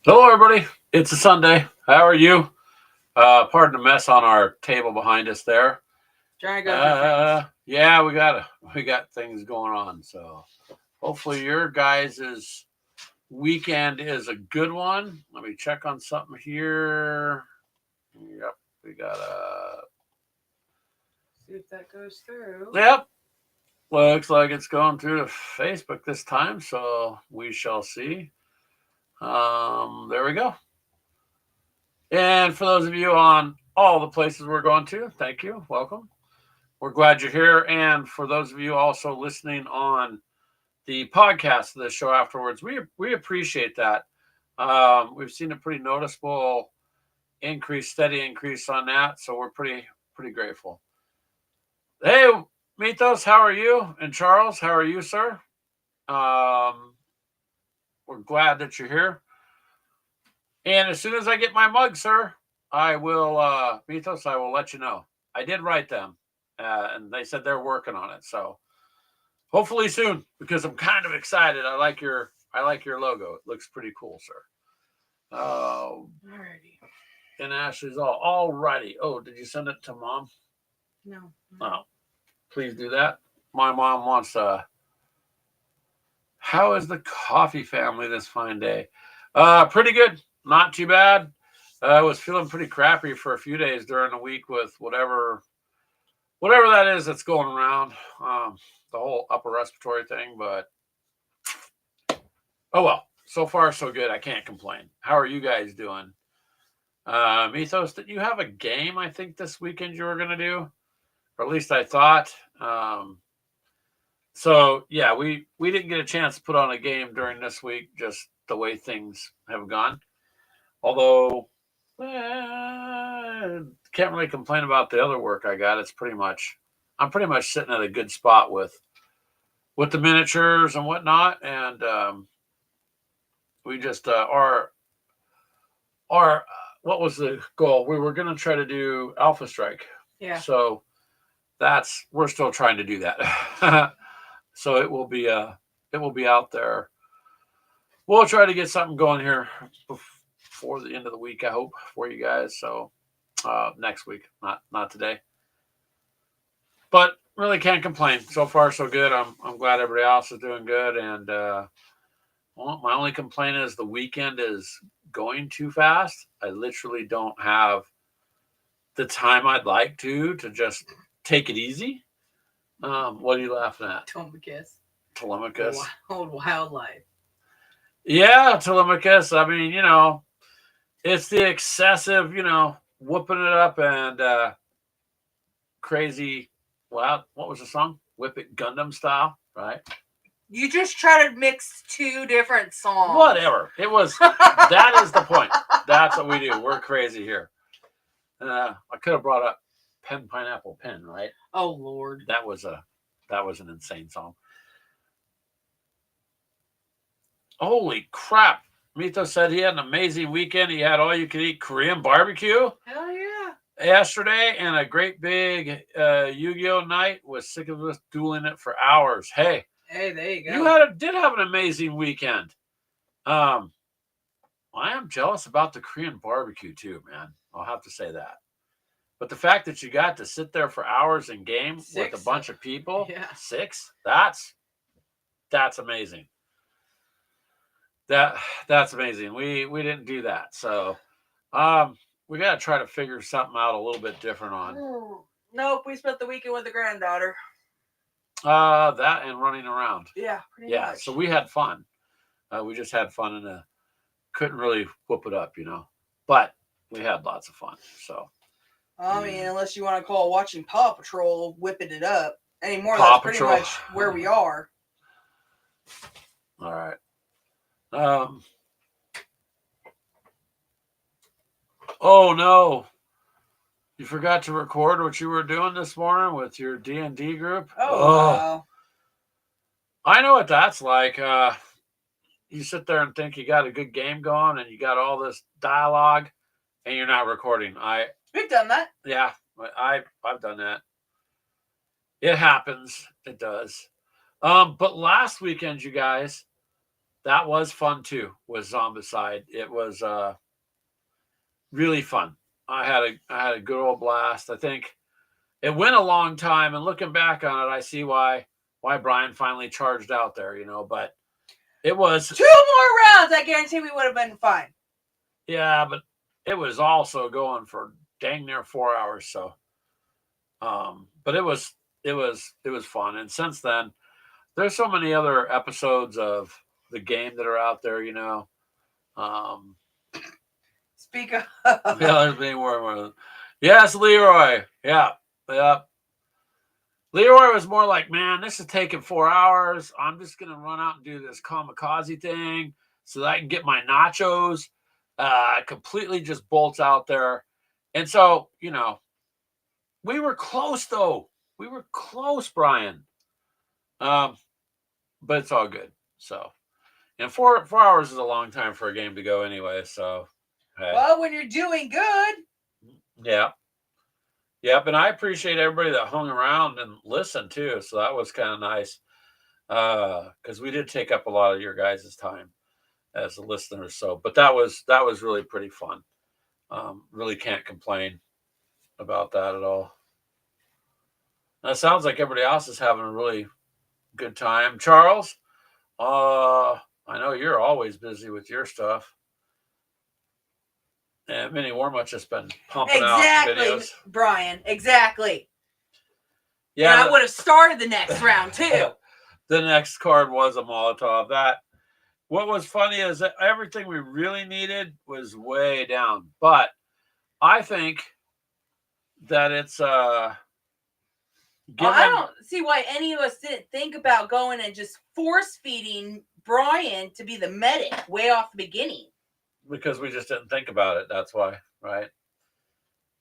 Hello, everybody. It's a Sunday. How are you? Pardon the mess on our table behind us there. Trying to go through things. Yeah, we got things going on. So hopefully your guys' weekend is a good one. Let me check on something here. Yep, we got a. See if that goes through. Yep, looks like it's going through to Facebook this time. So we shall see. There we go. And for those of you on all the places we're going to, thank you. Welcome. We're glad you're here. And for those of you also listening on the podcast of the show afterwards, we appreciate that. We've seen a pretty noticeable increase, steady increase on that. So we're pretty grateful. Hey, Mythos, how are you? And Charles, how are you, sir? We're glad that you're here. And as soon as I get my mug, sir, I will, Mythos, I will let you know. I did write them, and they said they're working on it. So hopefully soon, because I'm kind of excited. I like your logo. It looks pretty cool, sir. Alrighty. And Ashley's all righty. Oh, did you send it to mom? No. Oh, please do that. My mom wants how is the coffee family this fine day? Pretty good. Not too bad. I was feeling pretty crappy for a few days during the week with whatever that is that's going around, the whole upper respiratory thing. But oh well, so far so good. I can't complain. How are you guys doing? Mythos, did you have a game? I think this weekend you were going to do, or at least I thought. So yeah, we didn't get a chance to put on a game during this week, just the way things have gone. Although, can't really complain about the other work I got. I'm pretty much sitting at a good spot with the miniatures and whatnot, and we just our what was the goal? We were going to try to do Alpha Strike. Yeah. So we're still trying to do that. So it will be out there. We'll try to get something going here before the end of the week, I hope, for you guys. So next week, not today. But really can't complain. So far, so good. I'm glad everybody else is doing good. And well, my only complaint is the weekend is going too fast. I literally don't have the time I'd like to just take it easy. What are you laughing at? Telemachus. Telemachus. Wild wildlife. Yeah, Telemachus. I mean, it's the excessive, whooping it up and crazy. Well, what was the song? Whip It Gundam style, right? You just try to mix two different songs. Whatever. It was. That is the point. That's what we do. We're crazy here. I could have brought up Pen Pineapple Pen, right? Oh Lord. That was an insane song. Holy crap. Mito said he had an amazing weekend. He had all you could eat Korean barbecue Hell yeah. yesterday and a great big Yu-Gi-Oh night. Was sick of us dueling it for hours. Hey, there you go. You did have an amazing weekend. I am jealous about the Korean barbecue too, man. I'll have to say that. But the fact that you got to sit there for hours in game with a bunch of people, 6, that's amazing. That's amazing. We didn't do that. So we got to try to figure something out a little bit different on. Nope, we spent the weekend with the granddaughter. That and running around. Yeah, pretty much. So we had fun. We just had fun and couldn't really whoop it up, but we had lots of fun. So I mean, unless you want to call watching Paw Patrol whipping it up anymore, that's pretty much where we are. All right. Oh no, you forgot to record what you were doing this morning with your D&D group. Wow. I know what that's like. You sit there and think you got a good game going and you got all this dialogue and you're not recording. We've done that. Yeah, I've done that. It happens. It does. But last weekend, you guys, that was fun too. Was Zombicide. It was really fun. I had a good old blast. I think it went a long time, and looking back on it, I see why Brian finally charged out there. But it was 2 more rounds. I guarantee we would have been fine. Yeah, but it was also going for dang near 4 hours. So, but it was fun. And since then, there's so many other episodes of the game that are out there. Um, Speak of. yeah, there's many more. Yes, Leroy. Yeah, yeah. Leroy was more like, man, this is taking 4 hours. I'm just gonna run out and do this kamikaze thing so that I can get my nachos. Completely just bolts out there. And so, we were close though. We were close, Brian. Um, but it's all good. So, and 4 hours is a long time for a game to go anyway. So, hey. Well, when you're doing good. Yeah. Yep. And I appreciate everybody that hung around and listened too. So that was kind of nice. Because we did take up a lot of your guys' time as the listeners. So, but that was really pretty fun. Really can't complain about that at all. And it sounds like everybody else is having a really good time. Charles, I know you're always busy with your stuff. And Minnie Warmuch has been pumping out videos. Brian, exactly. Yeah, and I would have started the next round too. The next card was a Molotov. What was funny is that everything we really needed was way down. But I think that it's I don't see why any of us didn't think about going and just force feeding Brian to be the medic way off the beginning. Because we just didn't think about it. That's why, right?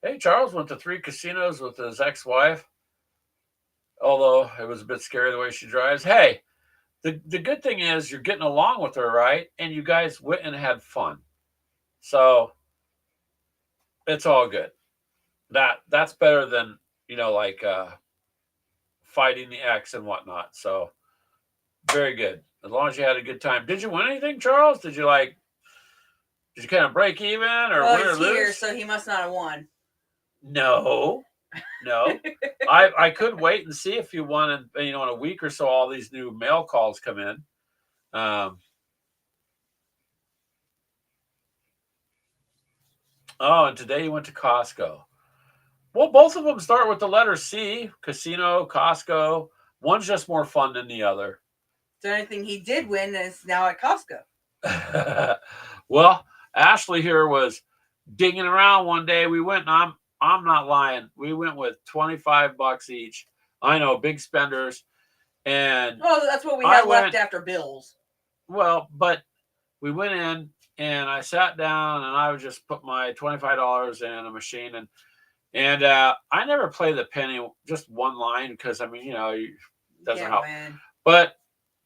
Hey, Charles went to 3 casinos with his ex-wife. Although it was a bit scary the way she drives. Hey, the good thing is you're getting along with her, right? And you guys went and had fun. So it's all good. That's better than, fighting the ex and whatnot. So very good. As long as you had a good time. Did you win anything, Charles? Did you kind of break even or win or lose? Here, so he must not have won. No. I could wait and see if you won. In a week or so, all these new mail calls come in. And today you went to Costco. Well, both of them start with the letter C. Casino, Costco. One's just more fun than the other. The only thing he did win is now at Costco. Well, Ashley here was digging around one day. We went, and I'm not lying. We went with $25 each. I know, big spenders. And that's what we had left after bills. Well, but we went in and I sat down and I would just put my $25 in a machine and I never play the penny, just one line because it doesn't help. Win. But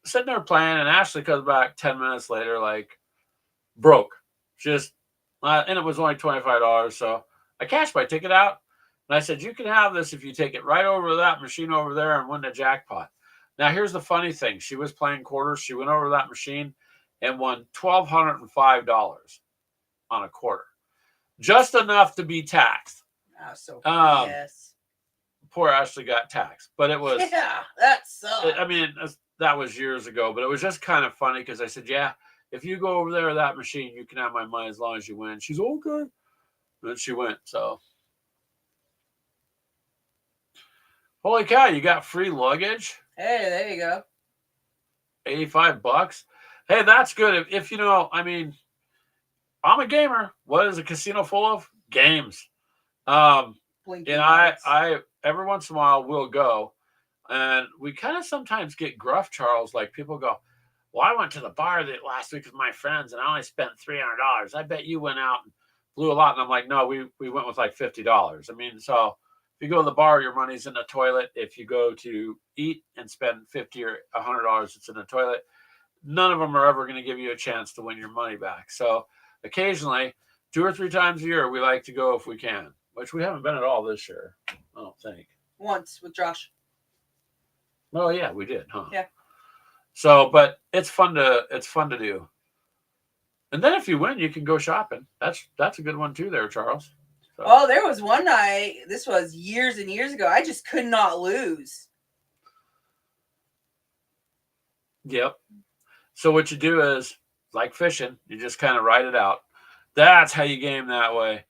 sitting there playing and Ashley comes back 10 minutes later, like broke, just and it was only $25. So I cashed my ticket out and I said, you can have this if you take it right over to that machine over there and win the jackpot. Now, here's the funny thing. She was playing quarters. She went over to that machine and won $1,205 on a quarter. Just enough to be taxed. Oh, so yes. Poor Ashley got taxed. But it was... Yeah, that sucks. That was years ago. But it was just kind of funny because I said, yeah, if you go over there to that machine, you can have my money as long as you win. She's okay. And she went, so... Holy cow, you got free luggage? Hey, there you go. $85. Hey, that's good. If I'm a gamer. What is a casino full of? Games. And I every once in a while will go. And we kind of sometimes get gruff, Charles. Like people go, well, I went to the bar last week with my friends and I only spent $300. I bet you went out and blew a lot. And I'm like, no, we went with like $50. So if you go to the bar, your money's in the toilet. If you go to eat and spend $50 or $100, it's in the toilet. None of them are ever going to give you a chance to win your money back. So occasionally, 2 or 3 times a year, we like to go if we can, which we haven't been at all this year, I don't think. Once with Josh. Oh, yeah, we did, huh? Yeah. So, but it's fun to do. And then if you win, you can go shopping. That's a good one too, there, Charles. So. Oh, there was one night. This was years and years ago. I just could not lose. Yep. So what you do is, like fishing, you just kind of ride it out. That's how you game that way.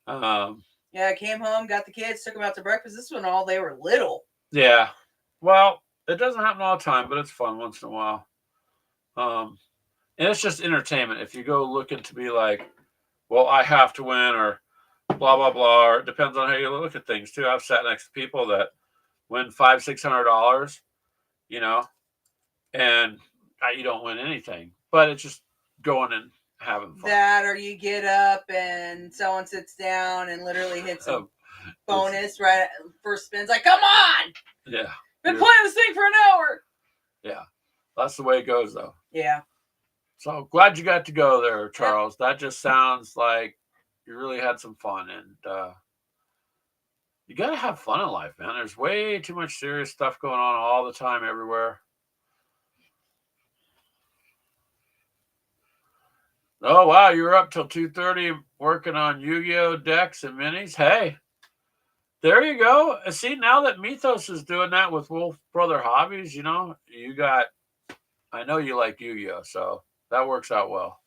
Yeah, I came home, got the kids, took them out to breakfast. This one, all they were little. Yeah. Well, it doesn't happen all the time, but it's fun once in a while. And it's just entertainment. If you go looking to be like, well, I have to win, or blah blah blah, or it depends on how you look at things too. I've sat next to people that win $500-$600, and you don't win anything, but it's just going and having fun. That, or you get up and someone sits down and literally hits a bonus right at first spin's like, come on! Yeah. Been playing this thing for an hour. Yeah. That's the way it goes, though. Yeah. So glad you got to go there, Charles. Yep. That just sounds like you really had some fun, and you got to have fun in life, man. There's way too much serious stuff going on all the time everywhere. Oh, wow. You were up till 2:30 working on Yu-Gi-Oh! Decks and minis. Hey, there you go. See, now that Mythos is doing that with Wolf Brother Hobbies, you got, I know you like Yu-Gi-Oh! So that works out well.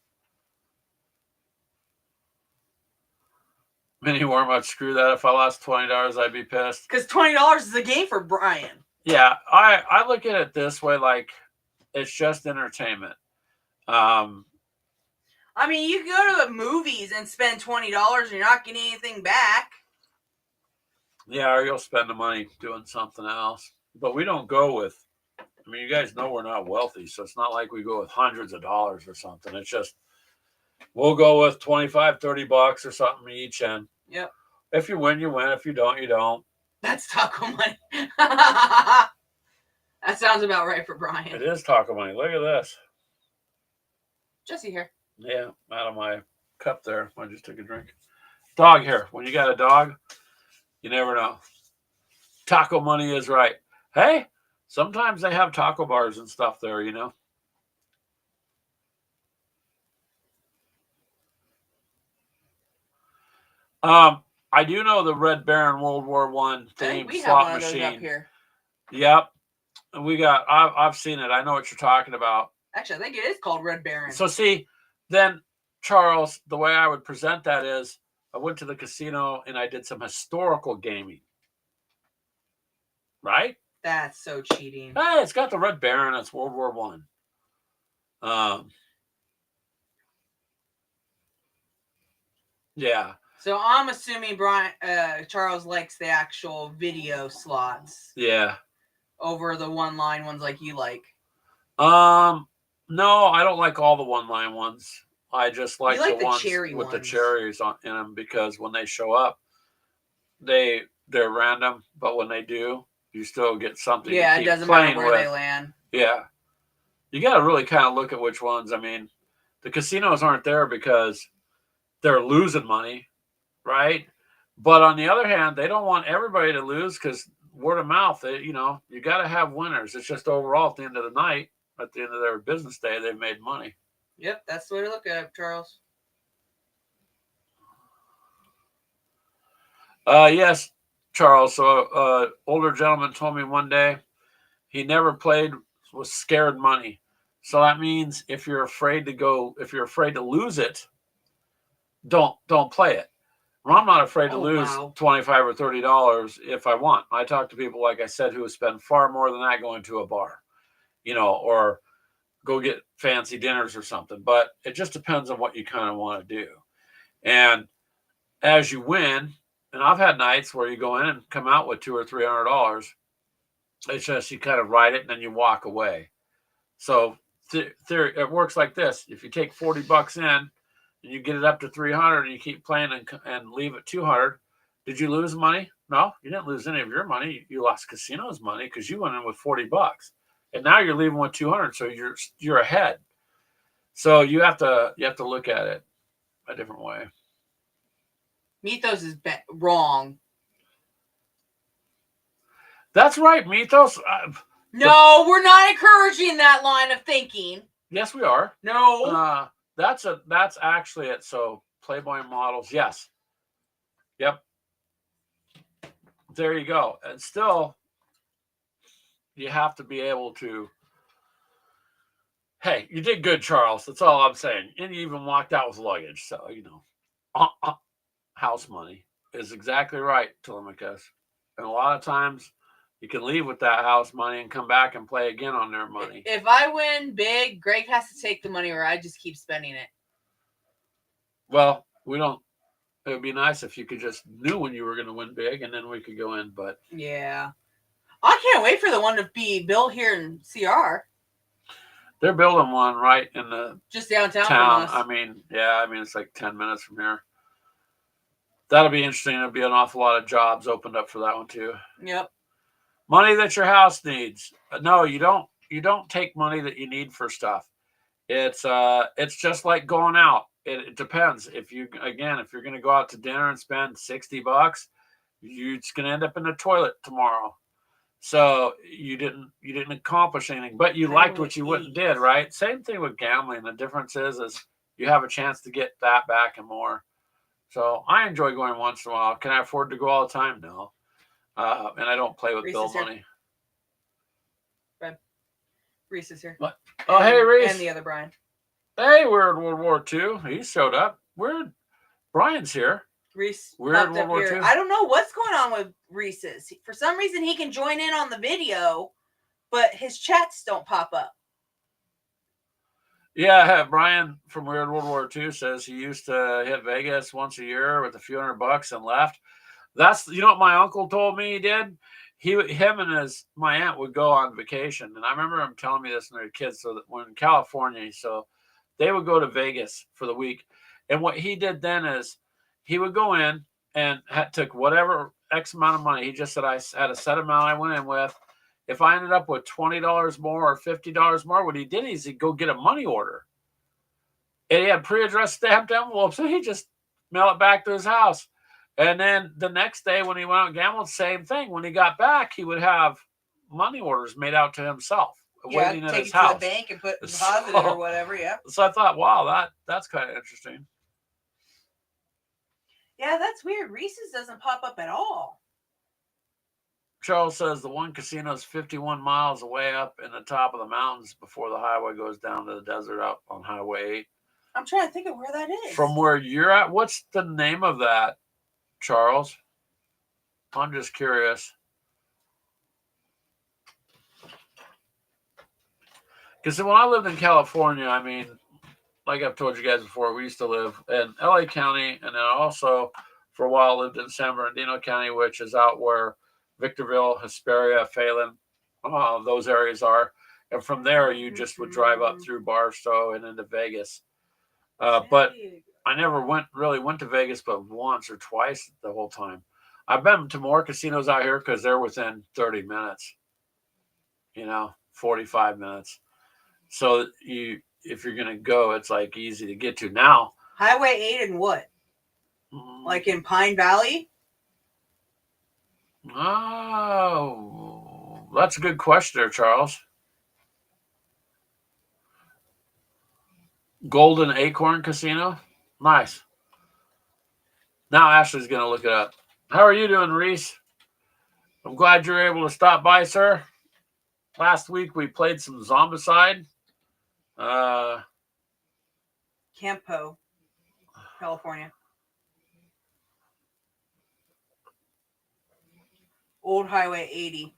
Mini warm-up, screw that. If I lost $20, I'd be pissed. Because $20 is a game for Brian. Yeah, I look at it this way, like it's just entertainment. I mean, you go to the movies and spend $20 and you're not getting anything back. Yeah, or you'll spend the money doing something else. But we don't go with, I mean, you guys know we're not wealthy, so it's not like we go with hundreds of dollars or something. It's just, we'll go with $25, $30 or something each, and yep. If you win, you win. If you don't, you don't. That's taco money. That sounds about right for Brian. It is taco money. Look at this. Jesse here. Yeah, out of my cup there. I just took a drink. Dog hair. When you got a dog, you never know. Taco money is right. Hey, sometimes they have taco bars and stuff there, I do know the Red Baron World War I themed slot machine. Up here. Yep. I've seen it. I know what you're talking about. Actually, I think it is called Red Baron. So see, then Charles, the way I would present that is I went to the casino and I did some historical gaming. Right? That's so cheating. Hey, it's got the Red Baron. It's World War I. Yeah. So I'm assuming Charles likes the actual video slots. Yeah. Over the one-line ones like you like. No, I don't like all the one-line ones. I just like the ones with the cherries in them, because when they show up, they're random, but when they do, you still get something. Yeah, it doesn't matter where they land. Yeah. You got to really kind of look at which ones. I mean, the casinos aren't there because they're losing money, right? But on the other hand, they don't want everybody to lose, because word of mouth, you got to have winners. It's just overall at the end of the night, at the end of their business day, they've made money. Yep, that's the way to look at it, Charles. Yes, Charles. So, older gentleman told me one day he never played with scared money. So that means if you're afraid to lose it, don't play it. Well, I'm not afraid to lose $25 or $30 if I want. I talk to people, like I said, who spend far more than that going to a bar, or go get fancy dinners or something. But it just depends on what you kind of want to do. And as you win, and I've had nights where you go in and come out with $200 or $300. It's just you kind of ride it and then you walk away. So it works like this: if you take $40 in and you get it up to 300 and you keep playing and leave at 200, did you lose money? No, you didn't lose any of your money. You lost casino's money because you went in with $40, and now you're leaving with 200, so you're ahead. So you have to look at it a different way. Mythos is wrong. That's right, Mythos. No, we're not encouraging that line of thinking. Yes, we are. No. That's actually it. So Playboy models, yes. Yep. There you go. And still, you have to be able to. Hey, you did good, Charles. That's all I'm saying. And you even walked out with luggage. So, house money is exactly right, Telemachus. And a lot of times you can leave with that house money and come back and play again on their money. If I win big, Greg has to take the money or I just keep spending it. Well, we don't. It would be nice if you could just knew when you were going to win big and then we could go in. But yeah. I can't wait for the one to be built here in CR. They're building one right in the just downtown town. From us. It's like 10 minutes from here. That'll be interesting. There'll be an awful lot of jobs opened up for that one too. Yep. Money that your house needs. No, you don't. You don't take money that you need for stuff. It's just like going out. It depends. If you're going to go out to dinner and spend $60, you're just going to end up in the toilet tomorrow. So you didn't accomplish anything, but you liked what you went and did, right? Same thing with gambling. The difference is you have a chance to get that back and more. So I enjoy going once in a while. Can I afford to go all the time? No. And I don't play with bill money. Reese is here. What? Oh, hey, Reese. And the other Brian. Hey, Weird World War II. He showed up. Brian's here. Reese Weird World War II. I don't know what's going on with Reese's. For some reason, he can join in on the video, but his chats don't pop up. Yeah, Brian from Weird World War II says he used to hit Vegas once a year with a few $100 and left. That's what my uncle told me he did. Him and my aunt would go on vacation, and I remember him telling me this when they were kids. So that when in California, so they would go to Vegas for the week, and what he did then is he would go in and took whatever X amount of money. He just said I had a set amount I went in with. If I ended up with $20 more or $50 more, what he did is he'd go get a money order, and he had pre-addressed stamped envelopes, so he just mail it back to his house. And then the next day when he went out and gambled, same thing. When he got back, he would have money orders made out to himself, waiting at his house. Take it to the bank and put deposit it or whatever, yeah. So I thought, wow, that's kind of interesting. Yeah, that's weird. Reese's doesn't pop up at all. Charles says the one casino is 51 miles away up in the top of the mountains before the highway goes down to the desert out on Highway 8. I'm trying to think of where that is. From where you're at, what's the name of that, Charles? I'm just curious. Because when I lived in California, like I've told you guys before, we used to live in LA County, and then also for a while lived in San Bernardino County, which is out where Victorville, Hesperia, Phelan, those areas are. And from there, you just would drive up through Barstow and into Vegas. But I never really went to Vegas but once or twice the whole time. I've been to more casinos out here because they're within 30 minutes, 45 minutes. So if you're going to go, it's like easy to get to now. Highway 8 and what? Like in Pine Valley? Oh, that's a good question there, Charles. Golden Acorn Casino? Nice. Now Ashley's going to look it up. How are you doing, Reese? I'm glad you're able to stop by, sir. Last week we played some Zombicide. Campo, California. Old Highway 80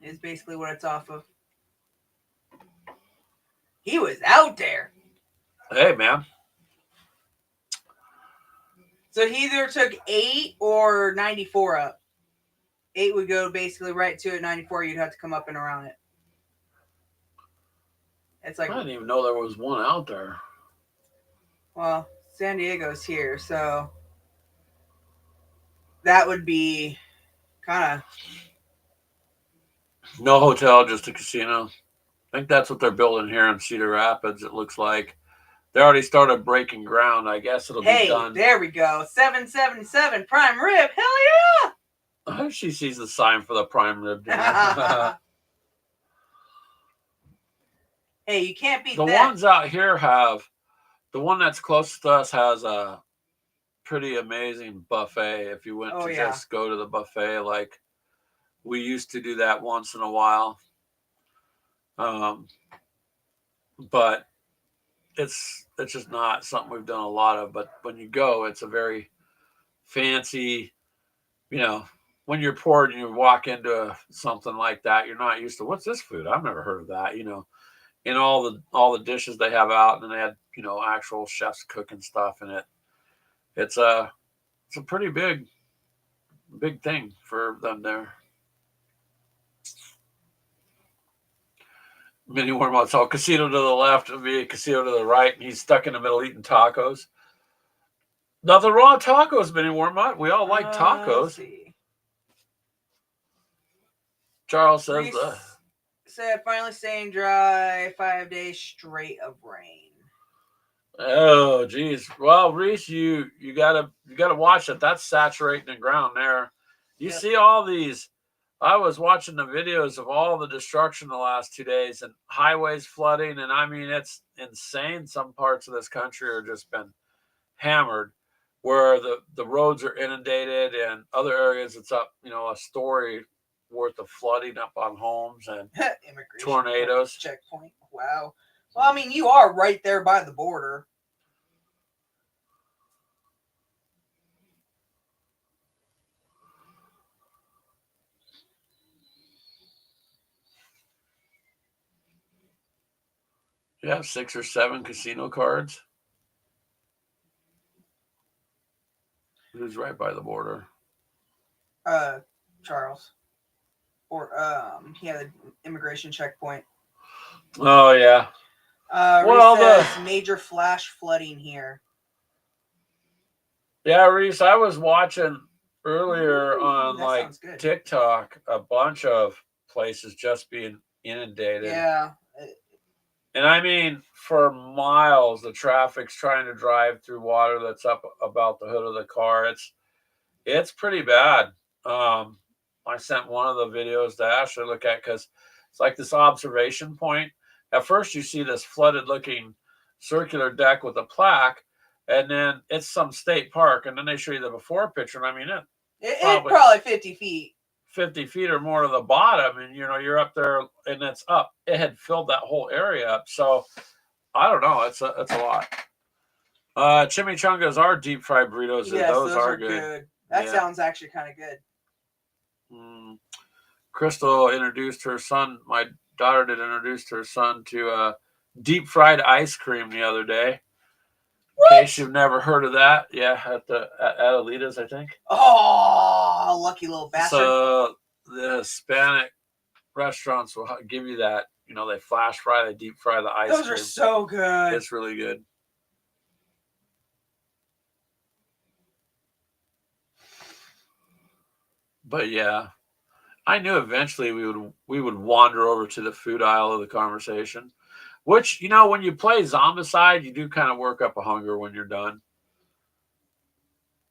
is basically what it's off of. He was out there. Hey, man. So he either took 8 or 94 up. 8 would go basically right to it. 94, you'd have to come up and around it. It's like, I didn't even know there was one out there. Well, San Diego's here, so that would be kind of... No hotel, just a casino. I think that's what they're building here in Cedar Rapids, it looks like. They already started breaking ground. I guess it'll be done. Hey, there we go. 777 prime rib. Hell yeah! I hope she sees the sign for the prime rib dinner. Hey, you can't beat the that. ones out here have, the one that's close to us has a pretty amazing buffet. If you went to just go to the buffet, like we used to do that once in a while. But it's just not something we've done a lot of. But when you go, it's a very fancy, you know, when you're poor and you walk into something like that, you're not used to what's this food? I've never heard of that, you know. And all the dishes they have out, and they had, you know, actual chefs cooking stuff in it. It's a pretty big thing for them there. Mini Wormout's all Casino to the left of me, Casino to the right, and he's stuck in the middle eating tacos. Nothing wrong with tacos, Mini Wormout. We all like tacos. Charles says Reese said finally staying dry, 5 days straight of rain. Oh, geez. Well, Reese, you gotta watch it. That's saturating the ground there. You see all these. I was watching the videos of all the destruction the last 2 days, and highways flooding, and I mean it's insane. Some parts of this country are just been hammered, where the roads are inundated, and other areas it's up, you know, a story worth of flooding up on homes and tornadoes. Checkpoint. Wow. Well, I mean, you are right there by the border. You have 6 or 7 casino cards. Who's right by the border? Charles. Or he had an immigration checkpoint. Oh yeah. Well, says major flash flooding here. Yeah, Reese, I was watching earlier on like TikTok a bunch of places just being inundated. Yeah. And I mean, for miles, the traffic's trying to drive through water that's up about the hood of the car. It's pretty bad. I sent one of the videos to Ashley to look at because it's like this observation point. At first, you see this flooded-looking circular deck with a plaque, and then it's some state park, and then they show you the before picture. And I mean, it's probably 50 feet. 50 feet or more to the bottom, and you know you're up there, and it's up. It had filled that whole area up. So I don't know. It's a lot. Chimichangas are deep fried burritos. Yes, those are good. That sounds actually kind of good. Crystal introduced her son. My daughter did introduce her son to deep fried ice cream the other day. What? In case you've never heard of that, yeah, at Alita's, I think. Oh, lucky little bastard! So the Hispanic restaurants will give you that. You know, they flash fry, they deep fry the ice cream. Those are so good. It's really good. But yeah, I knew eventually we would wander over to the food aisle of the conversation. Which, you know, when you play Zombicide, you do kind of work up a hunger when you're done.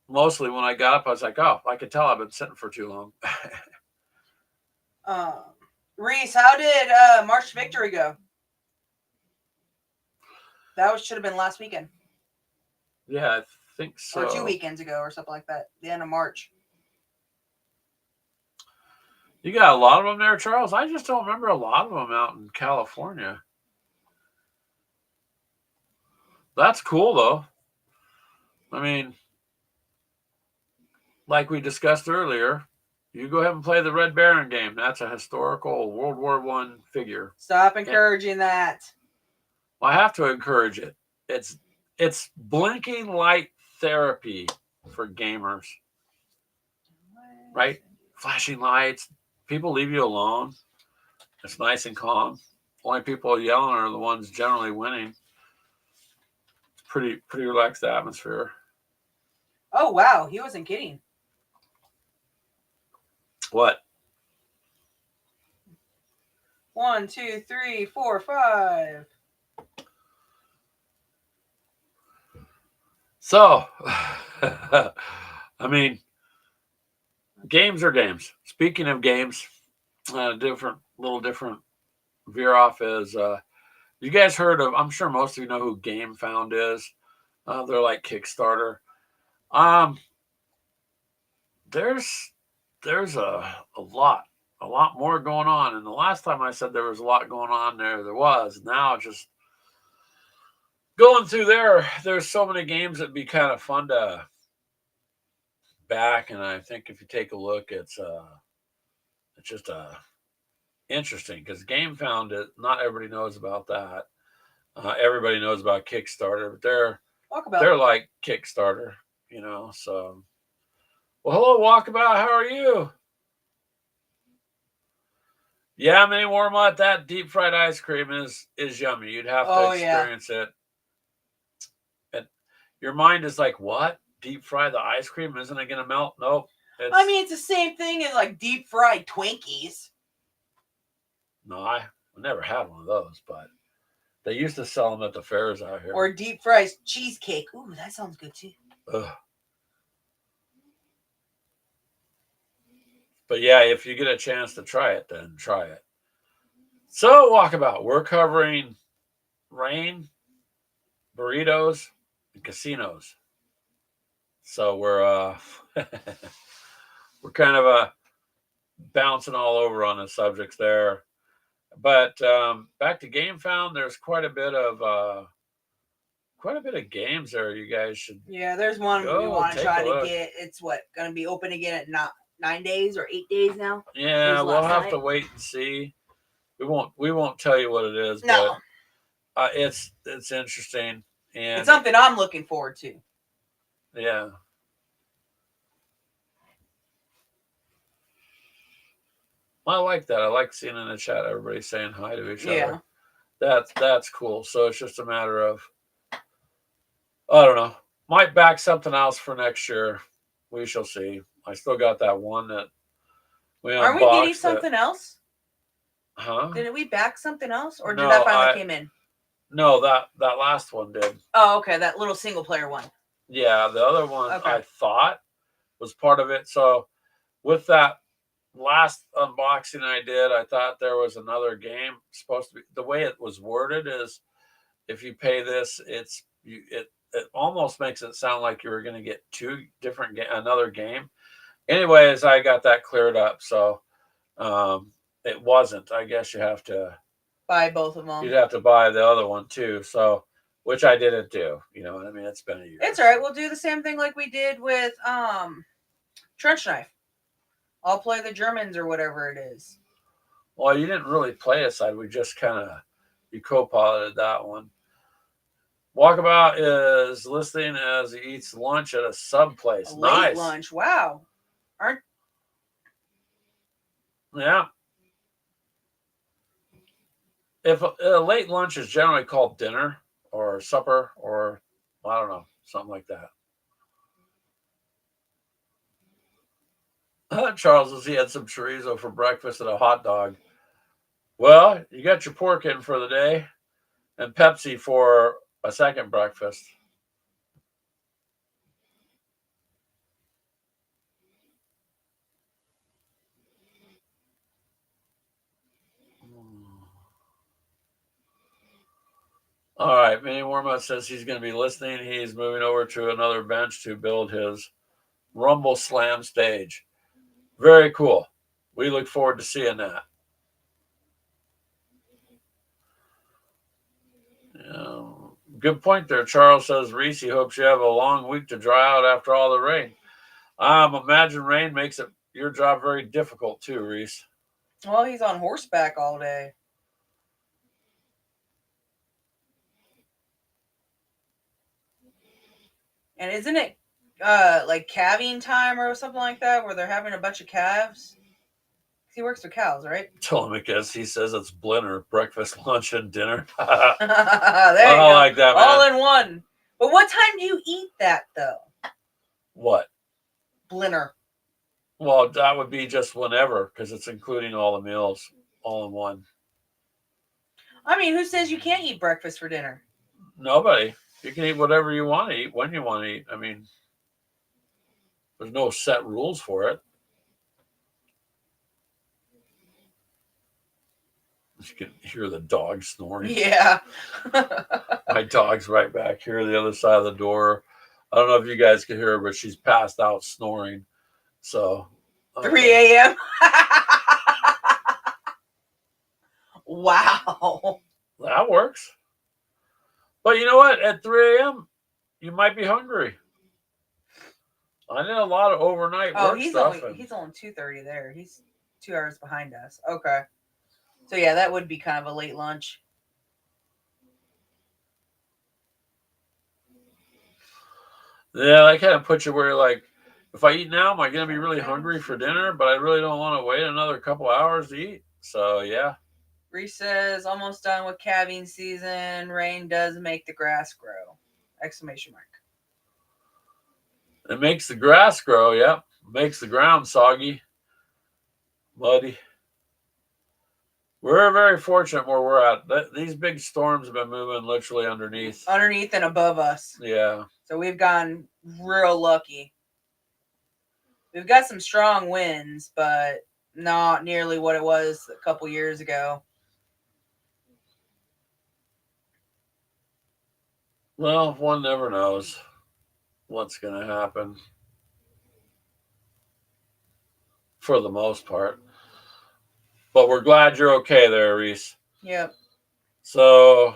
Mostly when I got up, I was like, oh, I could tell I've been sitting for too long. Reese, how did March Victory go? That should have been last weekend. Yeah, I think so. Or 2 weekends ago or something like that. The end of March. You got a lot of them there, Charles? I just don't remember a lot of them out in California. That's cool, though. I mean, like we discussed earlier, you go ahead and play the Red Baron game. That's a historical World War I figure. Stop encouraging that. Well, I have to encourage it. It's blinking light therapy for gamers. Right? Flashing lights. People leave you alone. It's nice and calm. Only people yelling are the ones generally winning. It's pretty relaxed atmosphere. Oh wow, he wasn't kidding. What? 1, 2, 3, 4, 5. So, I mean, games are games. Speaking of games, little different veer off is You guys heard of? I'm sure most of you know who GameFound is. They're like Kickstarter. Um, there's a lot more going on. And the last time I said there was a lot going on there was. Now just going through there's so many games that'd be kind of fun to back. And I think if you take a look, it's just interesting because GameFound it. Not everybody knows about that. Everybody knows about Kickstarter, but they're like Kickstarter, So, well, hello, Walkabout. How are you? Yeah, mini Warmut. That deep fried ice cream is yummy. You'd have to experience it. And your mind is like, what? Deep fry the ice cream? Isn't it gonna melt? Nope. It's the same thing as like deep fried Twinkies. No, I never had one of those, but they used to sell them at the fairs out here. Or deep fried cheesecake. Ooh, that sounds good too. Ugh. But yeah, if you get a chance to try it, then try it. So, Walkabout, we're covering rain, burritos, and casinos. So we're we're kind of bouncing all over on the subjects there. But back to GameFound, there's quite a bit of games there. You guys should. Yeah, there's one we want to try to get. It's going to be open again at 9 days or 8 days now. Yeah, we'll have to wait and see. We won't tell you what it is. No, but it's interesting and it's something I'm looking forward to. Yeah. I like that. I like seeing in the chat everybody saying hi to each other. That's cool. So it's just a matter of, I don't know, might back something else for next year. We shall see. I still got that one that we unboxed. Are we getting something else? Huh? Did we back something else, or did that finally came in? No, that last one did. Oh, okay, that little single player one. Yeah, the other one I thought was part of it. So with that last unboxing I did, I thought there was another game supposed to be. The way it was worded is, if you pay this, it almost makes it sound like you were going to get another game. Anyways, I got that cleared up, so it wasn't. I guess you have to buy both of them. You'd have to buy the other one too. So, which I didn't do. You know what I mean? It's been a year. It's all right. We'll do the same thing like we did with Trench Knife. I'll play the Germans or whatever it is. Well, you didn't really play a side. We just you co-piloted that one. Walkabout is listening as he eats lunch at a sub place. Nice lunch. Wow. Yeah. If a late lunch is generally called dinner or supper or, I don't know, something like that. Charles says he had some chorizo for breakfast and a hot dog. Well, you got your pork in for the day and Pepsi for a second breakfast. All right, Manny Warmut says he's going to be listening. He's moving over to another bench to build his Rumble Slam stage. Very cool. We look forward to seeing that. Good point there. Charles says Reese hopes you have a long week to dry out after all the rain. Imagine rain makes your job very difficult too, Reese. Well, he's on horseback all day. And isn't it like calving time or something like that, where they're having a bunch of calves? He works with cows, right? Telemachus, he says it's Blinner, breakfast, lunch, and dinner. There you go. Like that, man. All in one. But what time do you eat that, though? What? Blinner. Well, that would be just whenever, because it's including all the meals all in one. I mean, who says you can't eat breakfast for dinner? Nobody. You can eat whatever you want to eat, when you want to eat. I mean, there's no set rules for it. You can hear the dog snoring. Yeah. My dog's right back here, the other side of the door. I don't know if you guys can hear her, but she's passed out snoring. So 3 a.m. Wow. That works. But you know what? At 3 a.m., you might be hungry. I did a lot of overnight work stuff. He's only 2:30 there. He's 2 hours behind us. Okay. So yeah, that would be kind of a late lunch. Yeah, that kind of puts you where you're like, if I eat now, am I going to be really hungry for dinner? But I really don't want to wait another couple hours to eat. So yeah. Reese says, almost done with calving season. Rain does make the grass grow. Exclamation mark. It makes the grass grow, yep. Makes the ground soggy, muddy. We're very fortunate where we're at. These big storms have been moving literally underneath. Underneath and above us. Yeah. So we've gotten real lucky. We've got some strong winds, but not nearly what it was a couple years ago. Well, one never knows what's going to happen for the most part. But we're glad you're okay there, Reese. Yep. So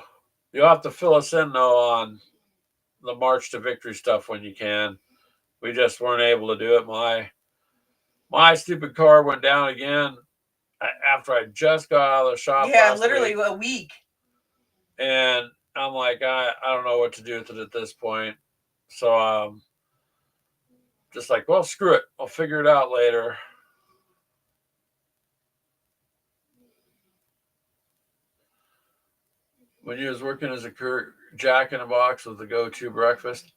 you'll have to fill us in, though, on the March to Victory stuff when you can. We just weren't able to do it. My stupid car went down again after I just got out of the shop. Yeah, literally a week. And I'm like, I don't know what to do with it at this point. So just like, well, screw it. I'll figure it out later. When you was working as a Jack in a Box with the go-to breakfast,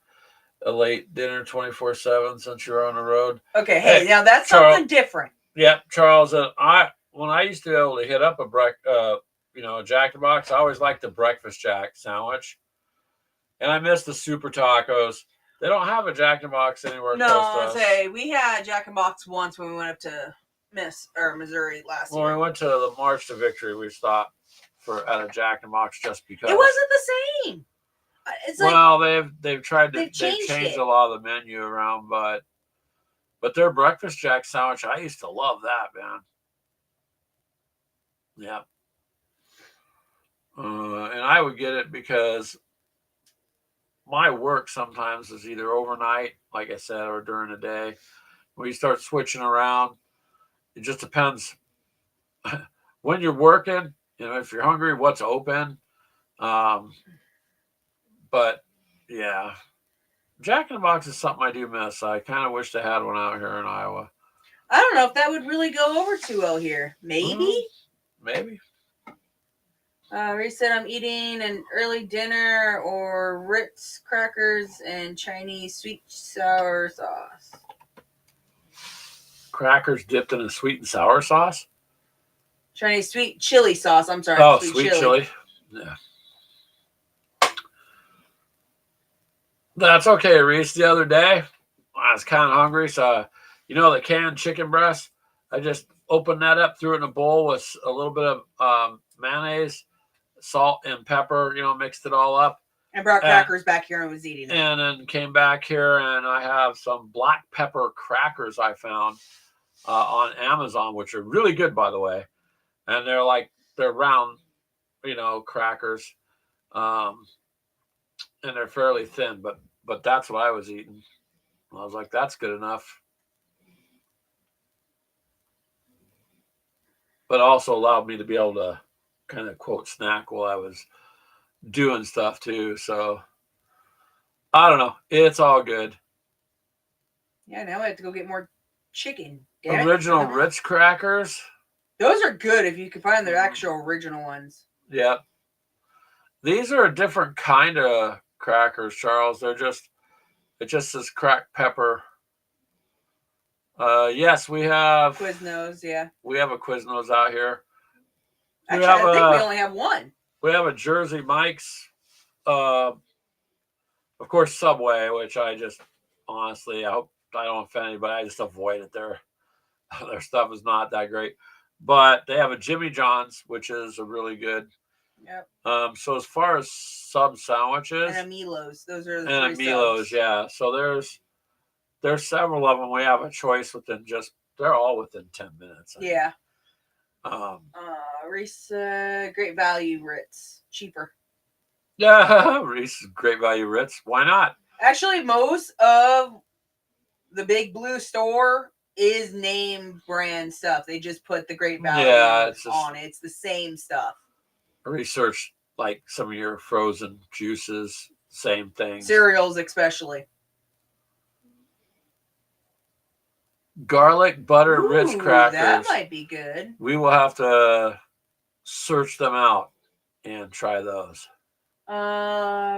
a late dinner 24/7 since you're on the road. Okay, hey, now that's Charles, something different. Yeah, Charles. When I used to be able to hit up a Jack in the Box, I always liked the breakfast Jack sandwich, and I miss the super tacos. They don't have a Jack in the Box anywhere close to us. We had Jack in the Box once when we went up to Missouri last year. When we went to the March to Victory, we stopped at a Jack in the Box just because it wasn't the same. It's well, they've changed a lot of the menu around, but their breakfast Jack sandwich, I used to love that, man. Yeah. And I would get it because my work sometimes is either overnight, like I said, or during the day. When you start switching around, it just depends when you're working. If you're hungry, what's open. But yeah, Jack in the Box is something I do miss. I kind of wish they had one out here in Iowa. I don't know if that would really go over too well here. Maybe. Maybe. Reese said, I'm eating an early dinner or Ritz crackers and Chinese sweet sour sauce. Crackers dipped in a sweet and sour sauce? Chinese sweet chili sauce. I'm sorry. Oh, sweet chili. Yeah. That's okay, Reese. The other day, I was kind of hungry, so the canned chicken breast. I just opened that up, threw it in a bowl with a little bit of mayonnaise, salt, and pepper. Mixed it all up. And brought crackers back here and was eating them. And then came back here, and I have some black pepper crackers I found on Amazon, which are really good, by the way. And they're round, crackers. And they're fairly thin, but that's what I was eating. I was like, that's good enough. But also allowed me to be able to kind of quote snack while I was doing stuff too. So I don't know. It's all good. Yeah, now I have to go get more chicken. Original Ritz crackers. Those are good if you can find the actual original ones. Yeah. These are a different kind of crackers, Charles. It just says cracked pepper. Yes, we have Quiznos. Yeah, we have a Quiznos out here. Actually, I think we only have one. We have a Jersey Mike's, of course, Subway, which I just honestly, I hope I don't offend anybody. I just avoid it. Their stuff is not that great. But they have a Jimmy John's, which is a really good. Yep. So as far as sub sandwiches and a Milo's, those are the and a three Milo's, subs. yeah. So there's several of them. We have a choice within just they're all within 10 minutes. Yeah. Um, Reese, Great Value Ritz, cheaper. Yeah, Reese's Great Value Ritz. Why not? Actually, most of the Big Blue store is name brand stuff. They just put the Great Value on it. It's the same stuff. Research like some of your frozen juices, same thing. Cereals, especially. Garlic butter Ritz crackers. That might be good. We will have to search them out and try those.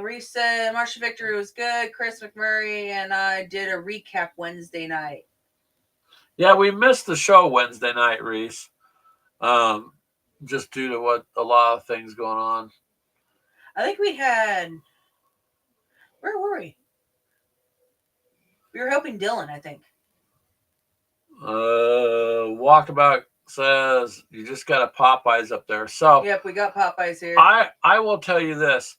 Reese said Marcia Victory was good. Chris McMurray and I did a recap Wednesday night. Yeah, we missed the show Wednesday night, Reese. Just due to what a lot of things going on. I think we had. Where were we? We were helping Dylan, I think. Walkabout says you just got a Popeyes up there. So yep, we got Popeyes here. I will tell you this.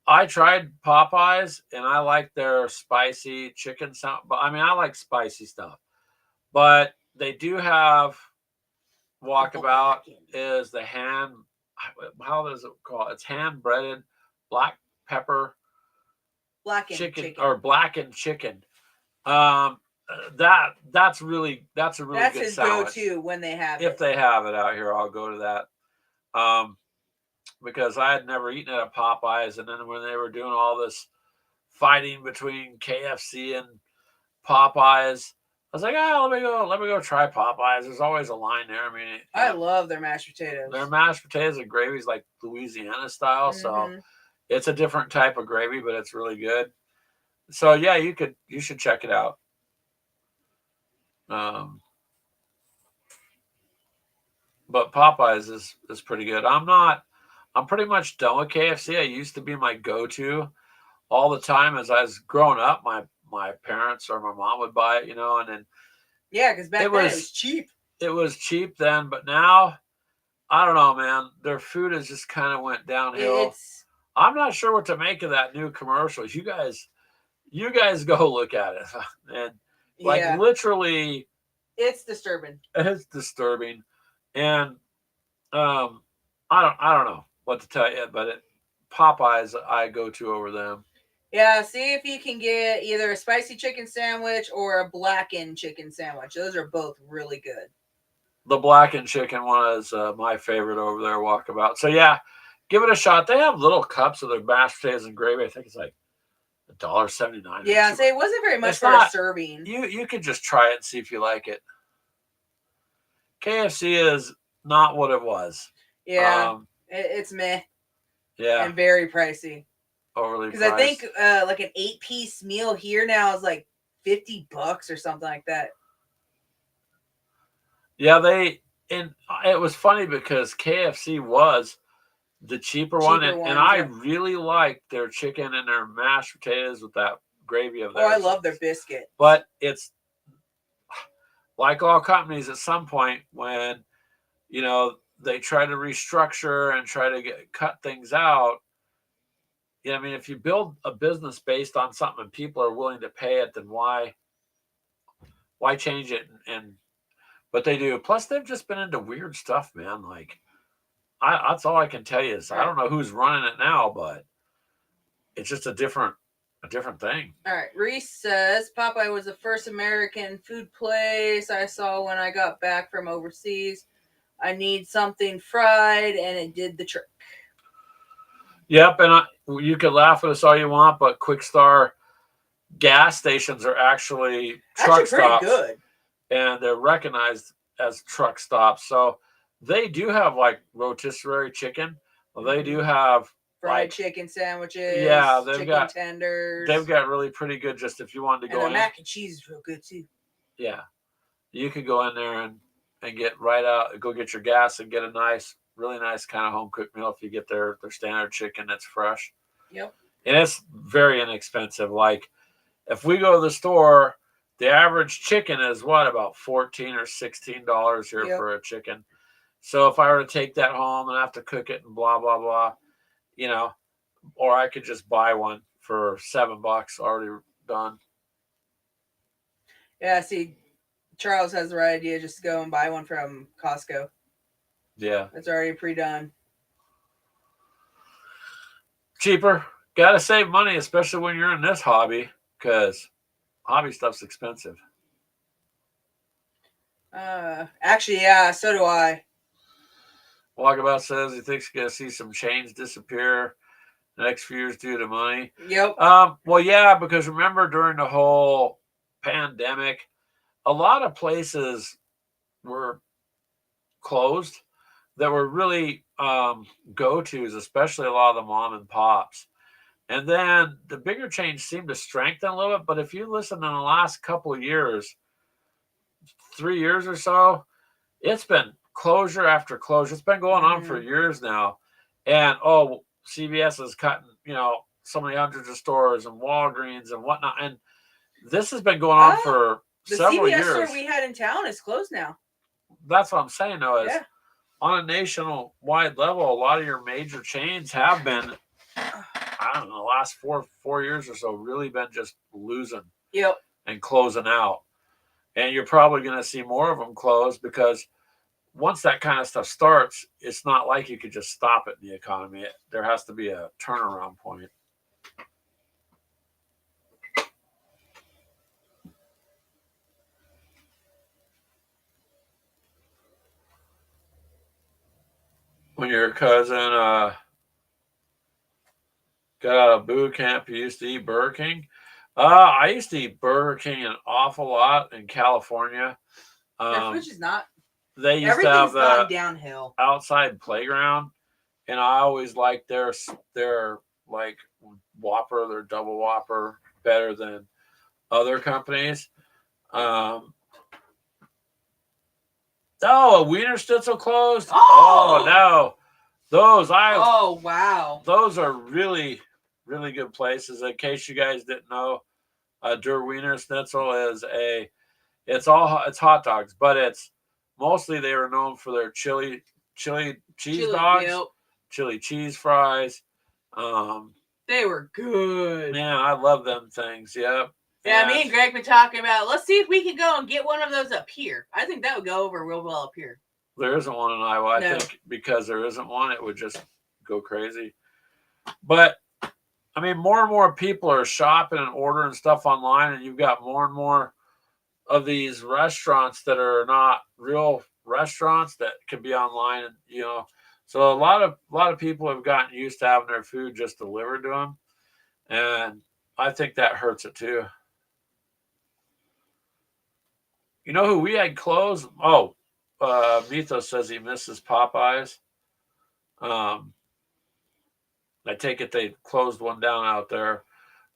I tried Popeyes and I like their spicy chicken sound. But I mean, I like spicy stuff. But they do have Walkabout is the hand. How does it call it? It's hand breaded black pepper blackened chicken or blackened chicken. That's a really good sandwich. That's his go-to when they have it. If they have it out here, I'll go to that. Because I had never eaten at a Popeyes, and then when they were doing all this fighting between KFC and Popeyes, I was like, let me go try Popeyes. There's always a line there. I mean, I love their mashed potatoes. Their mashed potatoes and gravy is like Louisiana style, so it's a different type of gravy, but it's really good. So yeah, you should check it out. But Popeyes is pretty good. I'm pretty much done with KFC. I used to be my go-to all the time as I was growing up. My parents or my mom would buy it, and then because back then it was cheap. It was cheap then, but now I don't know, man. Their food has just kind of went downhill. I'm not sure what to make of that new commercial. You guys go look at it, and literally, it's disturbing. It's disturbing, and I don't know what to tell you, but Popeyes I go to over them. Yeah, see if you can get either a spicy chicken sandwich or a blackened chicken sandwich. Those are both really good. The blackened chicken one is my favorite over there, Walkabout. So yeah, give it a shot. They have little cups of their mashed potatoes and gravy. I think it's like $1.79. Yeah, so it wasn't very much for a serving. You could just try it and see if you like it. KFC is not what it was. Yeah, it's meh. Yeah, and very pricey. Overly priced. Because I think like an 8-piece meal here now is like $50 or something like that. Yeah, and it was funny because KFC was the cheaper one, and I really liked their chicken and their mashed potatoes with that gravy of theirs. Oh, I love their biscuit. But it's like all companies at some point when, they try to restructure and try to cut things out. I mean, if you build a business based on something and people are willing to pay it, then why change it? But they do. Plus, they've just been into weird stuff, man. Like, that's all I can tell you is I don't know who's running it now, but it's just a different thing. All right. Reese says Popeye was the first American food place I saw when I got back from overseas. I need something fried, and it did the trick. Yep, and you could laugh at us all you want, but Quick Star gas stations are actually truck stops. Pretty good. And they're recognized as truck stops. So they do have like rotisserie chicken. They do have fried chicken sandwiches. Yeah, they've got tenders. They've got really pretty good. Just if you wanted to go in, mac and cheese is real good too. Yeah, you could go in there and get right out, go get your gas and get a really nice kind of home cooked meal if you get their standard chicken that's fresh. Yep. And it's very inexpensive. Like if we go to the store, the average chicken is about $14 or $16 here for a chicken. So if I were to take that home and have to cook it and blah blah blah, you know, or I could just buy one for $7 already done. Yeah, see, Charles has the right idea. Just go and buy one from Costco. Yeah, It's already pre-done. cheaper. Got to save money, especially when you're in this hobby, because hobby stuff's expensive. Actually, yeah, so do I. Walkabout says he thinks he's going to see some chains disappear the next few years due to money. Yep. Well, yeah, because remember during the whole pandemic, a lot of places were closed that were really go-tos, especially a lot of the mom and pops. And then the bigger chains seemed to strengthen a little bit. But if you listen in the last couple of years, 3 years or so, it's been closure after closure. It's been going on for years now. And CVS is cutting, so many hundreds of stores and Walgreens and whatnot. And this has been going on for several years. The CVS store we had in town is closed now. That's what I'm saying, though, is on a nationwide level, a lot of your major chains have been, I don't know, the last four years or so, really been just losing and closing out. And you're probably going to see more of them close because once that kind of stuff starts, it's not like you could just stop it in the economy. There has to be a turnaround point. When your cousin got out of boot camp, you used to eat Burger King. I used to eat Burger King an awful lot in California. Their food is not. They used to have the downhill outside playground, and I always liked their like Whopper, their double Whopper, better than other companies. A Wiener Schnitzel closed. Oh no, those are really really good places. In case you guys didn't know, Der Wiener Schnitzel is it's hot dogs, but it's mostly they were known for their chili cheese dogs, chili cheese fries. They were good. Man, I love them things. Yep. Yeah, me and Greg been talking about. Let's see if we can go and get one of those up here. I think that would go over real well up here. There isn't one in Iowa. I think because there isn't one, it would just go crazy. But I mean, more and more people are shopping and ordering stuff online, and you've got more and more of these restaurants that are not real restaurants that can be online, and so a lot of people have gotten used to having their food just delivered to them, and I think that hurts it too. You know who we had closed? Mythos says he misses Popeyes. I take it they closed one down out there.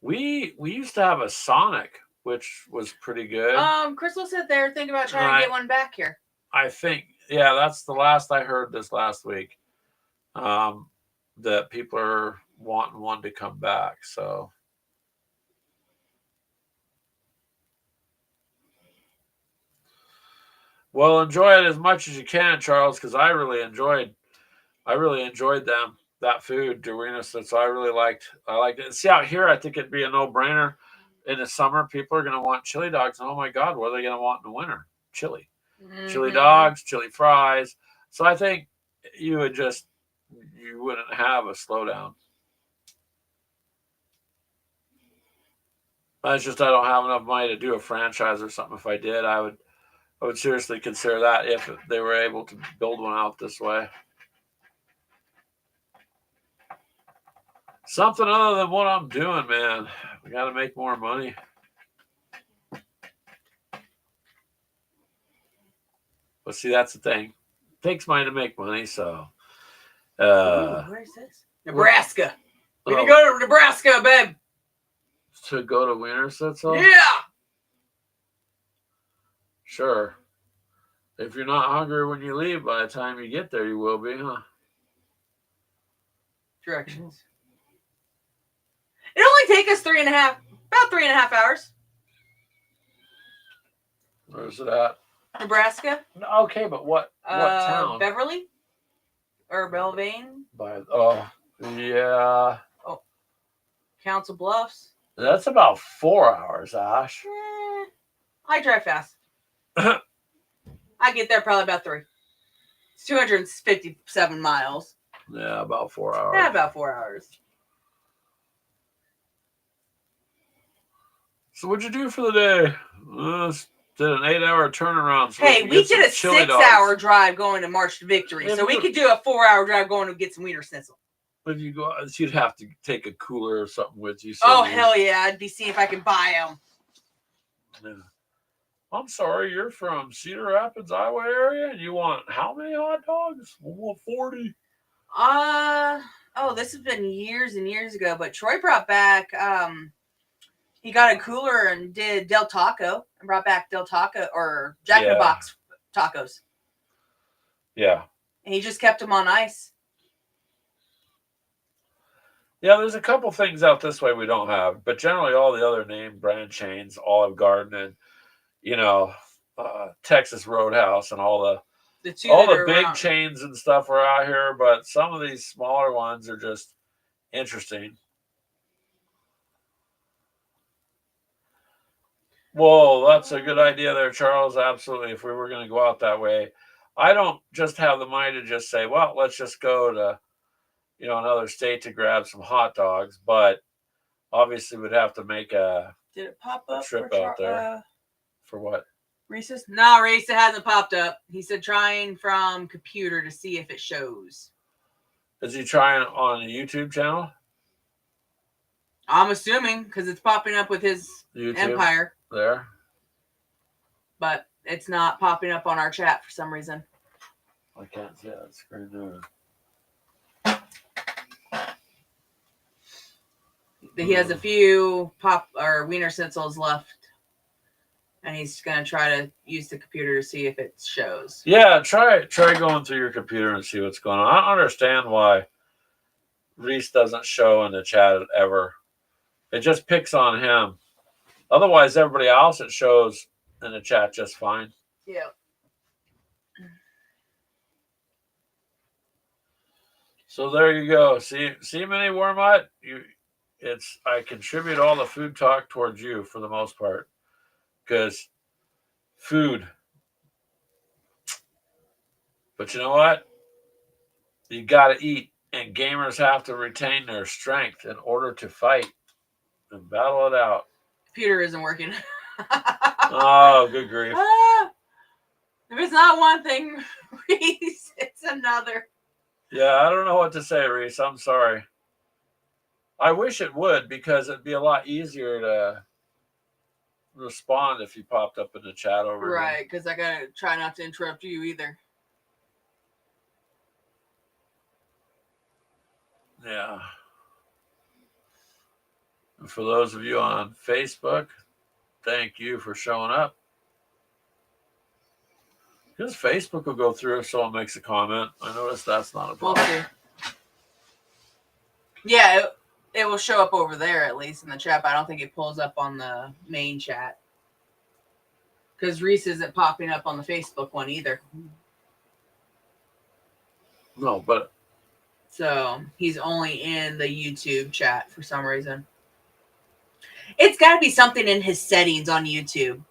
We used to have a Sonic, which was pretty good. Crystal said they're thinking about trying to get one back here. I think, yeah, that's the last I heard this last week. That people are wanting one to come back. So, well, enjoy it as much as you can, Charles, because I really enjoyed them. That food, Dorina, so I really liked it. See, out here, I think it'd be a no-brainer. In the summer, people are going to want chili dogs. And oh my God, what are they going to want in the winter? Chili. Chili dogs, chili fries. So I think you wouldn't have a slowdown. It's just I don't have enough money to do a franchise or something. If I did, I would seriously consider that if they were able to build one out this way. Something other than what I'm doing, man. We got to make more money. But see, that's the thing. It takes money to make money, so. Where is this? Nebraska. We can go to Nebraska, babe. To go to Wiener Schnitzel? Yeah. Sure. If you're not hungry when you leave, by the time you get there, you will be, huh? Directions. It only take us about 3.5 hours. Where's it at? Nebraska. Okay, but what town? Beverly or Belvane. Yeah. Oh, Council Bluffs. That's about 4 hours, Ash. I drive fast. I get there probably about 3. It's 257 miles. Yeah, about 4 hours. Yeah, about 4 hours. So what'd you do for the day? Did an 8-hour turnaround. So hey, we did a 6-hour drive going to March to Victory, so we could do a 4-hour drive going to get some Wiener Schnitzel. If you go, you'd have to take a cooler or something with you. So hell yeah! I'd be seeing if I can buy them. Yeah. I'm sorry, you're from Cedar Rapids, Iowa area, and you want how many hot dogs? I want 40. Oh, this has been years and years ago, but Troy brought back. He got a cooler and did Del Taco and brought back Del Taco or Jack in the Box tacos. Yeah. And he just kept them on ice. Yeah, there's a couple things out this way we don't have, but generally all the other name brand chains, Olive Garden and Texas Roadhouse and all the big chains and stuff are out here, but some of these smaller ones are just interesting. Well, that's a good idea there, Charles. Absolutely. If we were going to go out that way, I don't just have the mind to just say, well, let's just go to another state to grab some hot dogs, but obviously we'd have to make a trip out there. For what? Reese's? No, Reese, it hasn't popped up. He said trying from computer to see if it shows. Is he trying on a YouTube channel? I'm assuming because it's popping up with his YouTube Empire there. But it's not popping up on our chat for some reason. I can't see that screen there. He has a few Wiener Schnitzels left, and he's gonna try to use the computer to see if it shows. Yeah, try going through your computer and see what's going on. I don't understand why Reese doesn't show in the chat ever. It just picks on him. Otherwise, everybody else it shows in the chat just fine. Yeah. So there you go. See, Minnie Wormut? I contribute all the food talk towards you for the most part. Because food. But you know what? You got to eat. And gamers have to retain their strength in order to fight and battle it out. Computer isn't working. Oh, good grief. If it's not one thing, Reese, it's another. Yeah, I don't know what to say, Reese. I'm sorry. I wish it would, because it'd be a lot easier to respond if you popped up in the chat over here. Right, because I got to try not to interrupt you either. Yeah. And for those of you on Facebook, thank you for showing up. Because Facebook will go through if someone makes a comment. I noticed that's not a problem. We'll see. Yeah, it will show up over there, at least in the chat, but I don't think it pulls up on the main chat. Because Reese isn't popping up on the Facebook one either. No, but... So, he's only in the YouTube chat for some reason. It's got to be something in his settings on YouTube.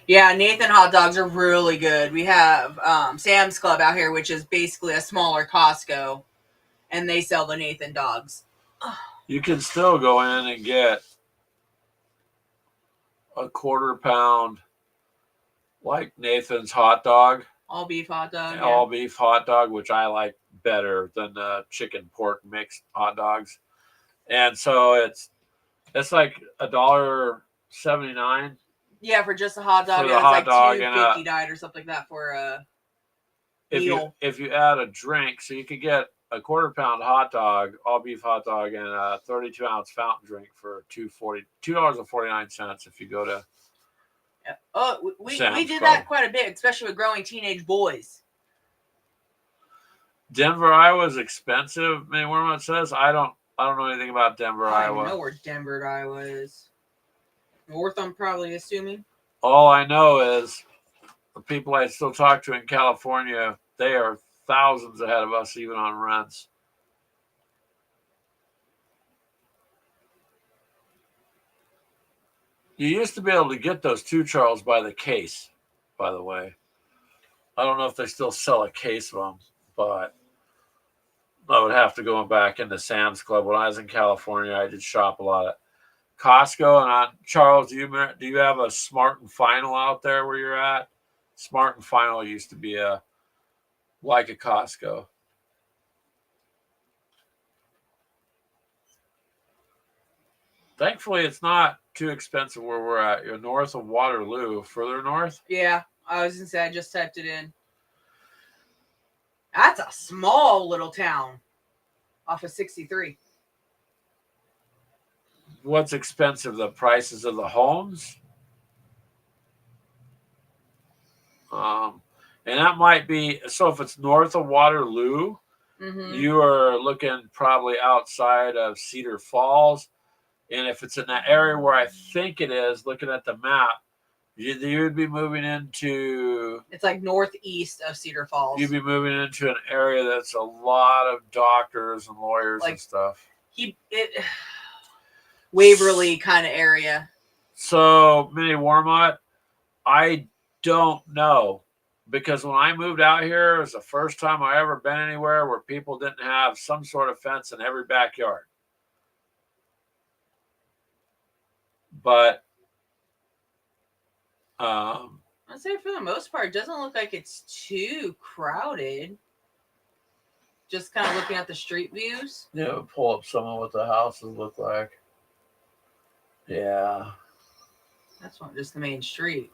Yeah, Nathan hot dogs are really good. We have Sam's Club out here, which is basically a smaller Costco, and they sell the Nathan dogs. You can still go in and get a 1/4 pound, like Nathan's hot dog. All beef hot dog. All beef hot dog, which I like better than the chicken pork mixed hot dogs. And so it's like $1.79. Yeah, for just a hot dog. It's like $2.59 or something like that for a meal. If you add a drink, so you could get a 1/4 pound hot dog, all beef hot dog, and a 32-ounce fountain drink for $2.49 if you go to. Yeah. Oh, we did that quite a bit, especially with growing teenage boys. Denver, Iowa is expensive. Maybe Wormut says I don't know anything about Denver, Iowa. I don't know where Denver, Iowa is. North, I'm probably assuming. All I know is the people I still talk to in California, they are thousands ahead of us, even on rents. You used to be able to get those too, Charles, by the case, by the way. I don't know if they still sell a case of them, but I would have to go back into Sam's Club. When I was in California, I did shop a lot at Costco. And on Charles, do you have a Smart and Final out there where you're at? Smart and Final used to be a like a Costco. Thankfully, it's not too expensive where we're at. You're north of Waterloo, further north. Yeah, I was gonna say I just typed it in. That's a small little town off of 63. What's expensive? The prices of the homes. Um, and that might be so. If it's north of Waterloo, Mm-hmm. you are looking probably outside of Cedar Falls. And if it's in that area where I think it is, looking at the map, you would be moving into. It's like northeast of Cedar Falls. You'd be moving into an area that's a lot of doctors and lawyers like, and stuff. Waverly kind of area. So, Mini Warmont, I don't know. Because when I moved out here, it was the first time I ever been anywhere where people didn't have some sort of fence in every backyard. But I'd say for the most part, it doesn't look like it's too crowded. Just kind of looking at the street views. Yeah, pull up some of what the houses look like. Yeah. That's not just the main street.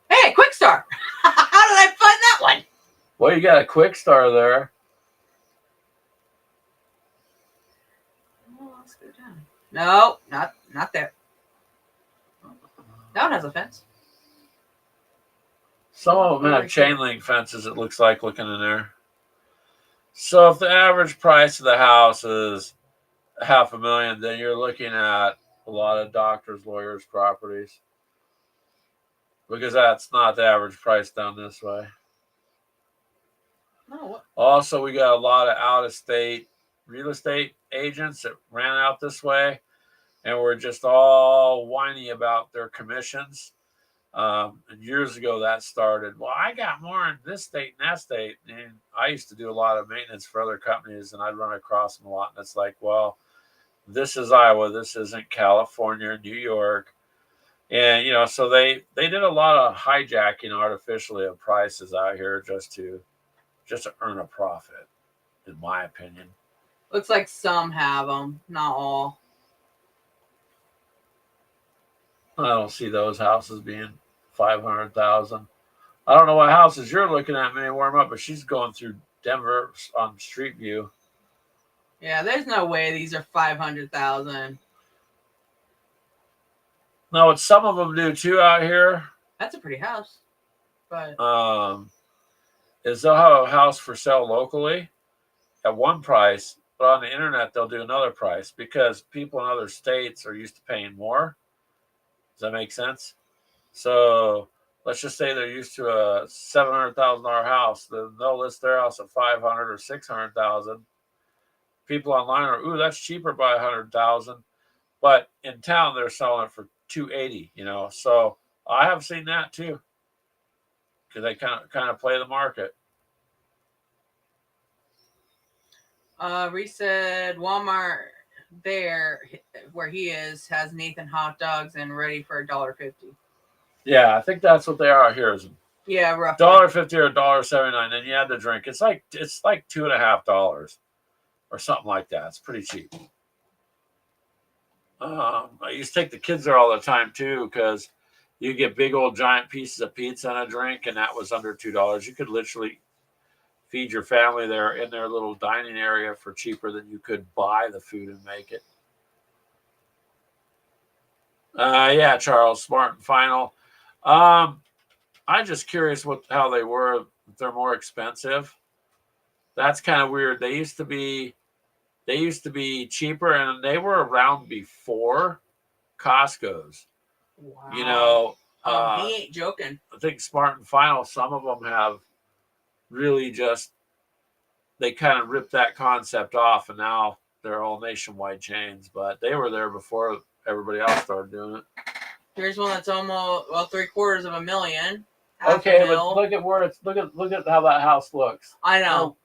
Hey, Quick Star! How did I find that one? Well, you got a Quick Star there. Oh, let's go down. No, not there. That one has a fence. Some of them have chain link fences, it looks like, looking in there. So if the average price of the house is $500,000, then you're looking at a lot of doctors, lawyers, properties. Because that's not the average price down this way. No. Also, we got a lot of out-of-state real estate agents that ran out this way, and were just all whiny about their commissions. And years ago, that started. Well, I got more in this state and that state. And I used to do a lot of maintenance for other companies, and I'd run across them a lot. And it's like, well, this is Iowa. This isn't California, New York. And, so they did a lot of hijacking artificially of prices out here just to earn a profit, in my opinion. Looks like some have them, not all. I don't see those houses being 500,000. I don't know what houses you're looking at, Mini Warm Up, but she's going through Denver on Street View. Yeah, there's no way these are 500,000. No, what some of them do too out here. That's a pretty house, but is they'll have a house for sale locally at one price, but on the internet they'll do another price because people in other states are used to paying more. Does that make sense? So let's just say they're used to a $700,000 house. Then they'll list their house at 500 or 600,000. People online are, ooh, that's cheaper by 100,000. But in town they're selling it for 280. So I have seen that too, because they kind of play the market. Reese said Walmart there where he is has Nathan hot dogs and ready for $1.50. Yeah, I think that's what they are here. Yeah, roughly $1.50 or $1.79. Then you add the drink. It's like $2.50 or something like that. It's pretty cheap. I used to take the kids there all the time too, because you get big old giant pieces of pizza and a drink, and that was under $2. You could literally feed your family there in their little dining area for cheaper than you could buy the food and make it. Yeah, Charles, Smart and Final. I'm just curious how they were. If they're more expensive. That's kind of weird. They used to be cheaper, and they were around before Costco's. Wow. You know, he ain't joking. I think Smart and Final, some of them have really just, they kind of ripped that concept off, and now they're all nationwide chains. But they were there before everybody else started doing it. Here's one that's almost, well, $750,000. Okay, but look at where it's, look at how that house looks. I know.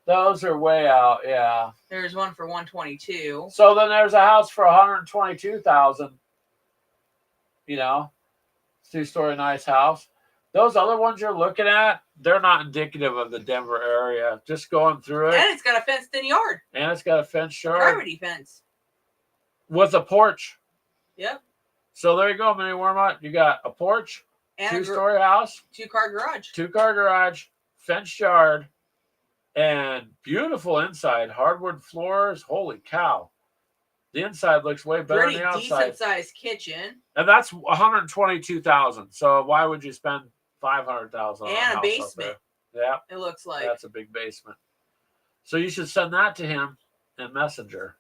Those are way out, yeah. There's one for 122. So then there's a house for 122,000. You know, 2-story nice house. Those other ones you're looking at, they're not indicative of the Denver area. Just going through it. And it's got a fenced-in yard. And it's got a fenced yard. Privacy fence. With a porch. Yep. So there you go, Mini Wormont. You got a porch, and 2-story house, 2-car garage. 2-car garage, fenced yard, and beautiful inside. Hardwood floors. Holy cow. The inside looks way better than the outside. Decent sized kitchen. And that's 122,000. So why would you spend 500,000 on a house basement? Yeah, it looks like that's a big basement. So you should send that to him in Messenger.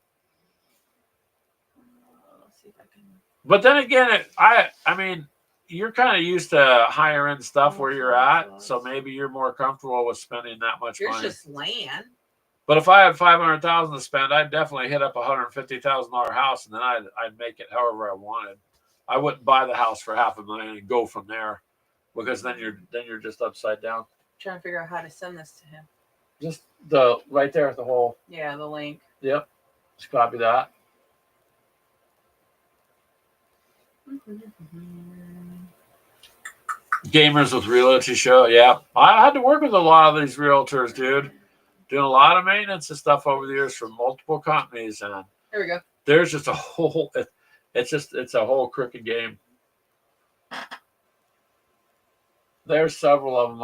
Let's see if I can. But then again, I mean, you're kind of used to higher end stuff where you're at, so maybe you're more comfortable with spending that much money. There's just land. But if I had 500,000 to spend, I'd definitely hit up a $150,000 house, and then I'd make it however I wanted. I wouldn't buy the house for $500,000 and go from there, because then you're just upside down. I'm trying to figure out how to send this to him. Just the right there at the whole. Yeah, the link. Yep. Just copy that. Gamers with Realty Show. Yeah, I had to work with a lot of these realtors, dude. Doing a lot of maintenance and stuff over the years for multiple companies, and there we go. There's just a whole. It's a whole crooked game. There's several of them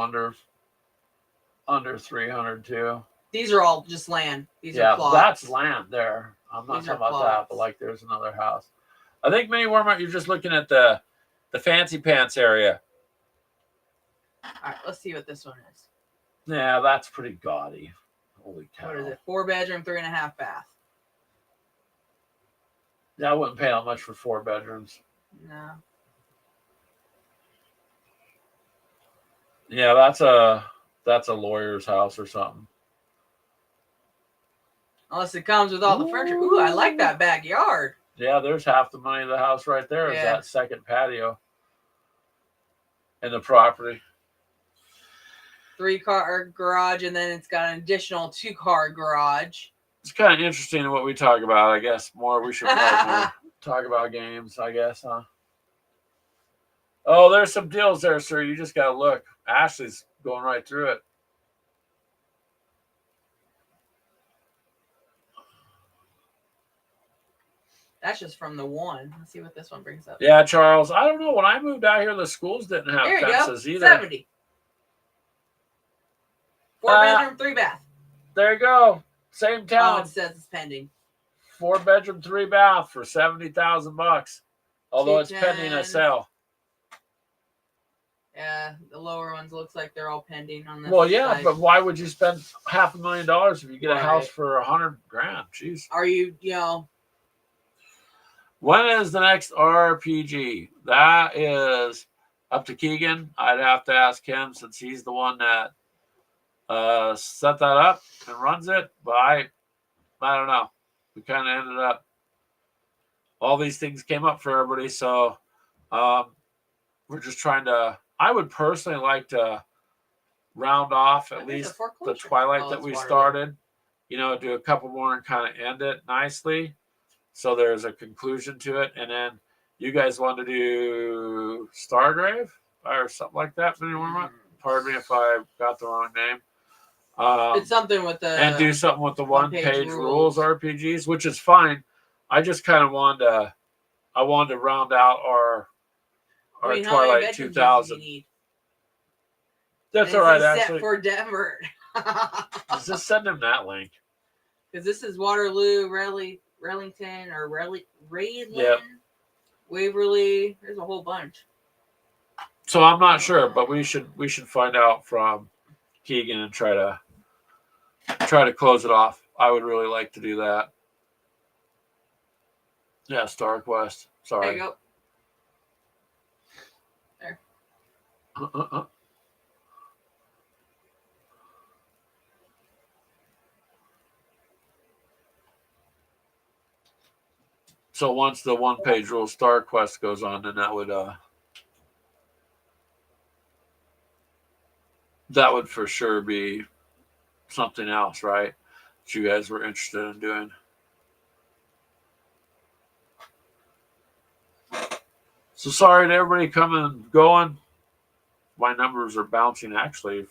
under 300 too. These are all just land. These are plots. That's land there. I'm not talking about that, but like there's another house. I think Mini Wormont, you're just looking at the fancy pants area. All right, let's see what this one is. Yeah, that's pretty gaudy. Holy cow. What is it? 4-bedroom, 3.5 bath. Yeah, I wouldn't pay that much for 4 bedrooms. No. Yeah, that's a lawyer's house or something. Unless it comes with all the furniture. Ooh, I like that backyard. Yeah, there's half the money of the house right there. Is that second patio in the property. 3-car garage, and then it's got an additional 2-car garage. It's kind of interesting what we talk about. I guess we should probably talk about games, I guess, huh? Oh, there's some deals there, sir. You just got to look. Ashley's going right through it. That's just from the one. Let's see what this one brings up. Yeah, Charles. I don't know. When I moved out here, the schools didn't have fences either. 70. 4-bedroom, 3-bath. There you go. Same town. Oh, it says it's pending. 4-bedroom, 3-bath for $70,000. Although it's pending a sale. Yeah, the lower ones looks like they're all pending on this. Well, yeah, side. but why would you spend $500,000 if you get a house for $100,000? Jeez. Are you When is the next RPG? That is up to Keegan. I'd have to ask him since he's the one that set that up and runs it. But I don't know. We kind of ended up. All these things came up for everybody, so we're just trying to. I would personally like to round off at least the Twilight that we started. You know, do a couple more and kind of end it nicely. So there's a conclusion to it. And then you guys want to do Stargrave or something like that. Pardon me if I got the wrong name. It's something with the... And do something with the one-page rules RPGs, which is fine. I just kind of wanted to round out our Twilight 2000. That's all right, actually. Set for Denver. Just send him that link. Because this is Waterloo, Rellington, or Rayland, Waverly. There's a whole bunch. So I'm not sure, but we should find out from Keegan and try to close it off. I would really like to do that. Yeah, StarQuest. Sorry. There you go. There. So once the one-page rule Star Quest goes on, then that would for sure be something else, right? That you guys were interested in doing. So sorry to everybody coming and going. My numbers are bouncing actually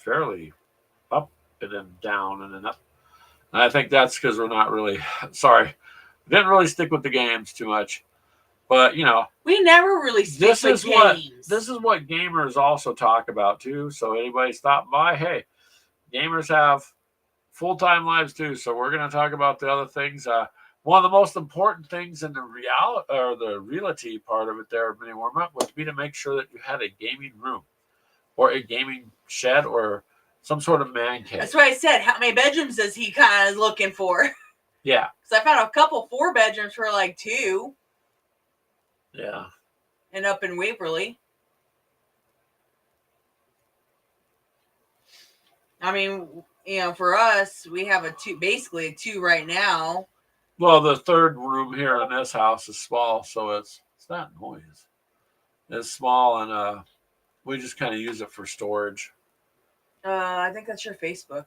fairly up and then down and then up. And I think that's because we're not really sorry. Didn't really stick with the games too much. But we never really stick this with is games. this is what gamers also talk about too. So anybody stop by, hey, gamers have full-time lives too. So we're going to talk about the other things. One of the most important things in the realty part of it there, mini warm-up, would be to make sure that you had a gaming room or a gaming shed or some sort of man cave. That's why I said, how many bedrooms does he kind of looking for? Yeah. Because I found a couple 4 bedrooms for like 2. Yeah. And up in Waverly. I mean, for us, we have basically a 2 right now. Well, the third room here in this house is small, so it's not noise. It's small, and we just kind of use it for storage. I think that's your Facebook.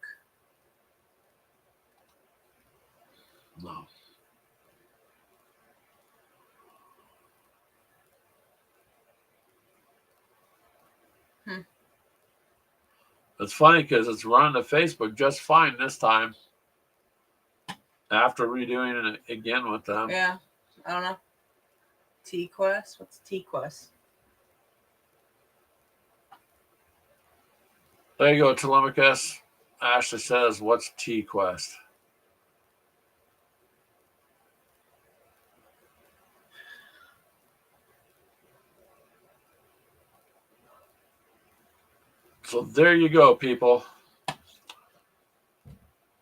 No. It's funny because it's running to Facebook just fine this time. After redoing it again with them. Yeah, I don't know. T-Quest? What's T-Quest? There you go, Telemachus. Ashley says, what's T-Quest? So there you go, people.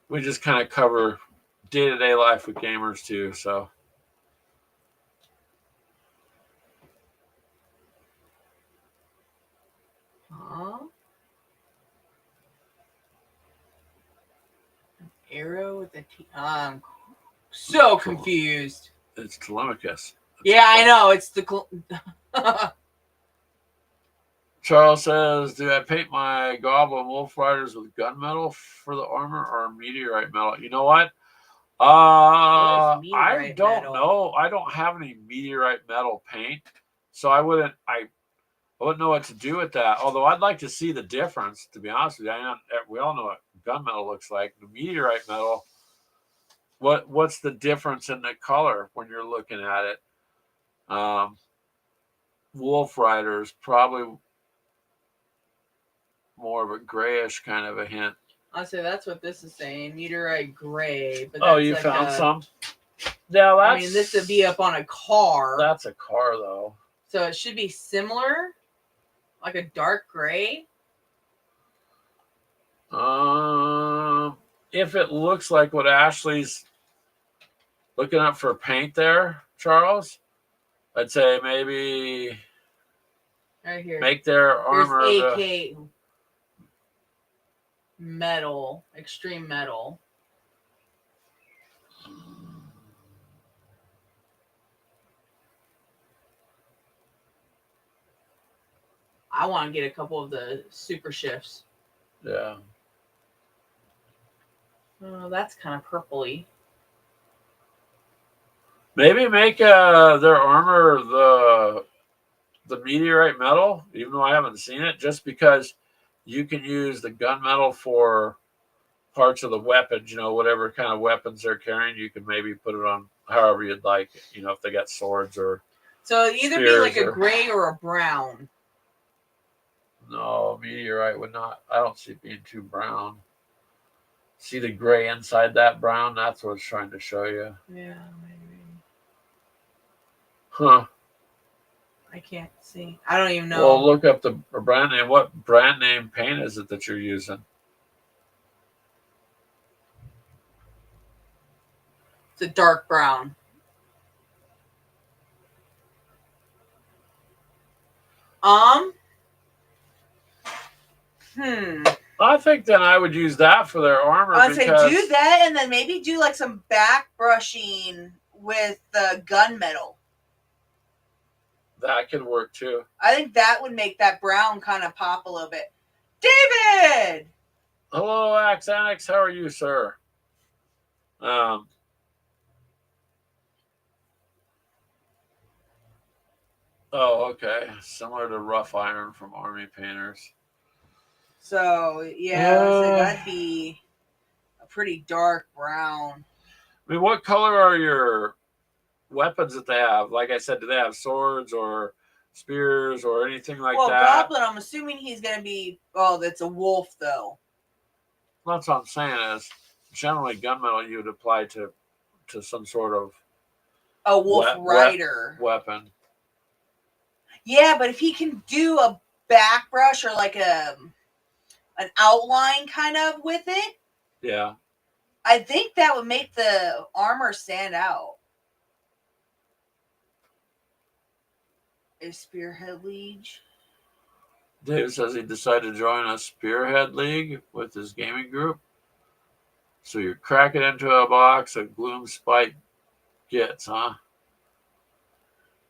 We just kind of cover day-to-day life with gamers too, so. Arrow with a T. I'm so confused. It's Telemachus. Yeah, I know. It's the. Charles says, do I paint my Goblin Wolf Riders with gunmetal for the armor or meteorite metal? You know what? I don't know. I don't have any meteorite metal paint, so I wouldn't know what to do with that. Although I'd like to see the difference, to be honest with you. We all know what gunmetal looks like. The meteorite metal, what's the difference in the color when you're looking at it? Wolf Riders probably more of a grayish kind of a hint. I'll say that's what this is saying, meteorite gray. But oh, you like found some? Yeah, I mean, this would be up on a car. That's a car, though. So it should be similar, like a dark gray. If it looks like what Ashley's looking up for paint there, Charles, I'd say maybe right here. Make their armor AK metal, extreme metal. I want to get a couple of the super shifts. Yeah. Oh, that's kind of purpley. Maybe make their armor the meteorite metal, even though I haven't seen it, just because you can use the gunmetal for parts of the weapons, whatever kind of weapons they're carrying, you can maybe put it on however you'd like, if they got swords or so it'd either be like a gray or a brown. No, meteorite would not. I don't see it being too brown. See the gray inside that brown? That's what it's trying to show you. Yeah, maybe. Huh. I can't see. I don't even know. Well, look up the brand name. What brand name paint is it that you're using? It's a dark brown. Um. Hmm. I think then I would use that for their armor. I'd say because do that, and then maybe do like some back brushing with the gunmetal. that could work too. I think that would make that brown kind of pop a little bit. David! Hello, Axanix. How are you, sir? Um, oh, okay. Similar to rough iron from Army Painters. So, yeah, so that'd be a pretty dark brown. I mean, what color are your weapons that they have? Like I said, do they have swords or spears or anything like well, that? Goblin, I'm assuming he's going to be. Oh, that's a wolf, though. That's what I'm saying is generally gunmetal you would apply to some sort of A wolf rider. weapon. Yeah, but if he can do a back brush or like an outline kind of with it, Yeah. I think that would make the armor stand out. A Spearhead Liege. Dave says he decided to join a Spearhead League with his gaming group. So you crack it into a box of Gloom Spike gets, huh?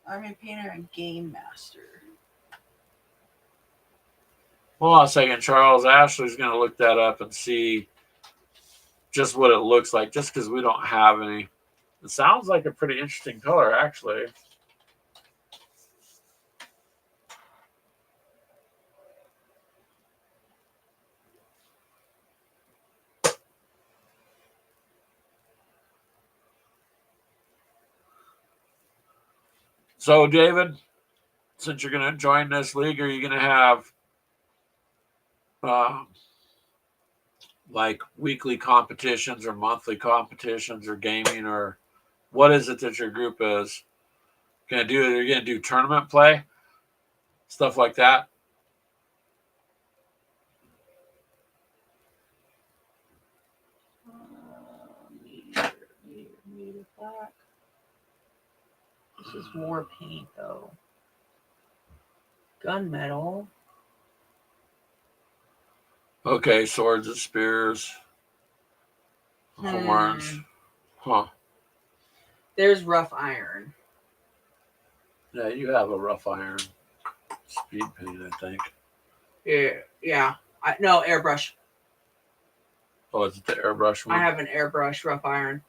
Army Painter and Game Master. Hold on a second, Charles. Ashley's going to look that up and see just what it looks like, just because we don't have any. It sounds like a pretty interesting color, actually. So, David, since you're going to join this league, are you going to have uh, like weekly competitions or monthly competitions or gaming, or what is it that your group is going to do? Are you going to do tournament play, stuff like that? Meteor black. This is war paint, though. Gunmetal. Okay, swords and spears, horns. Huh. There's rough iron. Yeah, you have a rough iron speed paint, I think. Yeah. No, airbrush. Oh, it's the airbrush one? I have an airbrush rough iron.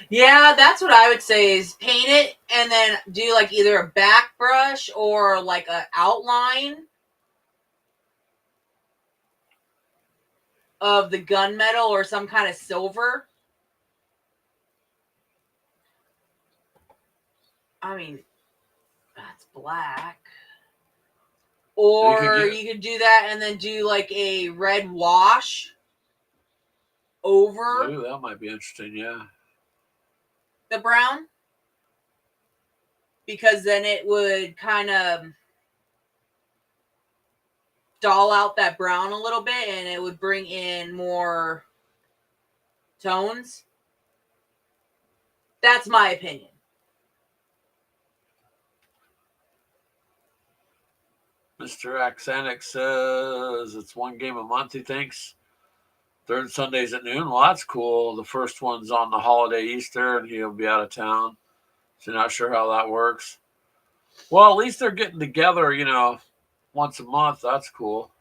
Yeah, that's what I would say is paint it and then do like either a back brush or like an outline of the gunmetal or some kind of silver. I mean, that's black. Or you could do that and then do like a red wash over. Ooh, that might be interesting, yeah. The brown. Because then it would kind of dull out that brown a little bit and it would bring in more tones. That's my opinion. Mr. Axanic says it's one game a month, he thinks. Third Sundays at noon. Well, that's cool. The first one's on the holiday Easter, and he'll be out of town. So not sure how that works. Well, at least they're getting together, once a month. That's cool.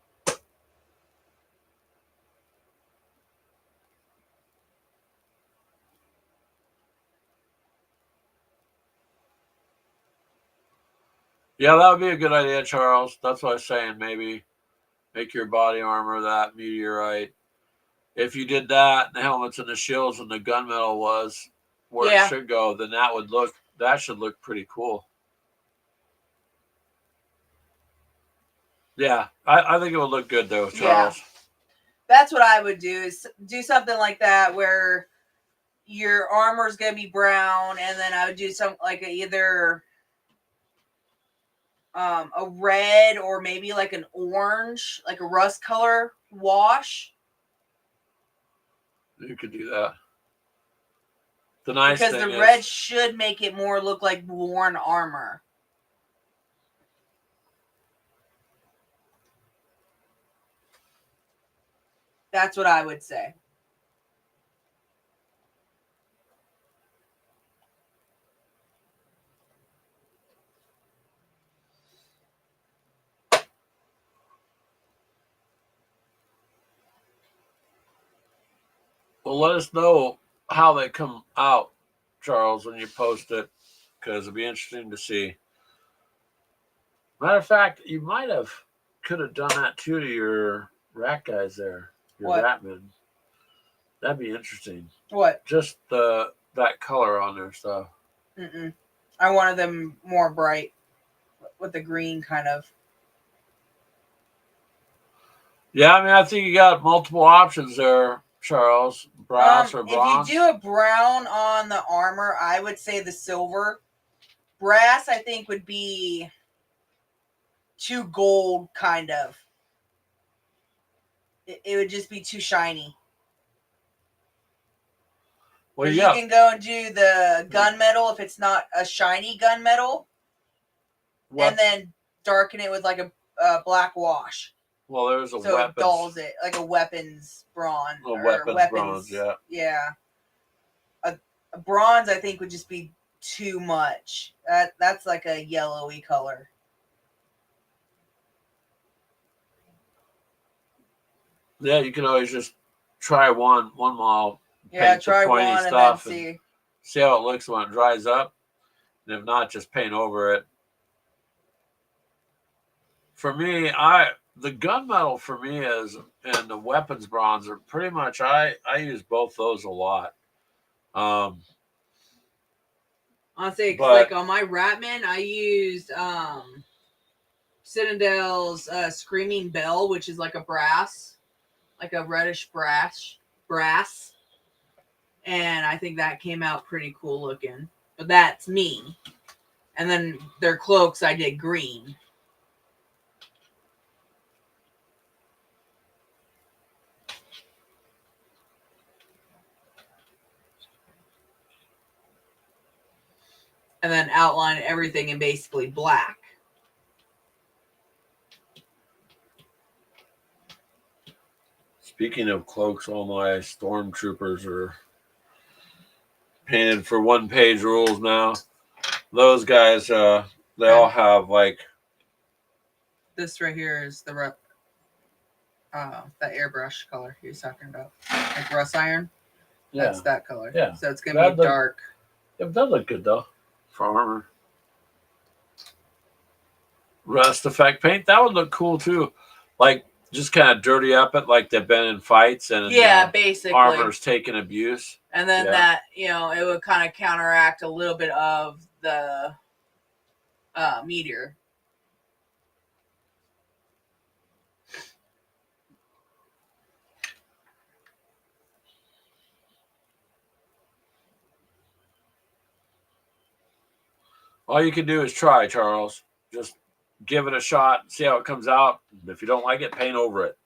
Yeah, that would be a good idea, Charles. That's what I was saying. Maybe make your body armor that meteorite. If you did that, the helmets and the shields and the gunmetal was where it should go, then that should look pretty cool. Yeah, I think it would look good though, Charles. Yeah. That's what I would do is do something like that where your armor's gonna be brown, and then I would do some like either a red or maybe like an orange, like a rust color wash. You could do that. The nice because thing the is, red should make it more look like worn armor. That's what I would say. well, let us know how they come out, Charles, when you post it, because it'd be interesting to see. Matter of fact, you could have done that too to your rat guys there, your What? ratmen. That'd be interesting. What? Just that color on their stuff. I wanted them more bright with the green kind of. Yeah, I mean, I think you got multiple options there, Charles. Brass or bronze. If you do a brown on the armor, I would say the silver. Brass, I think, would be too gold, kind of. It would just be too shiny. Well, you can go and do the gunmetal if it's not a shiny gunmetal, and then darken it with like a black wash. Well, there's a so weapons. It dulls it like a weapons bronze. A weapons bronze, yeah. Yeah. A bronze, I think, would just be too much. That's like a yellowy color. Yeah, you can always just try one model. Yeah, try one and then see how it looks when it dries up. And if not, just paint over it. For me, the gunmetal for me is, and the weapons bronze are pretty much, I use both those a lot. Honestly, like on my Ratman, I used Citadel's Screaming Bell, which is like a brass, like a reddish brass. And I think that came out pretty cool looking. But that's me. And then their cloaks, I did green. And then outline everything in basically black. Speaking of cloaks, all my stormtroopers are painted for 1-page rules now. Those guys, they all have like. This right here is the that airbrush color he was talking about, like rust iron. Yeah. That's that color. Yeah. So it's gonna be dark. It does look good though for armor. Rust effect paint, that would look cool too. Like just kind of dirty up it, like they've been in fights and basically armor's taking abuse. And then that, it would kind of counteract a little bit of the meteor. All you can do is try, Charles. Just give it a shot, see how it comes out. If you don't like it, paint over it.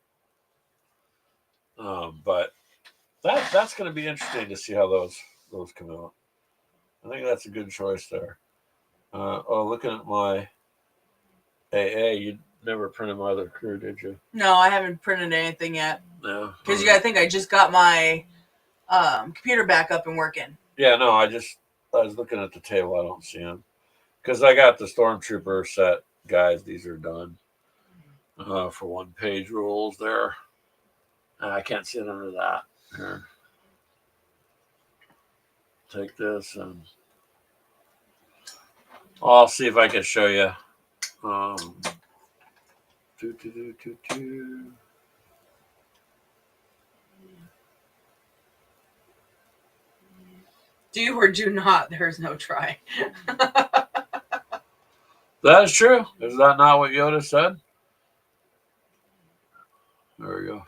But that's going to be interesting to see how those come out. I think that's a good choice there. Looking at my AA, you never printed my other crew, did you? No, I haven't printed anything yet. No, because you got to think I just got my computer back up and working. Yeah, no, I was looking at the table. I don't see them because I got the Stormtrooper set, guys. These are done for 1-page rules there. I can't see it under that. Here. Take this and I'll see if I can show you. Do or do not. There's no try. That is true. Is that not what Yoda said? There we go.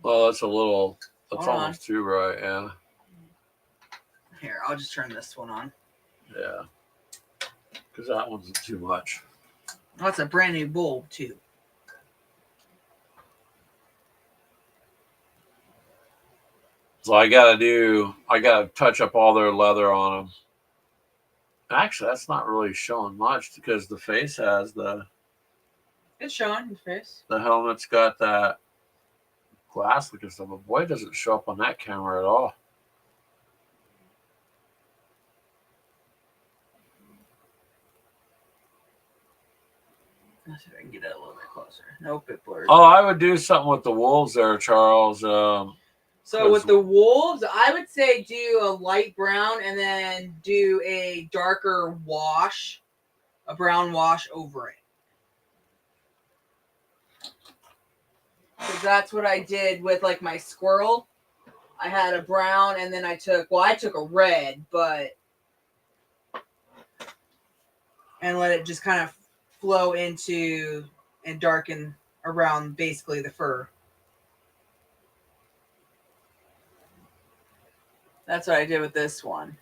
Well, that's almost too bright, yeah. Here, I'll just turn this one on. Yeah. Because that one's too much. Oh, it's a brand new bulb, too. So I gotta touch up all their leather on them. Actually, that's not really showing much because the face has It's showing his face. the helmet's got that glass looking stuff, but boy, it doesn't show up on that camera at all. Let's see if I can get it a little bit closer. Nope, it blurs. Oh, I would do something with the wolves there, Charles. So with the wolves, I would say do a light brown and then do a darker wash, a brown wash over it. Because that's what I did with like my squirrel. I had a brown and then I took a red, and let it just kind of flow into and darken around basically the fur. That's what I did with this one.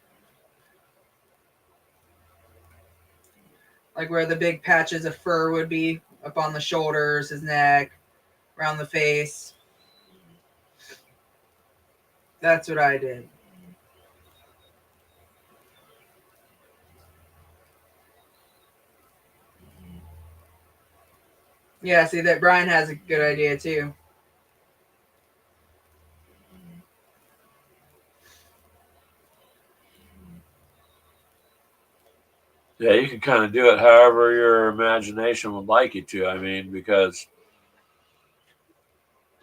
Like where the big patches of fur would be up on the shoulders, his neck, around the face. That's what I did. Yeah, see that Brian has a good idea too. Yeah, you can kind of do it however your imagination would like you to. I mean, because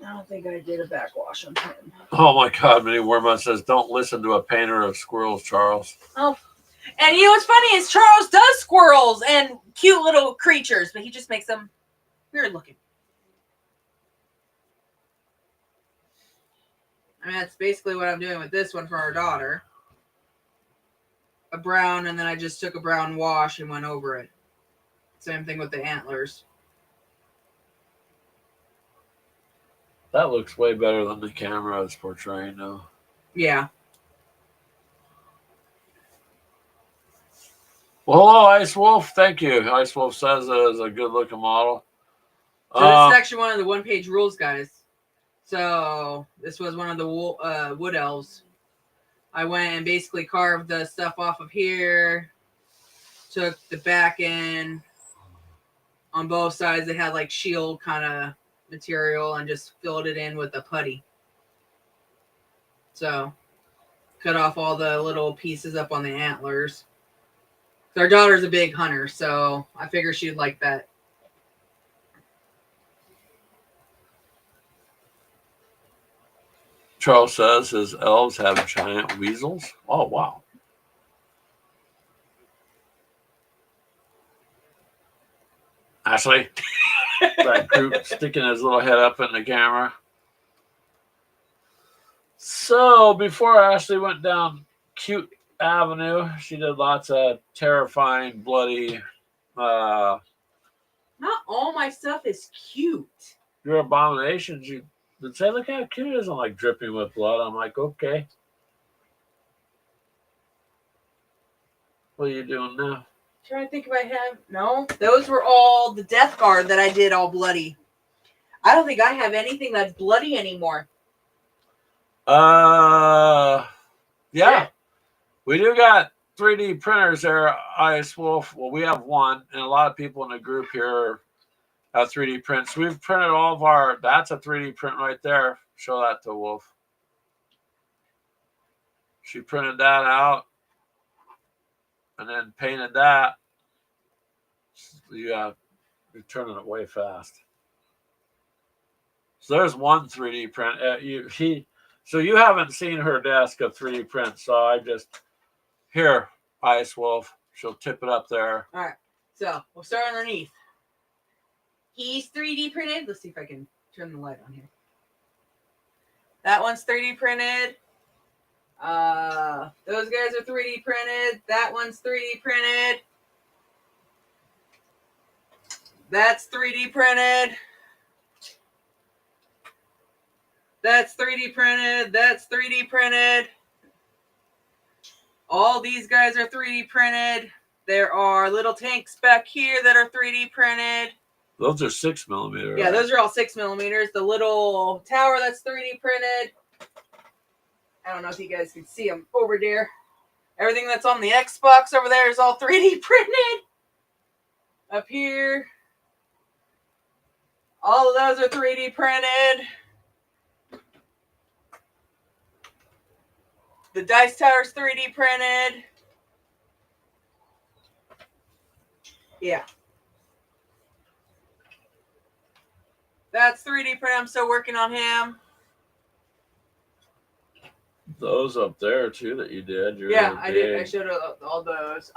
I don't think I did a backwash on him. oh my God, Minnie Wormont says, "Don't listen to a painter of squirrels, Charles." Oh, and you know what's funny is Charles does squirrels and cute little creatures, but he just makes them weird looking. I mean, that's basically what I'm doing with this one for our daughter. A brown, and then I just took a brown wash and went over it. Same thing with the antlers. That looks way better than the camera is portraying now. Yeah. Well, hello, Ice Wolf. Thank you. Ice Wolf says it is a good looking model. So this is actually one of the one-page rules, guys. So this was one of the wood elves. I went and basically carved the stuff off of here. Took the back end. On both sides, they had like shield kind of material and just filled it in with a putty. So cut off all the little pieces up on the antlers. Our daughter's a big hunter, so I figured she'd like that. Charles says his elves have giant weasels. Oh, wow. Ashley, that group sticking his little head up in the camera. So before Ashley went down Cute Avenue, she did lots of terrifying, bloody. Not all my stuff is cute. Your abominations. You did say, look how cute it is. I'm like dripping with blood. I'm like, okay. What are you doing now? Trying to think if I have. No, those were all the Death Guard that I did all bloody. I don't think I have anything that's bloody anymore. Yeah. Yeah. We do got 3D printers there, Ice Wolf. Well, we have one, and a lot of people in the group here have 3D prints. We've printed all of our. That's a 3D print right there. Show that to Wolf. She printed that out and then painted that. Yeah, you're turning it way fast. So there's one 3D print. So you haven't seen her desk of 3D prints. So I just here, Ice Wolf. She'll tip it up there. All right. So we'll start underneath. He's 3D printed. Let's see if I can turn the light on here. That one's 3D printed. Those guys are 3D printed. That one's 3D printed. That's 3D printed. That's 3D printed. That's 3D printed. All these guys are 3D printed. There are little tanks back here that are 3D printed. Those are 6mm. Yeah, those are all 6mm. The little tower that's 3D printed. I don't know if you guys can see them over there. Everything that's on the Xbox over there is all 3D printed. Up here, all of those are 3D printed. The dice tower's 3D printed. Yeah. That's 3D printed. I'm still working on him. Those up there too that you did. Yeah, I did. I showed all those.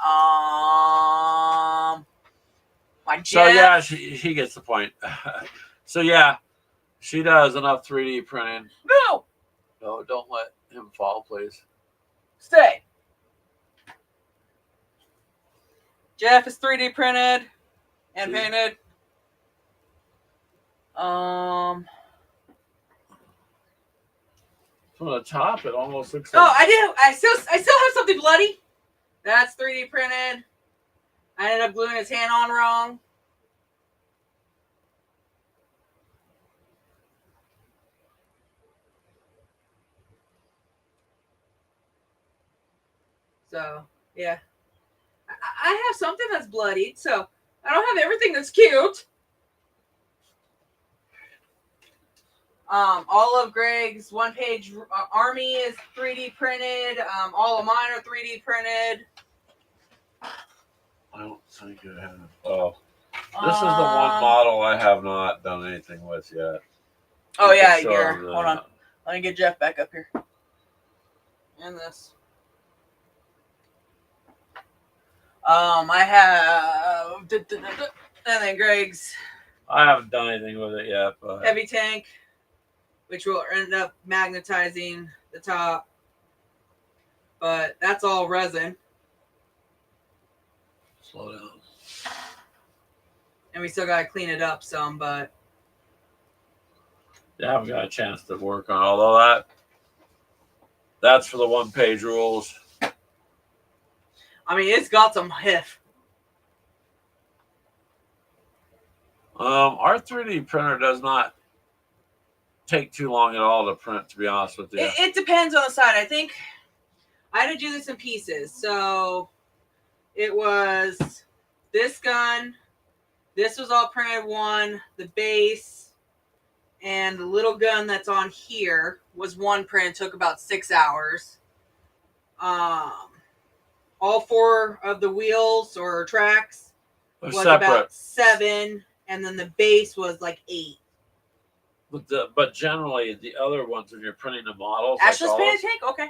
My Jeff. So yeah, he gets the point. So yeah, she does enough 3D printing. No, don't let him fall, please. Stay. Jeff is 3D printed and painted. From the top, it almost looks Oh, like. I do. I still have something bloody. That's 3D printed. I ended up gluing his hand on wrong. So yeah, I have something that's bloodied. So I don't have everything that's cute. All of Greg's one-page army is 3D printed. All of mine are 3D printed. I don't think I have. Oh, this is the one model I have not done anything with yet. Oh yeah, here. Hold on. Let me get Jeff back up here. And this. I have, and then Greg's. I haven't done anything with it yet, but heavy tank, which will end up magnetizing the top. But that's all resin. Slow down. And we still got to clean it up some, but. I haven't got a chance to work on all of that. That's for the one-page rules. I mean, it's got some heft. Our 3D printer does not take too long at all to print, to be honest with you. It depends on the side. I think I had to do this in pieces. So it was this gun. This was all printed one. The base and the little gun that's on here was one print. Took about 6 hours. All 4 of the wheels or tracks was separate. About 7, and then the base was like 8. But generally, the other ones, when you're printing the models, Ashley's painted tank. Okay.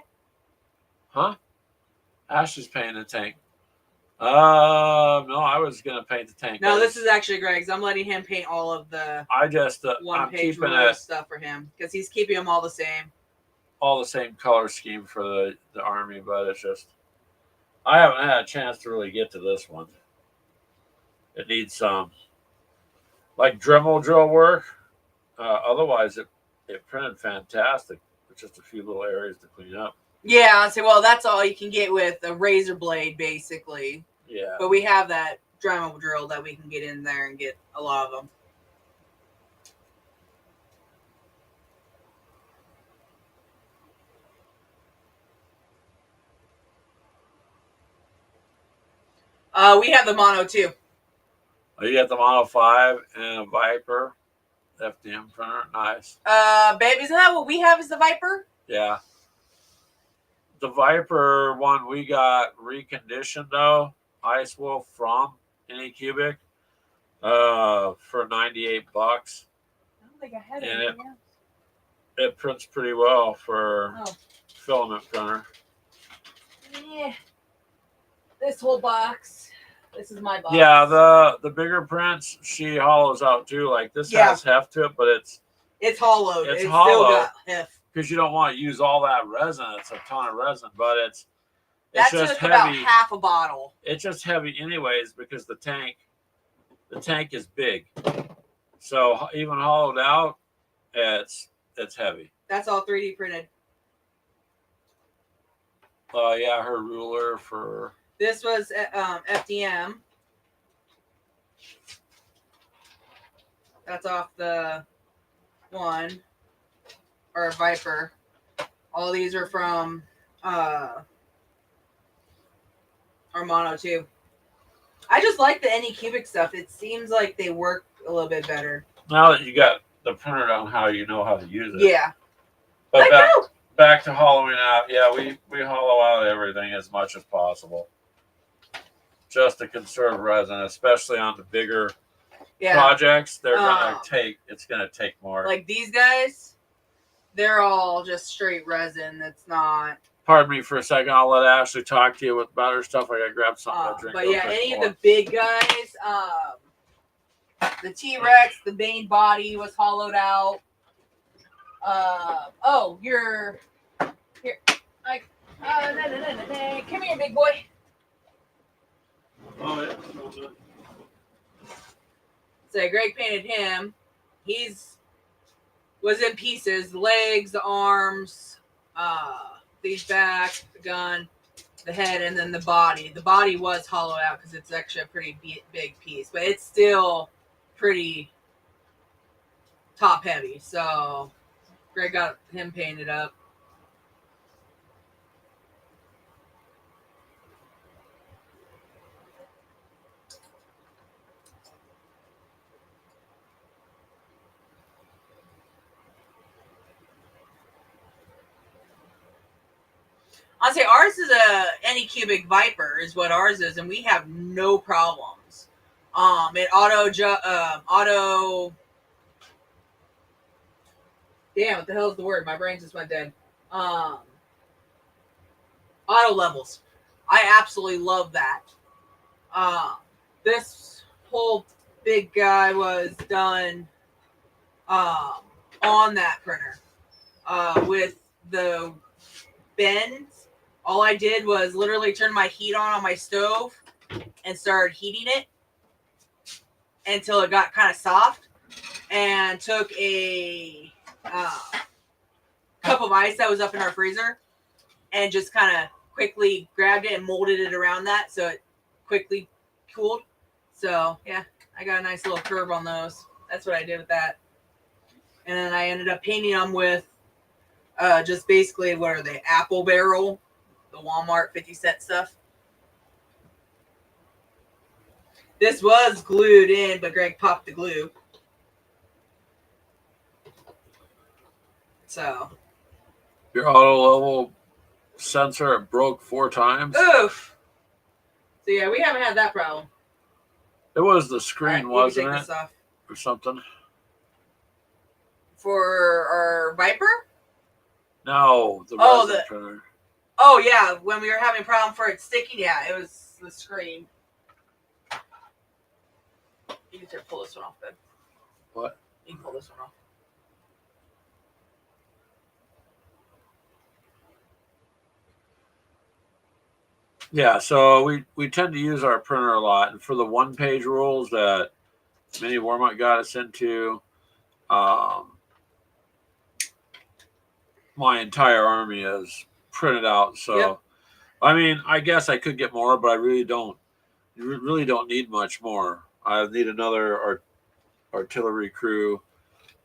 Huh? Ashley's painting the tank. No, I was gonna paint the tank. No, this is actually Greg's. I'm letting him paint all of the. I just I'm keeping it stuff for him because he's keeping them all the same. All the same color scheme for the army, but it's just I haven't had a chance to really get to this one. It needs some like Dremel drill work. Otherwise, it printed fantastic with just a few little areas to clean up. Yeah, I say, well, that's all you can get with a razor blade, basically. Yeah. But we have that Dremel drill that we can get in there and get a lot of them. We have the Mono too. Oh, you got the Mono 5 and a Viper FDM printer. Nice. Babe, isn't that what we have is the Viper? Yeah. The Viper one we got reconditioned though, Ice Wolf from Anycubic, for $98. I don't think I had anything else. It prints pretty well for filament printer. Yeah. This whole box. This is my box. Yeah, the bigger prints she hollows out too. Like this has heft to it, but it's hollowed. It's hollow. Still got heft. Because you don't want to use all that resin. It's a ton of resin, but it's that just took heavy. About half a bottle. It's just heavy anyways because the tank is big. So even hollowed out, it's heavy. That's all 3D printed. Yeah, her ruler for this was FDM. That's off the one or Viper. All these are from Armano too. I just like the Anycubic stuff. It seems like they work a little bit better. Now that you got the printer on how you know how to use it. Yeah. But back to hollowing out. Yeah, we hollow out everything as much as possible. Just to conserve resin, especially on the bigger projects. It's gonna take more. Like these guys, they're all just straight resin. That's not. Pardon me for a second. I'll let Ashley talk to you about her stuff. I gotta grab something to drink. But yeah, any of the big guys, the T-Rex, the main body was hollowed out. You're here. Like, come here, big boy. Oh yeah. So Greg painted him. Was in pieces. The legs, the arms, these back, the gun, the head, and then the body. The body was hollowed out because it's actually a pretty big piece, but it's still pretty top heavy. So Greg got him painted up. I'll say ours is a Anycubic Viper is what ours is, and we have no problems. It auto. Damn, what the hell is the word? My brain just went dead. Auto levels. I absolutely love that. This whole big guy was done on that printer with the bends. All I did was literally turn my heat on my stove and started heating it until it got kind of soft, and took a cup of ice that was up in our freezer and just kind of quickly grabbed it and molded it around that so it quickly cooled. So yeah, I got a nice little curve on those. That's what I did with that. And then I ended up painting them with just basically, what are they? Apple barrel, the Walmart 50-cent stuff. This was glued in, but Greg popped the glue. So. Your auto level sensor broke 4 times. Oof. So yeah, we haven't had that problem. It was the screen, wasn't it? Or something. For our Viper? No, the resin printer. Oh yeah, when we were having a problem for it sticking, yeah, it was the screen. You can pull this one off, Ben. What? You can pull this one off. Yeah, so we tend to use our printer a lot, and for the 1-page rules that Mini Warmuck got us into, my entire army is printed out. So, yep. I mean, I guess I could get more, but I really don't. You really don't need much more. I need another artillery crew.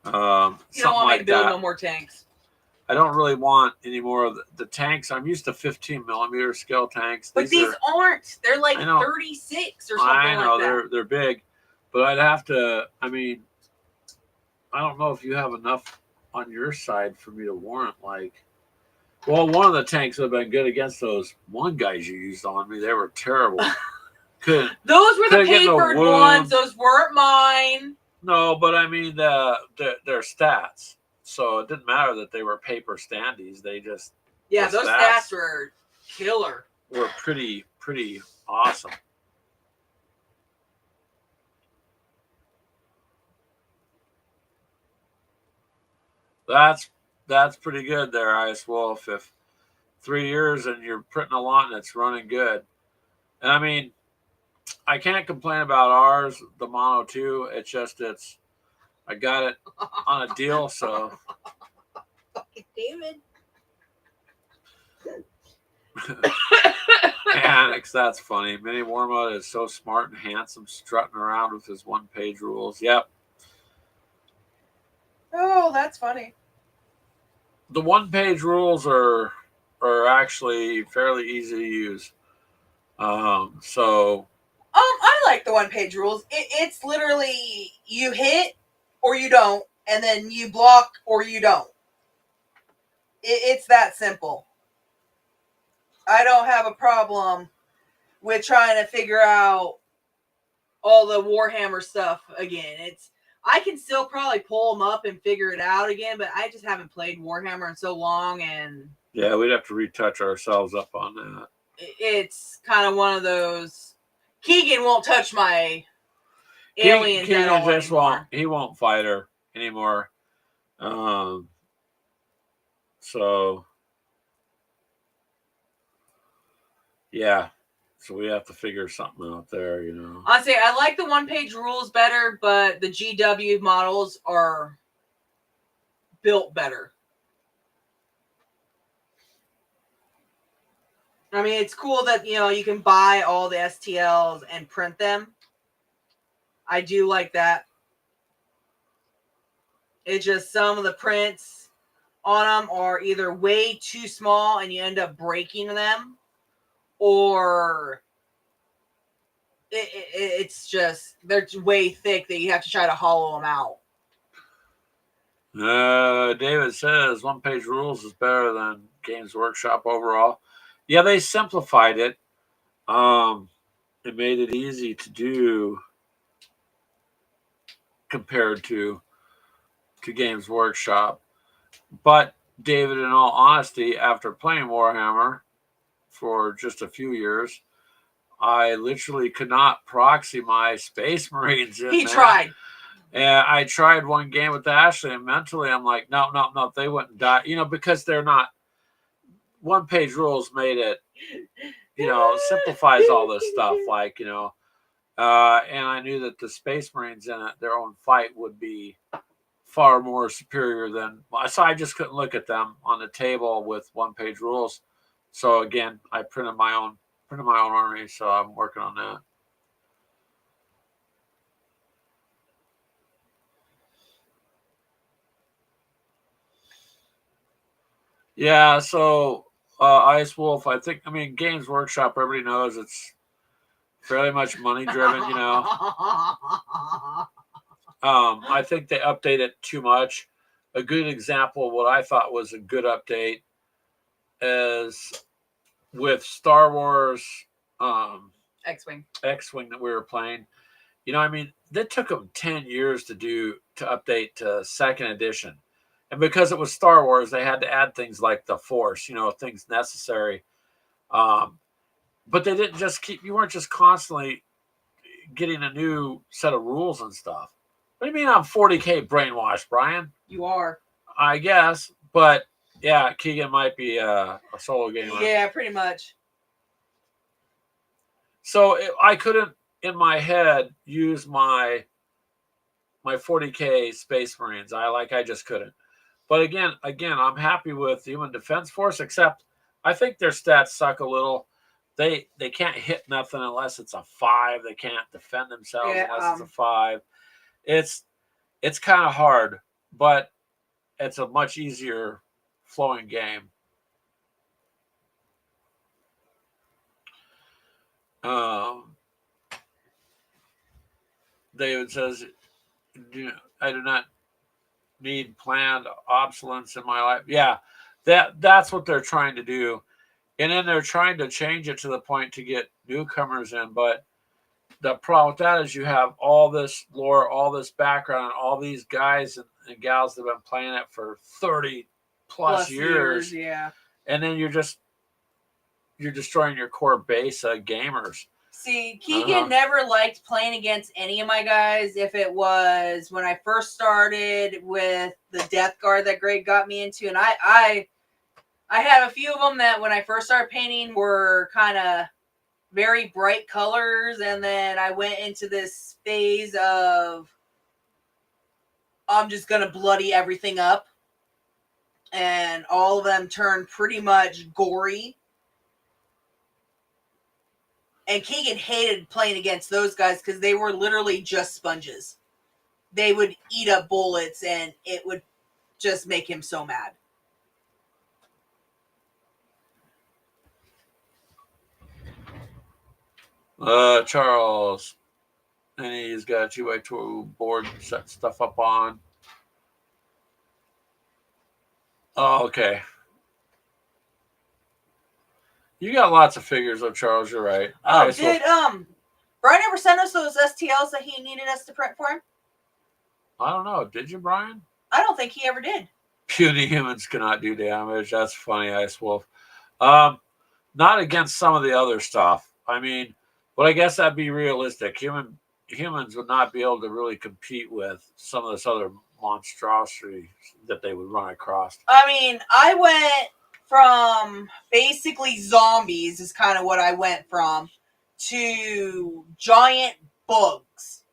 You don't want me to build no more tanks. I don't really want any more of the tanks. I'm used to 15mm scale tanks. But these aren't. They're like 36 or something like that. I know, they're big. But I'd have to, I mean, I don't know if you have enough on your side for me to warrant, like, well, one of the tanks would have been good against those one guys you used on me. They were terrible. Those were the papered ones. Those weren't mine. No, but I mean their stats. So it didn't matter that they were paper standees. They just those stats were killer. Were pretty awesome. That's pretty good there, Ice Wolf. If 3 years and you're printing a lot and it's running good. And I mean, I can't complain about ours, the Mono 2. It's just I got it on a deal, so. Fucking David. Annex, that's funny. Mini Warmut is so smart and handsome, strutting around with his 1-page rules. Yep. Oh, that's funny. the one-page rules are actually fairly easy to use. So I like the one-page rules. It's literally you hit or you don't, and then you block or you don't. It's that simple. I don't have a problem with trying to figure out all the Warhammer stuff again. I can still probably pull them up and figure it out again, but I just haven't played Warhammer in so long, and yeah, we'd have to retouch ourselves up on that. it's kind of one of those. Keegan won't touch my aliens Keegan at all just anymore. won't fight her anymore. So yeah, so we have to figure something out there, you know. Honestly, I like the one-page rules better, but the GW models are built better. I mean, it's cool that, you can buy all the STLs and print them. I do like that. It's just some of the prints on them are either way too small and you end up breaking them, or it's just they're way thick that you have to try to hollow them out. David says one-page rules is better than Games Workshop overall. Yeah, they simplified it. It made it easy to do compared to Games Workshop. But David, in all honesty, after playing Warhammer for just a few years, I literally could not proxy my Space Marines in He there. tried. And I tried one game with Ashley, and mentally I'm like, no, they wouldn't die. Because they're not. One-page rules made it, simplifies all this stuff. And I knew that the Space Marines in it, their own fight would be far more superior than. So I just couldn't look at them on the table with one-page rules. So again, I printed my own army. So I'm working on that. Yeah, so Ice Wolf, Games Workshop, everybody knows it's fairly much money driven, I think they update it too much. A good example of what I thought was a good update is with Star Wars X-Wing that we were playing. That took them 10 years to update to second edition. And because it was Star Wars, they had to add things like the Force, things necessary. But they didn't you weren't just constantly getting a new set of rules and stuff. What do you mean I'm 40K brainwashed, Brian? You are. I guess. But yeah, Keegan might be a solo gamer. Yeah, pretty much. So I couldn't, in my head, use my 40K Space Marines. I just couldn't. But again, I'm happy with the Human Defense Force, except I think their stats suck a little. They can't hit nothing unless it's a 5. They can't defend themselves unless it's a 5. It's kind of hard, but it's a much easier flowing game. David says, I do not need planned obsolescence in my life. Yeah, that's what they're trying to do. And then they're trying to change it to the point to get newcomers in. But the problem with that is you have all this lore, all this background, all these guys and gals that have been playing it for 30 plus years. Yeah. And then you're destroying your core base of gamers. See, Keegan never liked playing against any of my guys. If it was when I first started with the Death Guard that Greg got me into, and I have a few of them that when I first started painting were kind of very bright colors, and then I went into this phase of I'm just gonna bloody everything up, and all of them turned pretty much gory. And Keegan hated playing against those guys because they were literally just sponges. They would eat up bullets, and it would just make him so mad. Charles. And he's got a 2x2 board set stuff up on. Oh, okay. You got lots of figures though, Charles. You're right. Oh, Right, did Brian ever send us those STLs that he needed us to print for him? I don't know. Did you, Brian? I don't think he ever did. Puny humans cannot do damage. That's funny, Ice Wolf. Not against some of the other stuff. I mean, but I guess that'd be realistic. Humans would not be able to really compete with some of this other monstrosity that they would run across. I mean, I went from basically zombies is kind of what I went from to giant bugs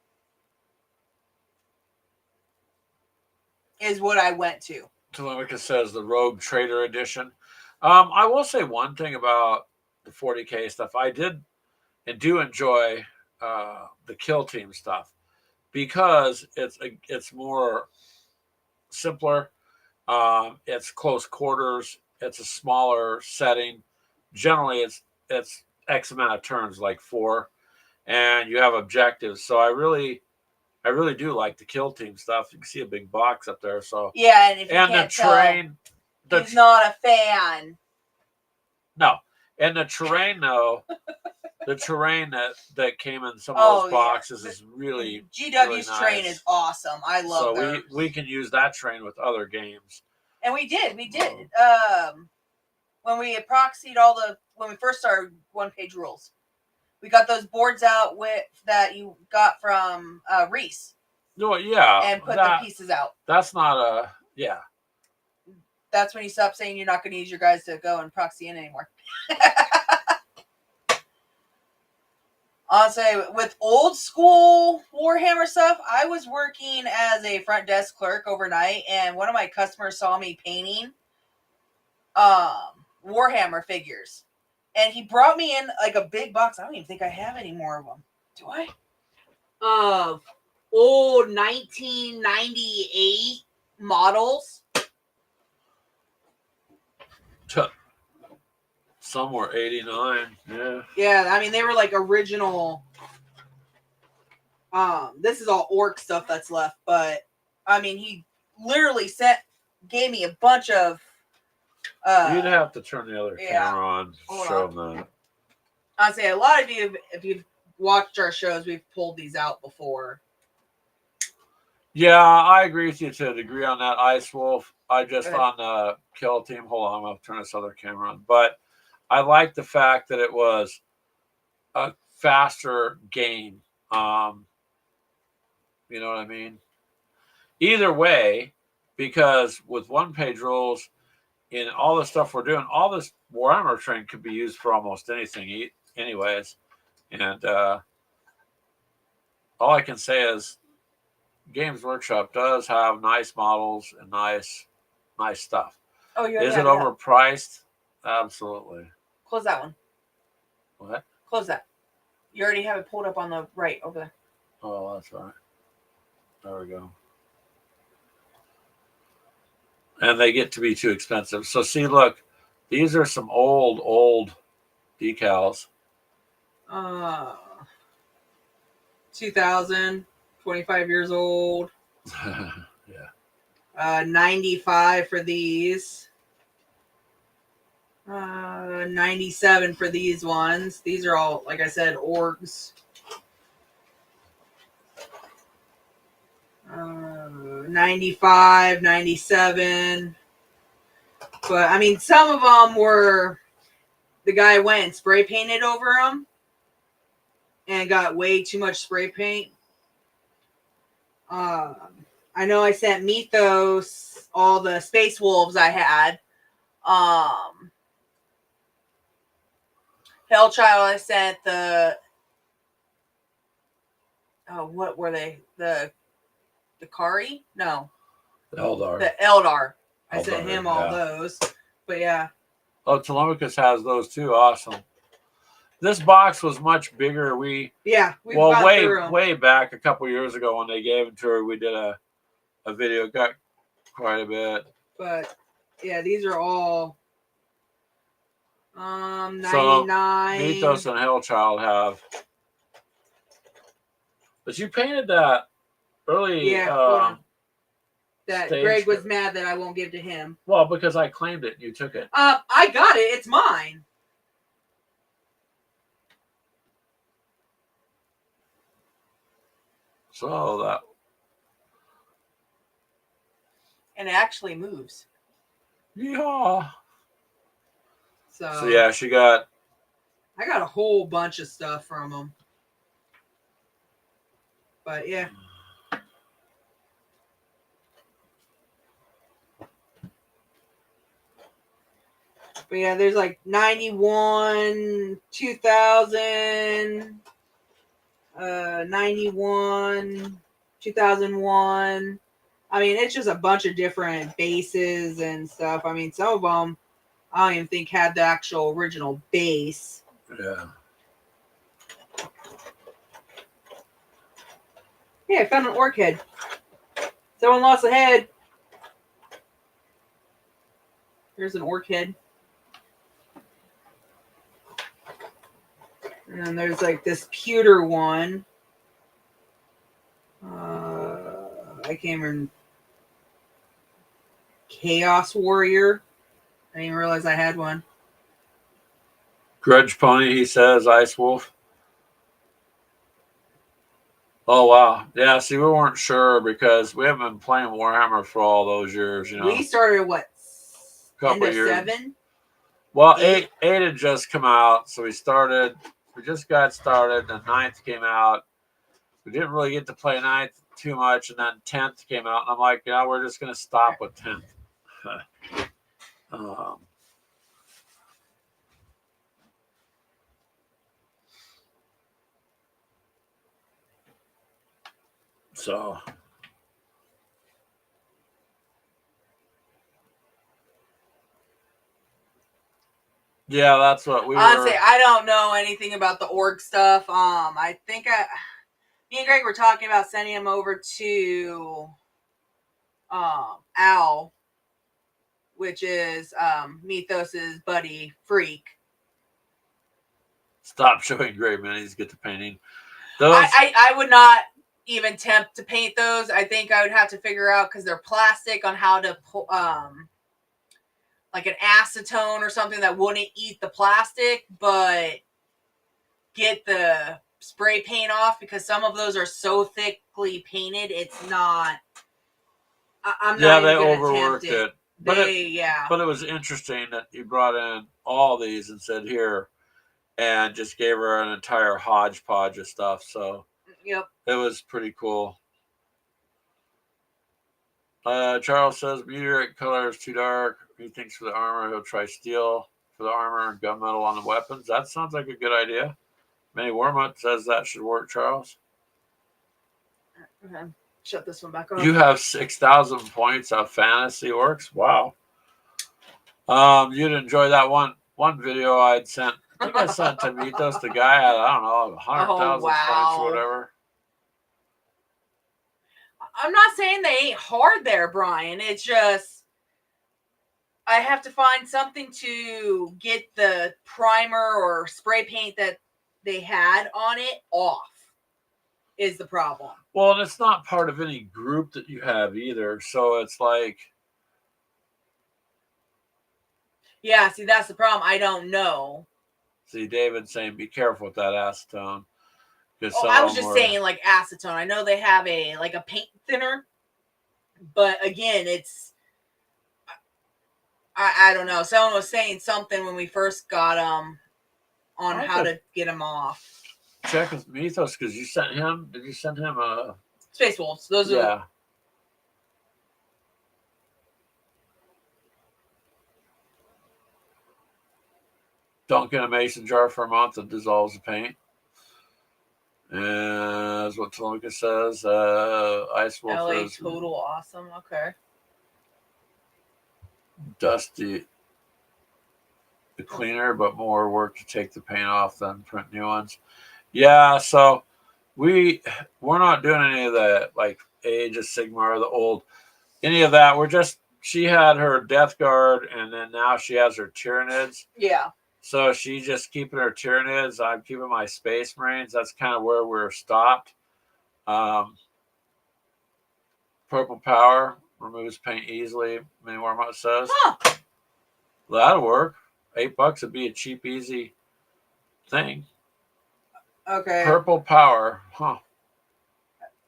is what I went to. Telemachus says the Rogue Trader Edition. I will say one thing about the 40K stuff. I did and do enjoy the Kill Team stuff because it's more simpler. It's close quarters. It's a smaller setting. Generally, it's X amount of turns, like 4, and you have objectives. So I really do like the Kill Team stuff. You can see a big box up there. So yeah, and if you and can't the terrain, he's not a fan. No, and the terrain though, the terrain that came in some of those boxes is really GW's really terrain nice. is awesome. I love. So we can use that terrain with other games. And we did. When we proxied when we first started One Page Rules, we got those boards out that you got from Reese. No, yeah, and put the pieces out. That's not a yeah. That's when you stop saying you're not going to use your guys to go and proxy in anymore. Honestly, with old school Warhammer stuff, I was working as a front desk clerk overnight, and one of my customers saw me painting Warhammer figures. And he brought me in like a big box. I don't even think I have any more of them. Do I? Of old 1998 models. Some were 89. Yeah. Yeah, I mean they were like original. This is all orc stuff that's left, but I mean he literally gave me a bunch of. You'd have to turn the other camera on to show them that. I'd say a lot of you, if you've watched our shows, we've pulled these out before. Yeah, I agree with you to a degree on that, Ice Wolf. I just on the Kill Team. Hold on, I'm going to turn this other camera on. But I like the fact that it was a faster game. You know what I mean? Either way, because with one-page rules, in all the stuff we're doing, all this Warhammer train could be used for almost anything anyways. And all I can say is Games Workshop does have nice models and nice stuff. Oh, is it overpriced? Absolutely. Close that one. What? Close that. You already have it pulled up on the right over there. Oh, that's right. There we go. And they get to be too expensive. So see, look, these are some old decals. 2000, 25 years old. Yeah. 95 for these. 97 for these ones. These are all, like I said, orgs. 95, 97. But, I mean, some of them were, the guy went and spray painted over them and got way too much spray paint. I know I sent Mythos all the Space Wolves I had. Hellchild, I sent what were they? The Kari? No. The Eldar. The Eldar. I sent him all those. But yeah. Oh, Telemachus has those too. Awesome. This box was much bigger. Way back a couple years ago when they gave them to her, we did a video. Got quite a bit. But yeah, these are all 99. So Mythos and Hellchild have But you painted that early Yeah, hold on. That stage. Greg was mad that I won't give to him. Well, because I claimed it and you took it. I got it. It's mine. So that. And it actually moves. Yeah. So yeah, she got. I got a whole bunch of stuff from them. But yeah. But yeah, there's like 91, 2000, 91, 2001. I mean, it's just a bunch of different bases and stuff. I mean, some of them I don't even think had the actual original base. Yeah. Hey, I found an orc head. Someone lost a head. There's an orc head. And then there's like this pewter one. I can't remember. Chaos Warrior. I didn't even realize I had one. Grudge Pony, he says. Ice Wolf. Oh, wow. Yeah, see, we weren't sure because we haven't been playing Warhammer for all those years, you know. We started, what, Couple end of years. 7? Well, 8 had just come out, so we just got started, and 9th came out. We didn't really get to play 9th too much, and then 10th came out, and I'm like, yeah, we're just going to stop with 10th. So, yeah, that's what we Honestly, were. I don't know anything about the org stuff. I think me and Greg were talking about sending him over to Al, which is Mythos's buddy Freak. Stop showing gray minis, get to painting. I would not even attempt to paint those. I think I would have to figure out, because they're plastic, on how to pull like an acetone or something that wouldn't eat the plastic, but get the spray paint off, because some of those are so thickly painted, it's not. I'm not. They even overworked it. But it was interesting that you brought in all these and said here, and just gave her an entire hodgepodge of stuff. So yep, it was pretty cool. Charles says meteorite color is too dark. He thinks for the armor he'll try steel for the armor and gunmetal on the weapons. That sounds like a good idea. Manny Wormut says that should work, Charles. Okay. Shut this one back on. You have 6,000 points of fantasy orcs. Wow. You'd enjoy that one video I'd sent. I think I sent to Mythos. The guy had, I don't know, 100,000 points or whatever. I'm not saying they ain't hard there, Brian. It's just I have to find something to get the primer or spray paint that they had on it off, is the problem. Well, and it's not part of any group that you have either. So it's like. Yeah, see, that's the problem. I don't know. See, David saying, be careful with that acetone. I was just saying, like, acetone. I know they have a paint thinner, but again, it's. I don't know. Someone was saying something when we first got them on how to get them off. Check with Mythos, because you sent him. Did you send him a Space Wolves? Those are. Don't get a mason jar for a month that dissolves the paint. And that's what Toluca says. Ice Wolf LA is total awesome. Okay. Dusty. The cleaner, but more work to take the paint off than print new ones. Yeah, so we're not doing any of the like Age of Sigmar, the old, any of that. We're just, she had her Death Guard, and then now she has her Tyranids. Yeah. So she's just keeping her Tyranids. I'm keeping my Space Marines. That's kind of where we're stopped. Purple Power removes paint easily. Mini Warmut says Huh. that'll work. $8 would be a cheap, easy thing. Okay. Purple Power, huh?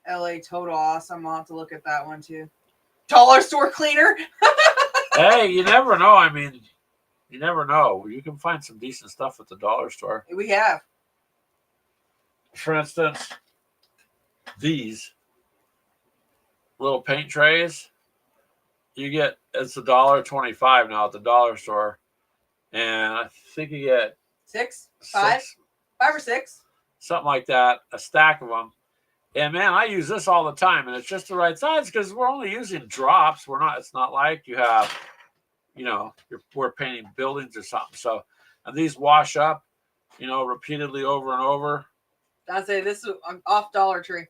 LA Total Awesome. I'll have to look at that one too. Dollar store cleaner. Hey, you never know. I mean, you never know. You can find some decent stuff at the dollar store. We have. For instance, these little paint trays. You get it's $1.25 now at the dollar store, and I think you get 6, 5, 5 or 6, something like that, a stack of them. And man, I use this all the time, and it's just the right size because we're only using drops. We're not. It's not like you have, we're painting buildings or something. So, and these wash up, repeatedly over and over. I say this is off Dollar Tree.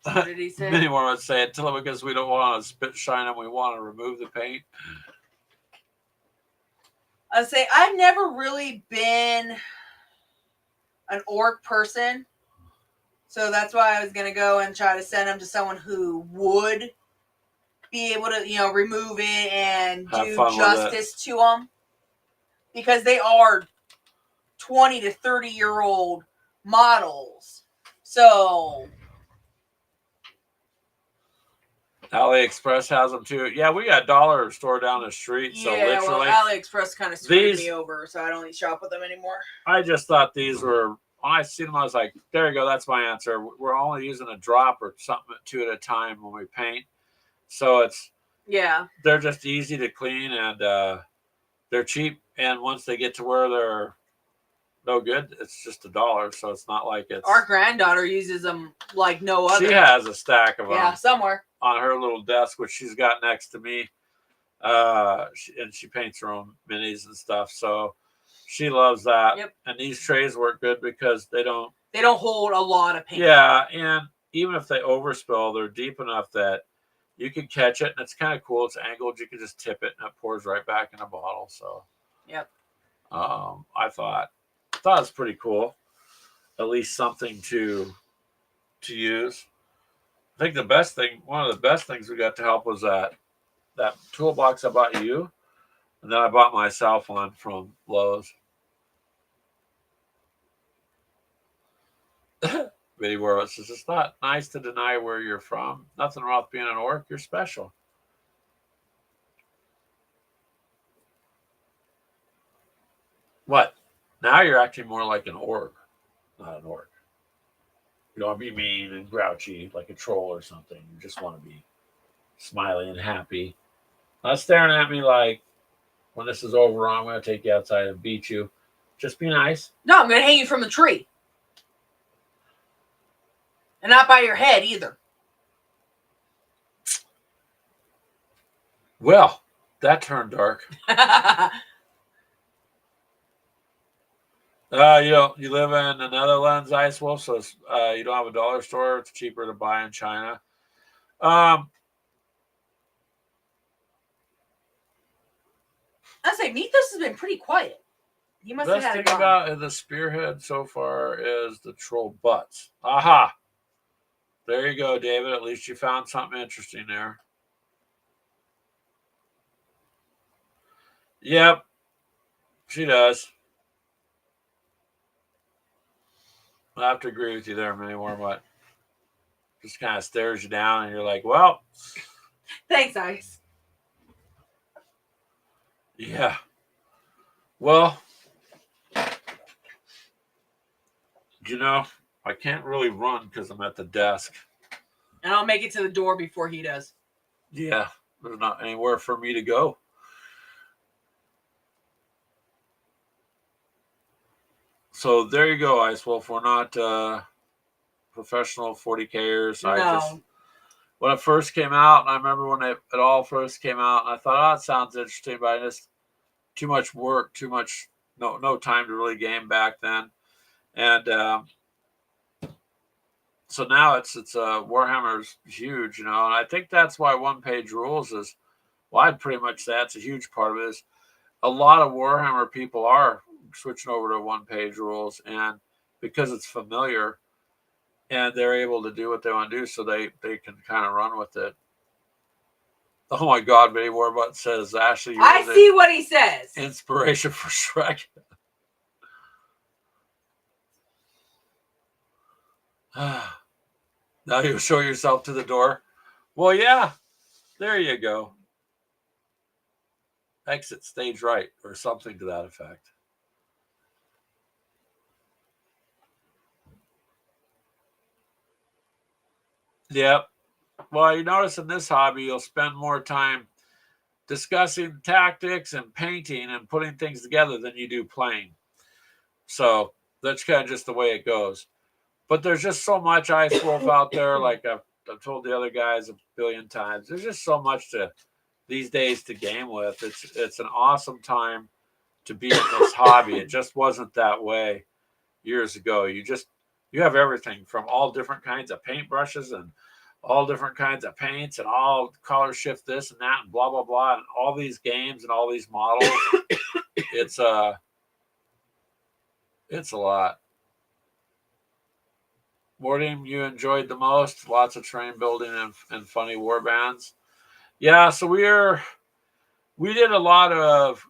What did he say? Many more would say it because we don't want to spit shine them. We want to remove the paint. I say I've never really been an orc person, so that's why I was gonna go and try to send them to someone who would be able to, remove it and do justice to them, because they are 20 to 30-year-old models. So AliExpress has them too. Yeah, we got a dollar store down the street. So yeah, literally, well, AliExpress kind of screwed me over, so I don't shop with them anymore. I just thought these were, when I seen them, I was like, there you go, that's my answer. We're only using a drop or something, 2 at a time when we paint. So they're just easy to clean, and they're cheap. And once they get to where they're no good, it's just $1. So it's not like it's. Our granddaughter uses them like no other. She has a stack of them. Yeah, somewhere on her little desk, which she's got next to me. And she paints her own minis and stuff. So she loves that. Yep. And these trays work good because they don't hold a lot of paint. Yeah, and even if they overspill, they're deep enough that you can catch it, and it's kind of cool. It's angled. You can just tip it, and it pours right back in a bottle. So, yep. I thought it was pretty cool. At least something to use. I think one of the best things we got to help was that toolbox I bought you, and then I bought myself one from Lowe's. Biddy Warwick says, it's not nice to deny where you're from. Nothing wrong with being an orc. You're special. What? Now you're acting more like an orc, not an orc. You don't want to be mean and grouchy like a troll or something. You just want to be smiling and happy. Not staring at me like, when this is over, I'm going to take you outside and beat you. Just be nice. No, I'm going to hang you from the tree. And not by your head either. Well, that turned dark. You live in the Netherlands, Ice Wolf, so you don't have a dollar store. It's cheaper to buy in China. I say Mythos has been pretty quiet. He must have had it Best thing about the spearhead so far is the troll butts. Aha! There you go, David. At least you found something interesting there. Yep, she does. I have to agree with you there, Minnie Warmut. Just kind of stares you down, and you're like, well. Thanks, Ice. Yeah. Well, I can't really run because I'm at the desk. And I'll make it to the door before he does. Yeah, there's not anywhere for me to go. So there you go, Ice Wolf. We're not professional 40Kers. No. When it first came out, and I remember when it all first came out, and I thought, it sounds interesting, but I just too much work, no time to really game back then. And so now it's Warhammer's huge, and I think that's why one-page rules is, well, I'd pretty much say that's a huge part of it, is a lot of Warhammer people are switching over to one-page rules, and because it's familiar, and they're able to do what they want to do, so they can kind of run with it. Oh my God, Betty Warbut says, Ashley, I see what he says. Inspiration for Shrek. Now you show yourself to the door. Well, yeah, there you go. Exit stage right, or something to that effect. Yep. Well, you notice in this hobby, you'll spend more time discussing tactics and painting and putting things together than you do playing. So that's kind of just the way it goes. But there's just so much Ice Wolf out there. Like I've told the other guys a billion times, there's just so much to these days to game with. It's an awesome time to be in this hobby. It just wasn't that way years ago. You have everything from all different kinds of paintbrushes and all different kinds of paints and all color shift this and that and blah blah blah and all these games and all these models. It's a lot. What team you enjoyed the most? Lots of train building and funny war bands. Yeah, so we did a lot of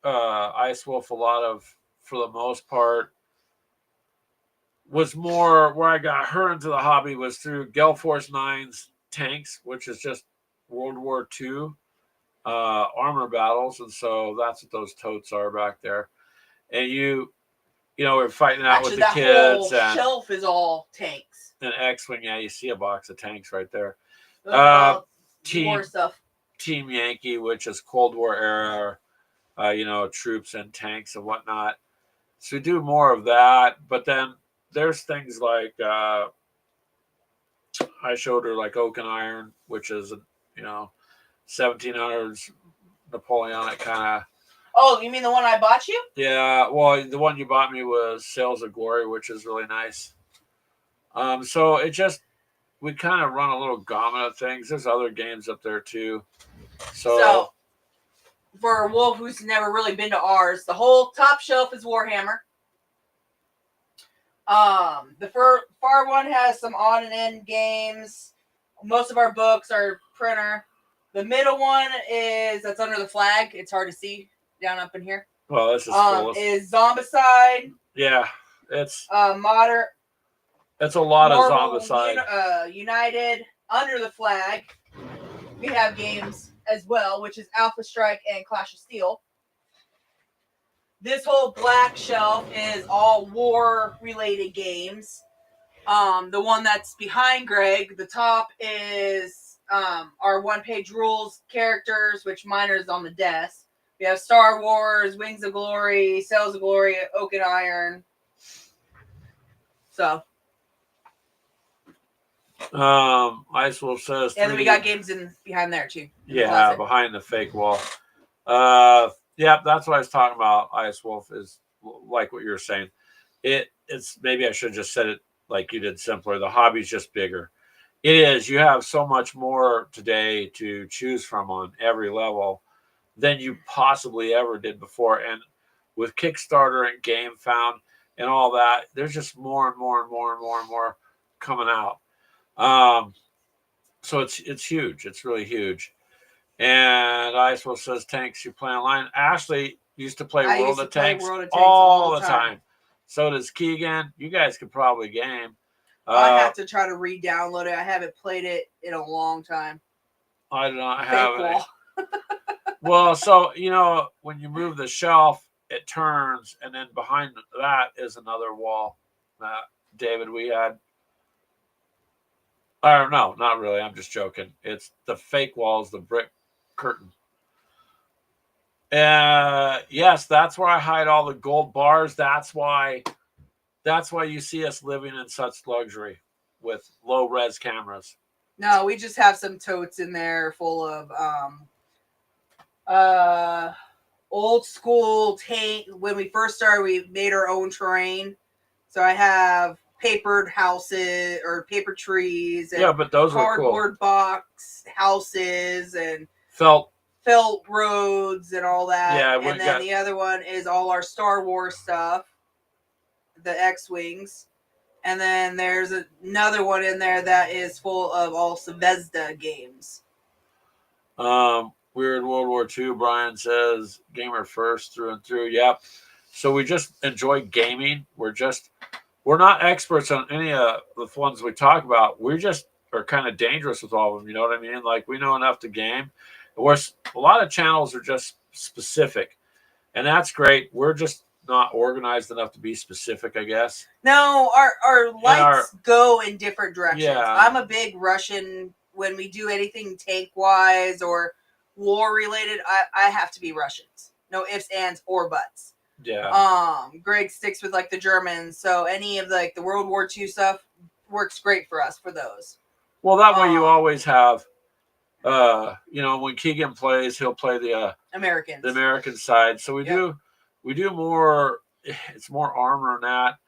Ice Wolf. A lot of, for the most part, was more where I got her into the hobby was through Gale Force 9's tanks, which is just World War II armor battles, and so that's what those totes are back there. And we're fighting out with the kids. Actually, that whole shelf is all tanks. And X-wing, yeah, you see a box of tanks right there. War stuff. Team Yankee, which is Cold War era, troops and tanks and whatnot. So we do more of that, but then there's things like I showed her like Oak and Iron, which is 1700s Napoleonic kind of. Oh, you mean the one I bought you? Yeah, well, the one you bought me was Sails of Glory, which is really nice. So we kind of run a little gamut of things. There's other games up there too. So for Wolf, who's never really been to ours, the whole top shelf is Warhammer. The far one has some on and end games. Most of our books are printer. The middle one that's under the flag. It's hard to see down up in here. Well, this is cool. Is Zombicide. Yeah, it's modern. It's a lot of Zombicide. United under the flag. We have games as well, which is Alpha Strike and Clash of Steel. This whole black shelf is all war-related games. The one that's behind Greg, the top is our one-page rules characters, which mine is on the desk. We have Star Wars, Wings of Glory, Sails of Glory, Oak and Iron. So. Ice Wolf says. And then we got games behind there too. Yeah, behind the fake wall. Yeah, that's what I was talking about. Ice Wolf is like what you're saying. It's maybe I should have just said it like you did, simpler. The hobby's just bigger. It is. You have so much more today to choose from on every level than you possibly ever did before. And with Kickstarter and GameFound and all that, there's just more and more and more and more and more coming out. So it's huge. It's really huge. And Ice Wolf says, tanks you play online. Ashley used to play World of Tanks all the time. So does Keegan. You guys could probably game. I have to try to re-download it. I haven't played it in a long time. I do not have it. Well, so, when you move the shelf, it turns, and then behind that is another wall. David, we had. No, not really. I'm just joking. It's the fake walls, the brick curtain. Yes, that's where I hide all the gold bars. That's why you see us living in such luxury with low res cameras. No, we just have some totes in there full of old school tank. When we first started, we made our own terrain. So I have papered houses or paper trees and but those are cool. Cardboard box houses and felt felt roads and all that. Yeah, and then the other one is all our Star Wars stuff, the X-Wings. And then there's another one in there that is full of all Svezda games. We're in World War II. Brian says gamer first through and through. Yep. So we just enjoy gaming. We're not experts on any of the ones we talk about. We just are kind of dangerous with all of them. You know what I mean? Like we know enough to game. Where a lot of channels are just specific, and that's great. We're just not organized enough to be specific, I guess. No, our likes go in different directions. Yeah. I'm a big Russian. When we do anything tank wise or war related, I have to be Russians. No ifs, ands, or buts. Yeah. Greg sticks with like the Germans, so any of like the World War II stuff works great for us for those. Well, that way you always have, when Keegan plays, he'll play the Americans, the American side. So we do more. It's more armor than that,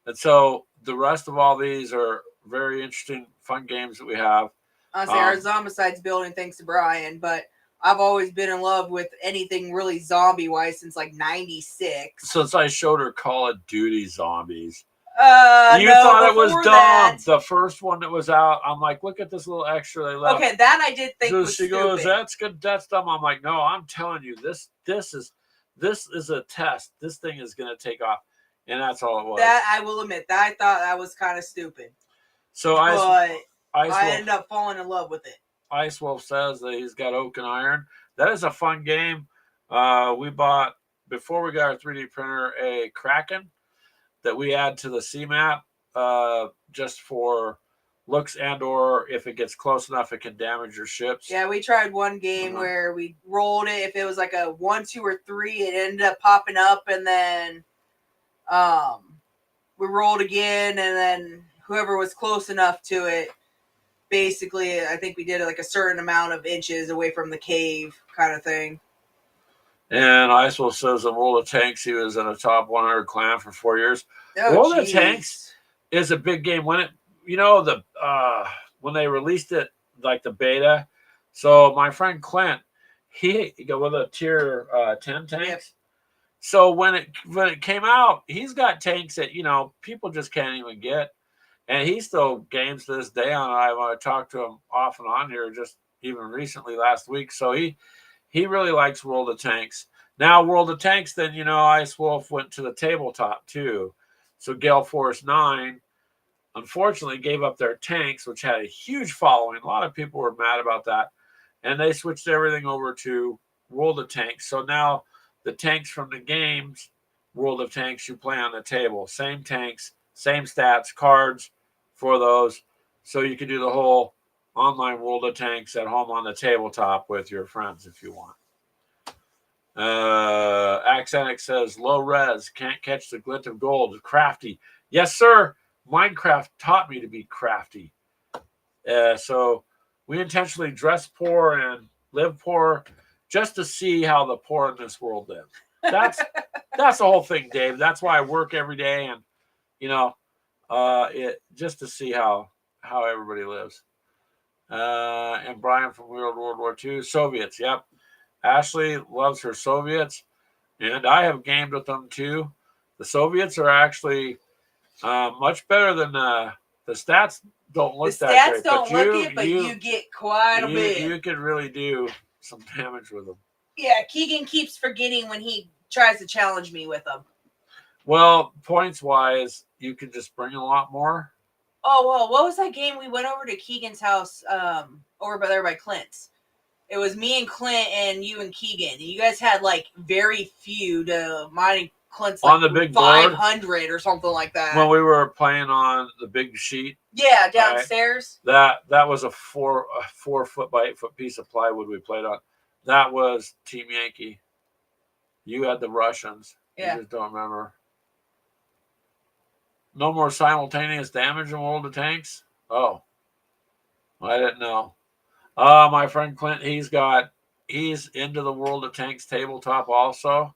and so the rest of all these are very interesting, fun games that we have. Honestly, our Zombicide's building thanks to Brian, but I've always been in love with anything really zombie-wise since like 96. Since I showed her Call of Duty Zombies. You thought it was dumb. The first one that was out, I'm like, look at this little extra they left. Okay, that I did think was she stupid. goes, that's good, that's dumb. I'm like, no, I'm telling you, this is a test. This thing is going to take off. And that's all it was. That I will admit, that I thought that was kind of stupid. So I ended up falling in love with it. Ice Wolf says that he's got Oak and Iron. That is a fun game. We bought, before we got our 3D printer, a Kraken that we add to the C-map just for looks and or if it gets close enough, it can damage your ships. Yeah, we tried one game where we rolled it. If it was like a 1, 2, or 3, it ended up popping up, and then we rolled again, and then whoever was close enough to it, basically, I think we did like a certain amount of inches away from the cave kind of thing. And Icewell says in World of Tanks, he was in a top 100 clan for 4 years. World of Tanks is a big game. When when they released it, like the beta. So my friend Clint, he got with a tier 10 tanks. Yep. So when it came out, he's got tanks that people just can't even get, and he still games to this day on it. I talked to him off and on here just even recently last week. So he really likes World of Tanks. Now World of Tanks, then Ice Wolf went to the tabletop too. So Gale Force 9 unfortunately gave up their tanks, which had a huge following. A lot of people were mad about that, and they switched everything over to World of Tanks. So now the tanks from the games, World of Tanks, you play on the table. Same tanks, same stats, cards for those. So you can do the whole online World of Tanks at home on the tabletop with your friends if you want. Accenic says, low res, can't catch the glint of gold. Crafty. Yes, sir. Minecraft taught me to be crafty. So we intentionally dress poor and live poor just to see how the poor in this world live. That's the whole thing, Dave. That's why I work every day, and it just to see how everybody lives. And Brian from World War II, Soviets. Yep, Ashley loves her Soviets, and I have gamed with them too. The Soviets are actually much better than the stats. Don't look that great. The stats don't look it, but you get quite a bit. You can really do some damage with them. Yeah, Keegan keeps forgetting when he tries to challenge me with them. Well, points wise, you can just bring a lot more. Oh, well, what was that game we went over to Keegan's house over by there by Clint's? It was me and Clint and you and Keegan. And you guys had like very few to mine. Clint's like on the big 500 board, or something like that. When we were playing on the big sheet. Yeah, downstairs. Right? That was a 4 foot by 8 foot piece of plywood we played on. That was Team Yankee. You had the Russians. Yeah. You just don't remember. No more simultaneous damage in World of Tanks? Oh. I didn't know. My friend Clint, he's into the World of Tanks tabletop also.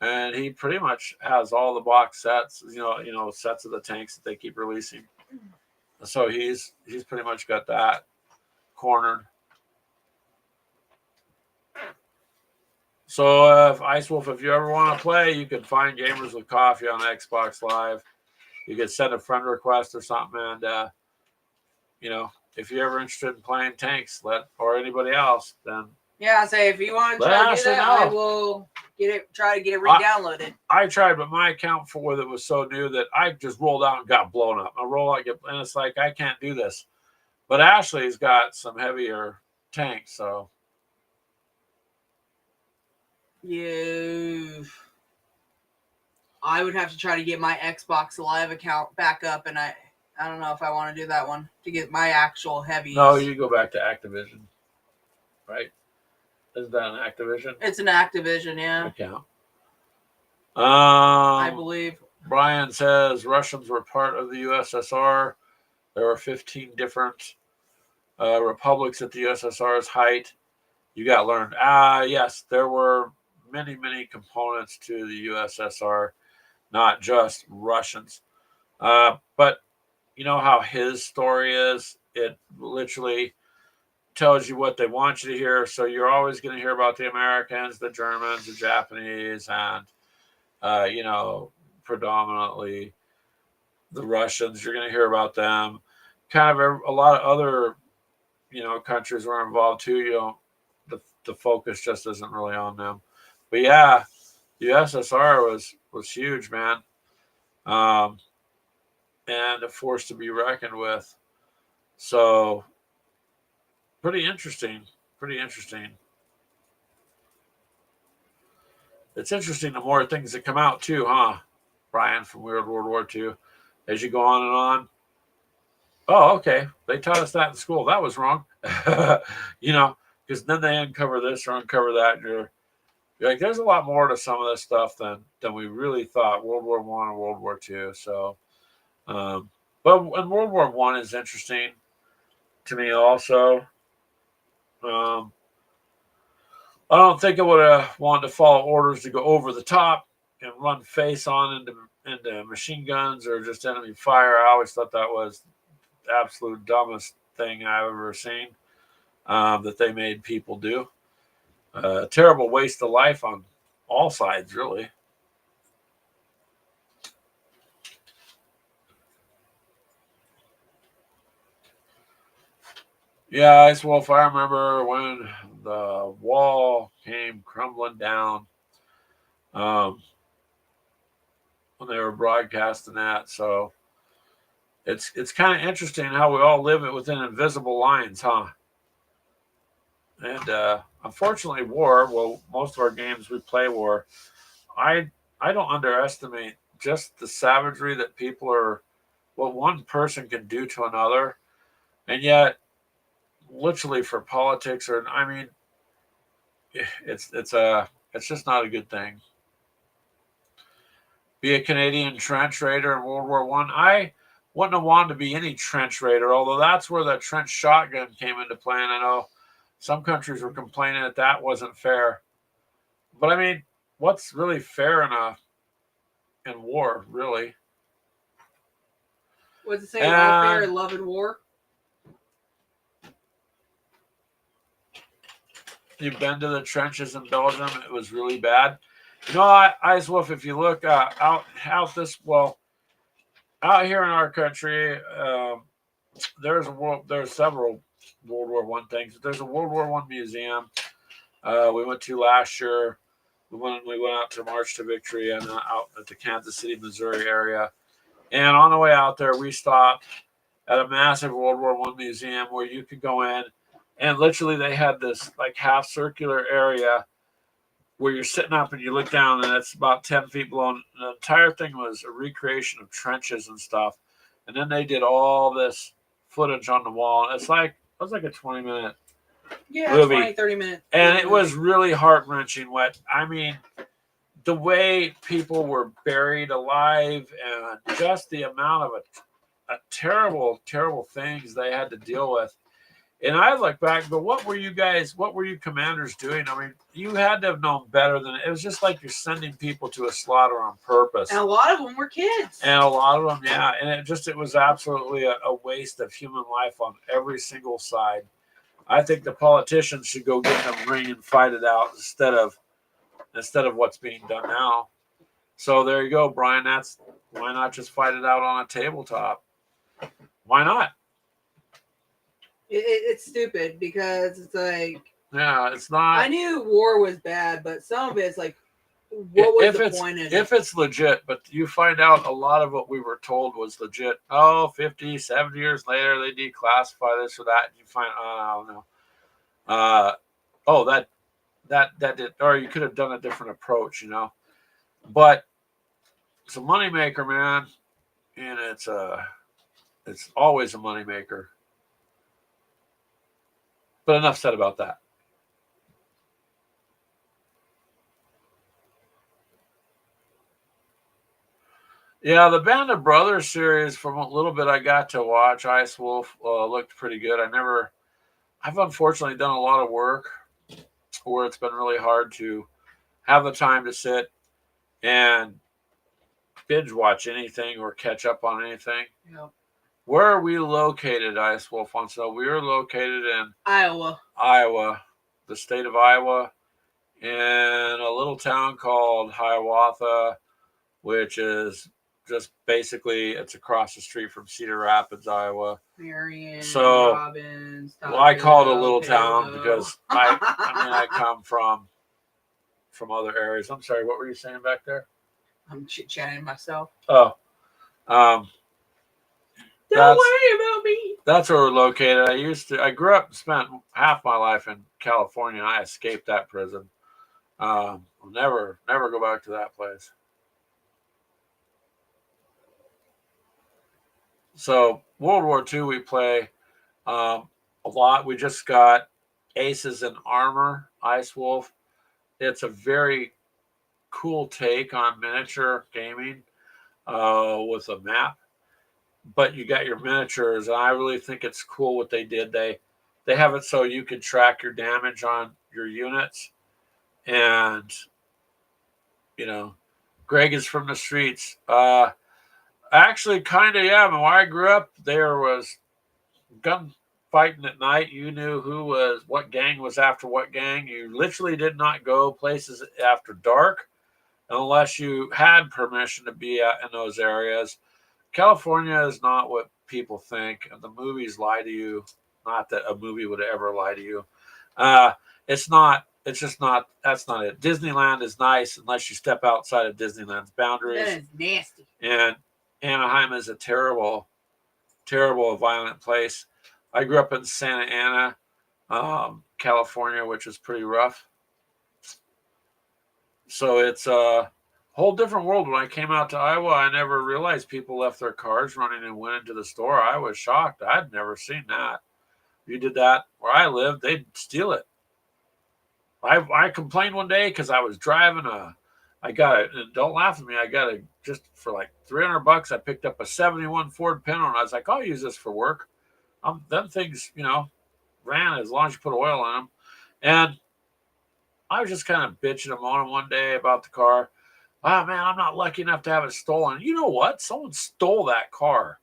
And he pretty much has all the box sets, sets of the tanks that they keep releasing. So he's pretty much got that cornered. So, Ice Wolf, if you ever want to play, you can find Gamers with Coffee on Xbox Live. You can send a friend request or something, and if you're ever interested in playing tanks, or anybody else, then Yeah, say if you want to let try to do Ashley that, know. I will try to get it re-downloaded. I tried, but my account with it was so new that I just rolled out and got blown up. I roll out, and it's like I can't do this. But Ashley's got some heavier tanks, so Yeah. I would have to try to get my Xbox Live account back up, and I don't know if I want to do that one to get my actual heavies. no, you go back to Activision, right? Is that an Activision? It's an Activision, yeah. Account. I believe. Brian says Russians were part of the USSR. There were 15 different republics at the USSR's height. You got learned. Yes, there were many, many components to the USSR, not just Russians. But you know how his story is? It literally tells you what they want you to hear. So you're always going to hear about the Americans, the Germans, the Japanese, and, predominantly the Russians. You're going to hear about them. Kind of a lot of other, countries were involved too. The focus just isn't really on them. But yeah, the USSR was huge, man. And a force to be reckoned with. So pretty interesting. Pretty interesting. It's interesting the more things that come out too, huh? Brian from Weird World War II. As you go on and on. Oh, okay. They taught us that in school. That was wrong. Because then they uncover this or uncover that, and you're like, there's a lot more to some of this stuff than we really thought. World War One and World War II. So, but and World War One is interesting to me also. I don't think I would have wanted to follow orders to go over the top and run face on into machine guns or just enemy fire. I always thought that was the absolute dumbest thing I've ever seen that they made people do. Terrible waste of life on all sides, really. Yeah, Ice Wolf, I remember when the wall came crumbling down when they were broadcasting that. So it's kind of interesting how we all live it within invisible lines, huh? And unfortunately, war. Well, most of our games we play war. I I don't underestimate just the savagery that people are, what one person can do to another, and yet literally for politics or I mean, it's just not a good thing. Be a Canadian trench raider in World War One. I wouldn't have wanted to be any trench raider, although that's where the trench shotgun came into play. And I know some countries were complaining that wasn't fair. But I mean, what's really fair in war, really? What's it say? All fair, love, and war. You've been to the trenches in Belgium. It was really bad. Ice Wolf, if you look out here in our country, there's several World War One things. There's a World War One museum we went to last year. We went out to March to Victory and out at the Kansas City, Missouri area. And on the way out there, we stopped at a massive World War One museum where you could go in, and literally they had this like half circular area where you're sitting up and you look down, and it's about 10 feet below. And the entire thing was a recreation of trenches and stuff. And then they did all this footage on the wall. It was like a 20-minute movie. 20, 30 minutes. And it was really heart-wrenching. I mean, the way people were buried alive and just the amount of a terrible, terrible things they had to deal with. And I look back, but what were you commanders doing? I mean, you had to have known better than it was just like you're sending people to a slaughter on purpose. And a lot of them were kids. And a lot of them, yeah. And it was absolutely a waste of human life on every single side. I think the politicians should go get in a ring and fight it out instead of instead of what's being done now. So there you go, Brian. That's why not just fight it out on a tabletop? Why not? It's stupid because it's like, yeah, it's not. I knew war was bad, but some of it's like, what was the point in it? If it's legit, but you find out a lot of what we were told was legit. Oh, 50, 70 years later, they declassify this or that, and you find, oh, no. Oh, that did, or you could have done a different approach, But it's a moneymaker, man, and it's always a moneymaker. But enough said about that. Yeah, the Band of Brothers series, from a little bit I got to watch, Ice Wolf looked pretty good. I've unfortunately done a lot of work where it's been really hard to have the time to sit and binge watch anything or catch up on anything. Yep. Where are we located, Ice Wolf? So we are located in Iowa, the state of Iowa, in a little town called Hiawatha, which is just basically it's across the street from Cedar Rapids, Iowa. Marion, so, Robbins, well, I call it a little town because I come from other areas. I'm sorry, what were you saying back there? I'm chit-chatting myself. Oh. Don't worry about me. That's where we're located. I grew up, spent half my life in California, and I escaped that prison. I'll never go back to that place. So World War II, we play a lot. We just got Aces in Armor, Ice Wolf. It's a very cool take on miniature gaming with a map. But you got your miniatures, and I really think it's cool what they did. They have it so you can track your damage on your units. And, Greg is from the streets. Actually, kind of, yeah. When I grew up, there was gunfighting at night. You knew what gang was after what gang. You literally did not go places after dark unless you had permission to be in those areas. California is not what people think, and the movies lie to you. Not that a movie would ever lie to you. It's not. It's just not. That's not it. Disneyland is nice unless you step outside of Disneyland's boundaries. That is nasty. And Anaheim is a terrible, terrible, violent place. I grew up in Santa Ana, California, which is pretty rough. So it's a whole different world. When I came out to Iowa, I never realized people left their cars running and went into the store. I was shocked. I'd never seen that. You did that where I lived, they'd steal it. I complained one day because I was driving I got it, and don't laugh at me, I got it just for like $300. I picked up a 71 Ford Pinto, and I was like, I'll use this for work. Them things, ran as long as you put oil in them. And I was just kind of bitching and moaning one day about the car. Oh, man, I'm not lucky enough to have it stolen. You know what? Someone stole that car.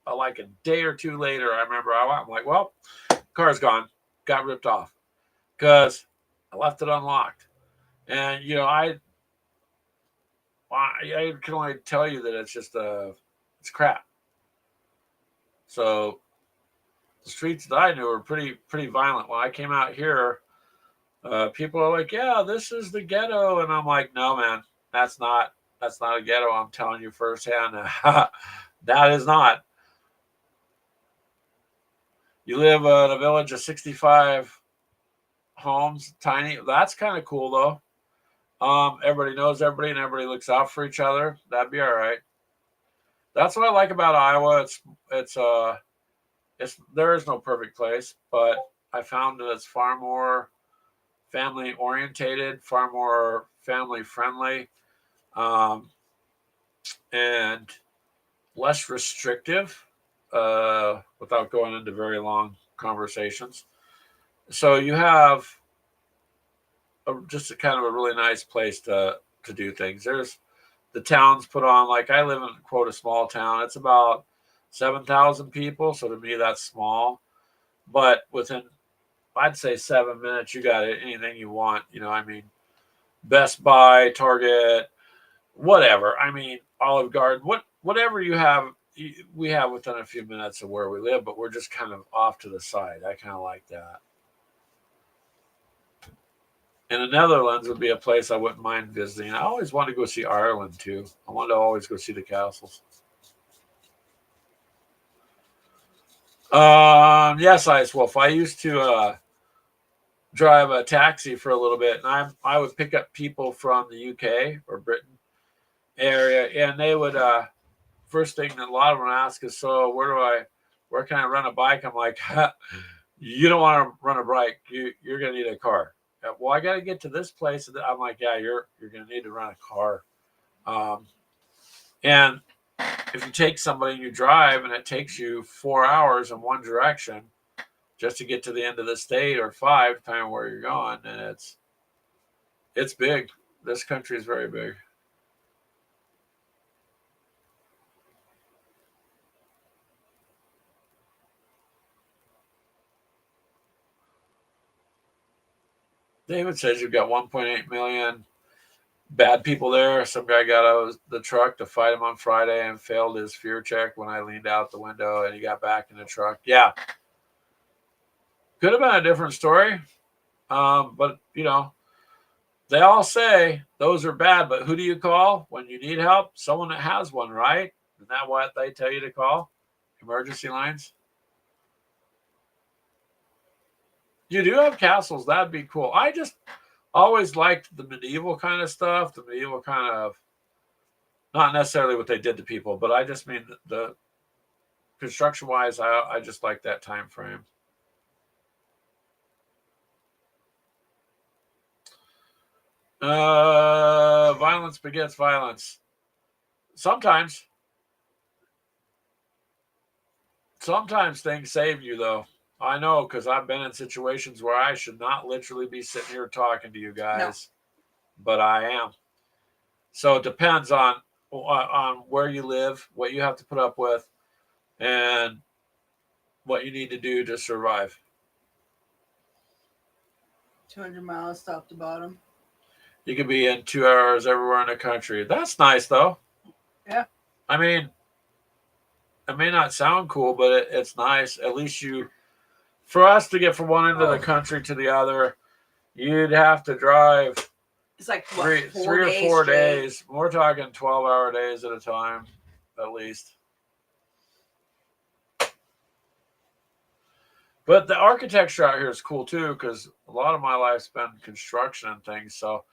Like a day or two later, I remember I'm like, well, car's gone. Got ripped off because I left it unlocked. And, I can only tell you that it's just it's crap. So the streets that I knew were pretty violent. When I came out here, people are like, yeah, this is the ghetto. And I'm like, no, man, that's not a ghetto. I'm telling you firsthand. That is not. You live in a village of 65 homes, tiny. That's kind of cool, though. Everybody knows everybody, and everybody looks out for each other. That'd be all right. That's what I like about Iowa. There is no perfect place, but I found that it's far more family orientated, far more family friendly, and less restrictive. Without going into very long conversations. So you have just a kind of a really nice place to do things. There's the towns put on, like I live in, quote, a small town. It's about 7,000 people. So to me, that's small. But within, I'd say 7 minutes, you got anything you want. Best Buy, Target, whatever. I mean, Olive Garden, whatever you have, we have within a few minutes of where we live, but we're just kind of off to the side. I kind of like that. And the Netherlands would be a place I wouldn't mind visiting. I always want to go see Ireland too. I want to always go see the castles. Yes, Ice Wolf. I used to drive a taxi for a little bit, and I would pick up people from the UK or Britain area, and they would first thing that a lot of them ask is, so where can I rent a bike? I'm like, you don't want to run a bike. You're gonna need a car. Well, I got to get to this place. I'm like, yeah, you're gonna need to rent a car. Um, and if you take somebody and you drive, and it takes you 4 hours in one direction just to get to the end of the state, or five, depending on where you're going, and it's big. This country is very big. David says you've got 1.8 million bad people there. Some guy got out of the truck to fight him on Friday and failed his fear check when I leaned out the window, and he got back in the truck. Yeah, could have been a different story. But they all say those are bad. But who do you call when you need help? Someone that has one, right? Isn't that what they tell you to call? Emergency lines. You do have castles. That'd be cool. I just always liked the medieval kind of stuff. The medieval kind of, not necessarily what they did to people, but I just mean the construction wise. I just like that time frame. Violence begets violence. Sometimes, sometimes things save you though. I know because I've been in situations where I should not literally be sitting here talking to you No. guys, but I am. So it depends on where you live, what you have to put up with, and what you need to do to survive. 200 miles top to bottom. You could be in 2 hours everywhere in the country. That's nice though. Yeah. I mean, it may not sound cool, but it's nice. At least for us to get from one end of the country to the other, you'd have to drive It's like what, three or 4 days. We're talking 12-hour days at a time, at least. But the architecture out here is cool too, because a lot of my life's been construction and things. So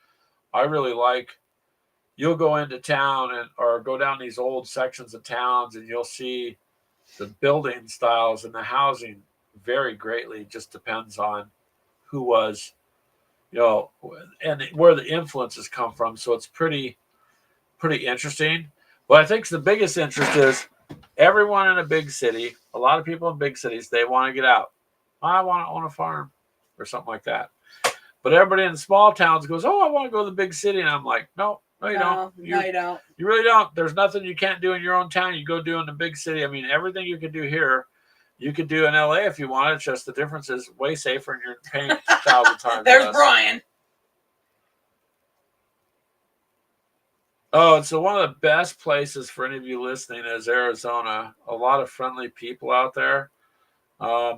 I really like. You'll go into town or go down these old sections of towns, and you'll see the building styles and the housing vary greatly. It just depends on who was, and where the influences come from. So it's pretty interesting. But I think the biggest interest is everyone in a big city. A lot of people in big cities, they want to get out. I want to own a farm or something like that. But everybody in small towns goes, "Oh, I want to go to the big city," and I'm like, "No, you don't. No, you don't. You really don't. There's nothing you can't do in your own town. You go do in the big city. I mean, everything you can do here, you could do in LA if you wanted. It's just the difference is way safer, and you're paying 1,000 times There's less." Brian. Oh, and so one of the best places for any of you listening is Arizona. A lot of friendly people out there.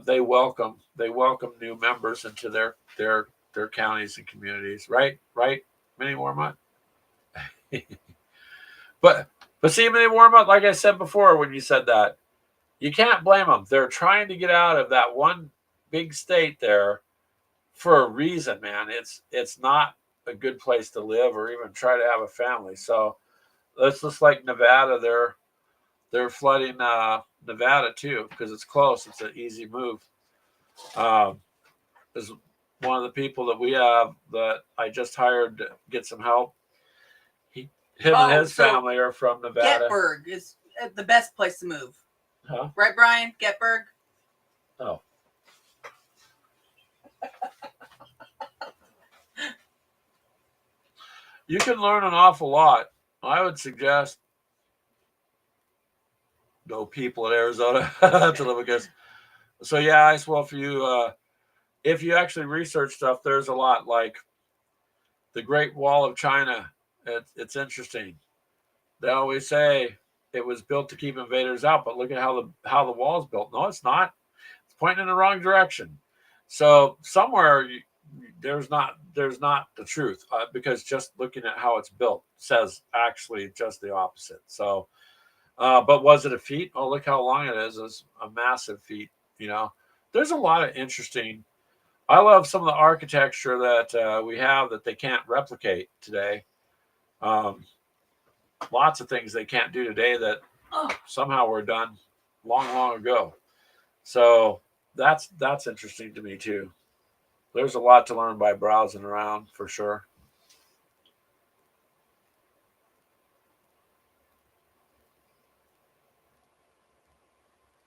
They welcome new members into their counties and communities. Right, Mini Warmut. but but see, Mini Warmut, like I said before, when you said that, you can't blame them. They're trying to get out of that one big state there for a reason, man. It's not a good place to live or even try to have a family. So it's just like Nevada. They're flooding Nevada too because it's close. It's an easy move. Um, there's one of the people that we have that I just hired to get some help. Him and his family are from Nevada. Gettysburg is the best place to move. Huh? Right, Brian? Gettysburg? Oh. You can learn an awful lot. I would suggest no people in Arizona to live against. So yeah, Ice Wolf, if you actually research stuff, there's a lot like The Great Wall of China. It's interesting. They always say it was built to keep invaders out, but look at how the wall's built. No, it's not. It's pointing in the wrong direction. So somewhere there's not the truth because just looking at how it's built says actually just the opposite. So, but was it a feat? Oh, look how long it is. It's a massive feat. You know, there's a lot of interesting. I love some of the architecture that we have that they can't replicate today. Um, Lots of things they can't do today that somehow were done long, long ago. So that's interesting to me too. There's a lot to learn by browsing around for sure.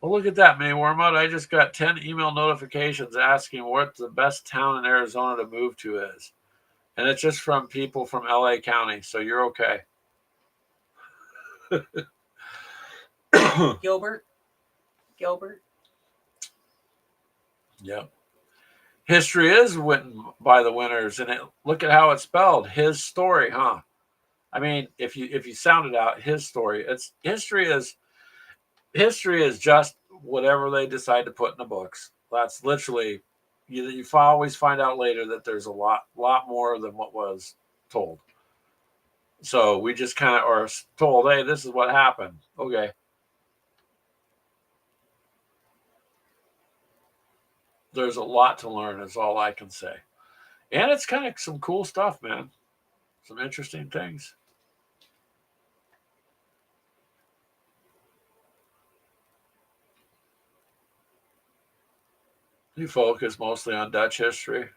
Well, look at that, May Wormwood. I just got 10 email notifications asking what the best town in Arizona to move to is. And it's just from people from LA County. So you're okay. Gilbert. Yep. History is written by the winners, and look at how it's spelled. His story, huh? I mean, if you sound it out, his story. It's history is just whatever they decide to put in the books. That's literally you always find out later that there's a lot more than what was told. So we just kind of are told, hey, this is what happened. Okay. There's a lot to learn, is all I can say. And it's kind of some cool stuff, man. Some interesting things. You focus mostly on Dutch history.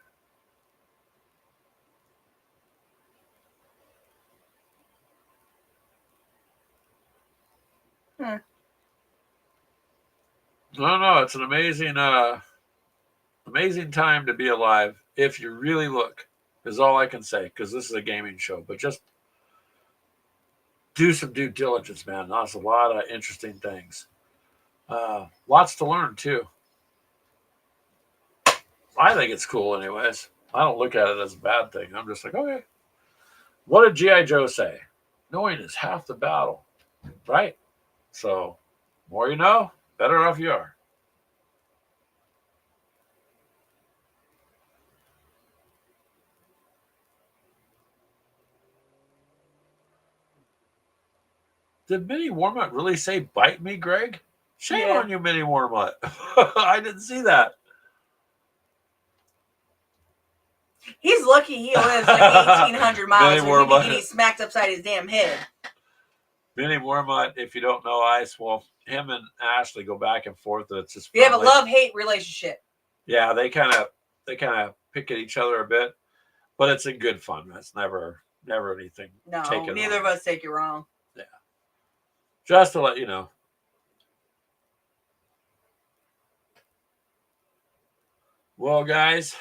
Hmm. No, it's an amazing time to be alive if you really look. Is all I can say because this is a gaming show. But just do some due diligence, man. That's a lot of interesting things. Lots to learn too. I think it's cool, anyways. I don't look at it as a bad thing. I'm just like, okay, what did GI Joe say? Knowing is half the battle, right? So, more you know, better off you are. Did Minnie Warmut really say bite me, Greg? Shame Yeah. on you, Minnie Warmut. I didn't see that. He's lucky he lives like 1,800 miles Minnie when he'd be Warmut. getting smacked upside his damn head. Minnie Warmut, if you don't know Ice Wolf, him and Ashley go back and forth. It's just They have a friendly. love-hate relationship. Yeah, they kind of pick at each other a bit, but it's in good fun. That's never anything. No, taken neither of wrong. us take it wrong. Yeah, just to let you know. Well, guys,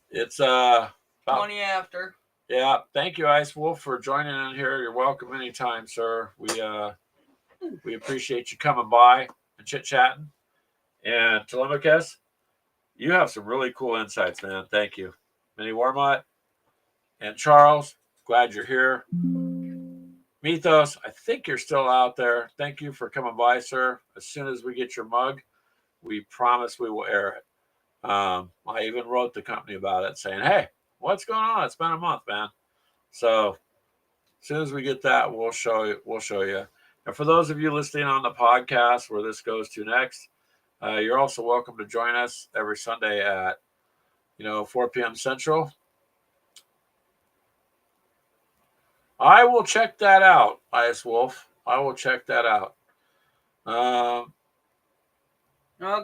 it's about 20 after. yeah. Thank you, Ice Wolf, for joining in here. You're welcome anytime, sir. We appreciate you coming by and chit chatting. And Telemachus, you have some really cool insights, man. Thank you. Minnie Warmott and Charles, glad you're here. Mythos, I think you're still out there. Thank you for coming by, sir. As soon as we get your mug, we promise we will air it. I even wrote the company about it saying, hey, what's going on? It's been a month, man. So as soon as we get that, we'll show you. And for those of you listening on the podcast where this goes to next, you're also welcome to join us every Sunday at 4 p.m. Central. I will check that out, Ice Wolf. I will check that out. Oh,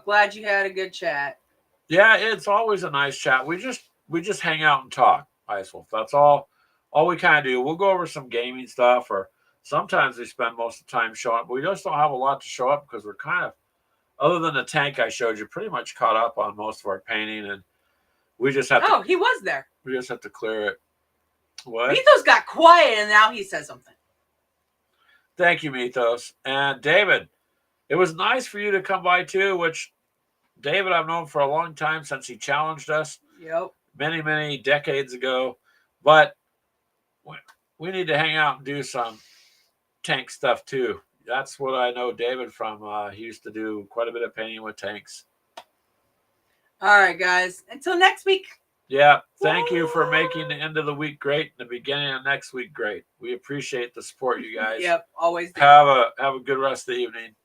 glad you had a good chat. Yeah, it's always a nice chat. We just hang out and talk, Ice Wolf. That's all we kind of do. We'll go over some gaming stuff, or sometimes we spend most of the time showing up. We just don't have a lot to show up because we're kind of, other than the tank I showed you, pretty much caught up on most of our painting, and we just have Oh, he was there. we just have to clear it. What? Mythos got quiet and now he says something. Thank you, Mythos. And David, it was nice for you to come by too, which David I've known for a long time since he challenged us Yep. many, many decades ago. But we need to hang out and do some tank stuff too. That's what I know David from. He used to do quite a bit of painting with tanks. All right, guys. Until next week. Yeah. Thank you for making the end of the week great and the beginning of next week great. We appreciate the support, you guys. Yep. Always do. Have a good rest of the evening.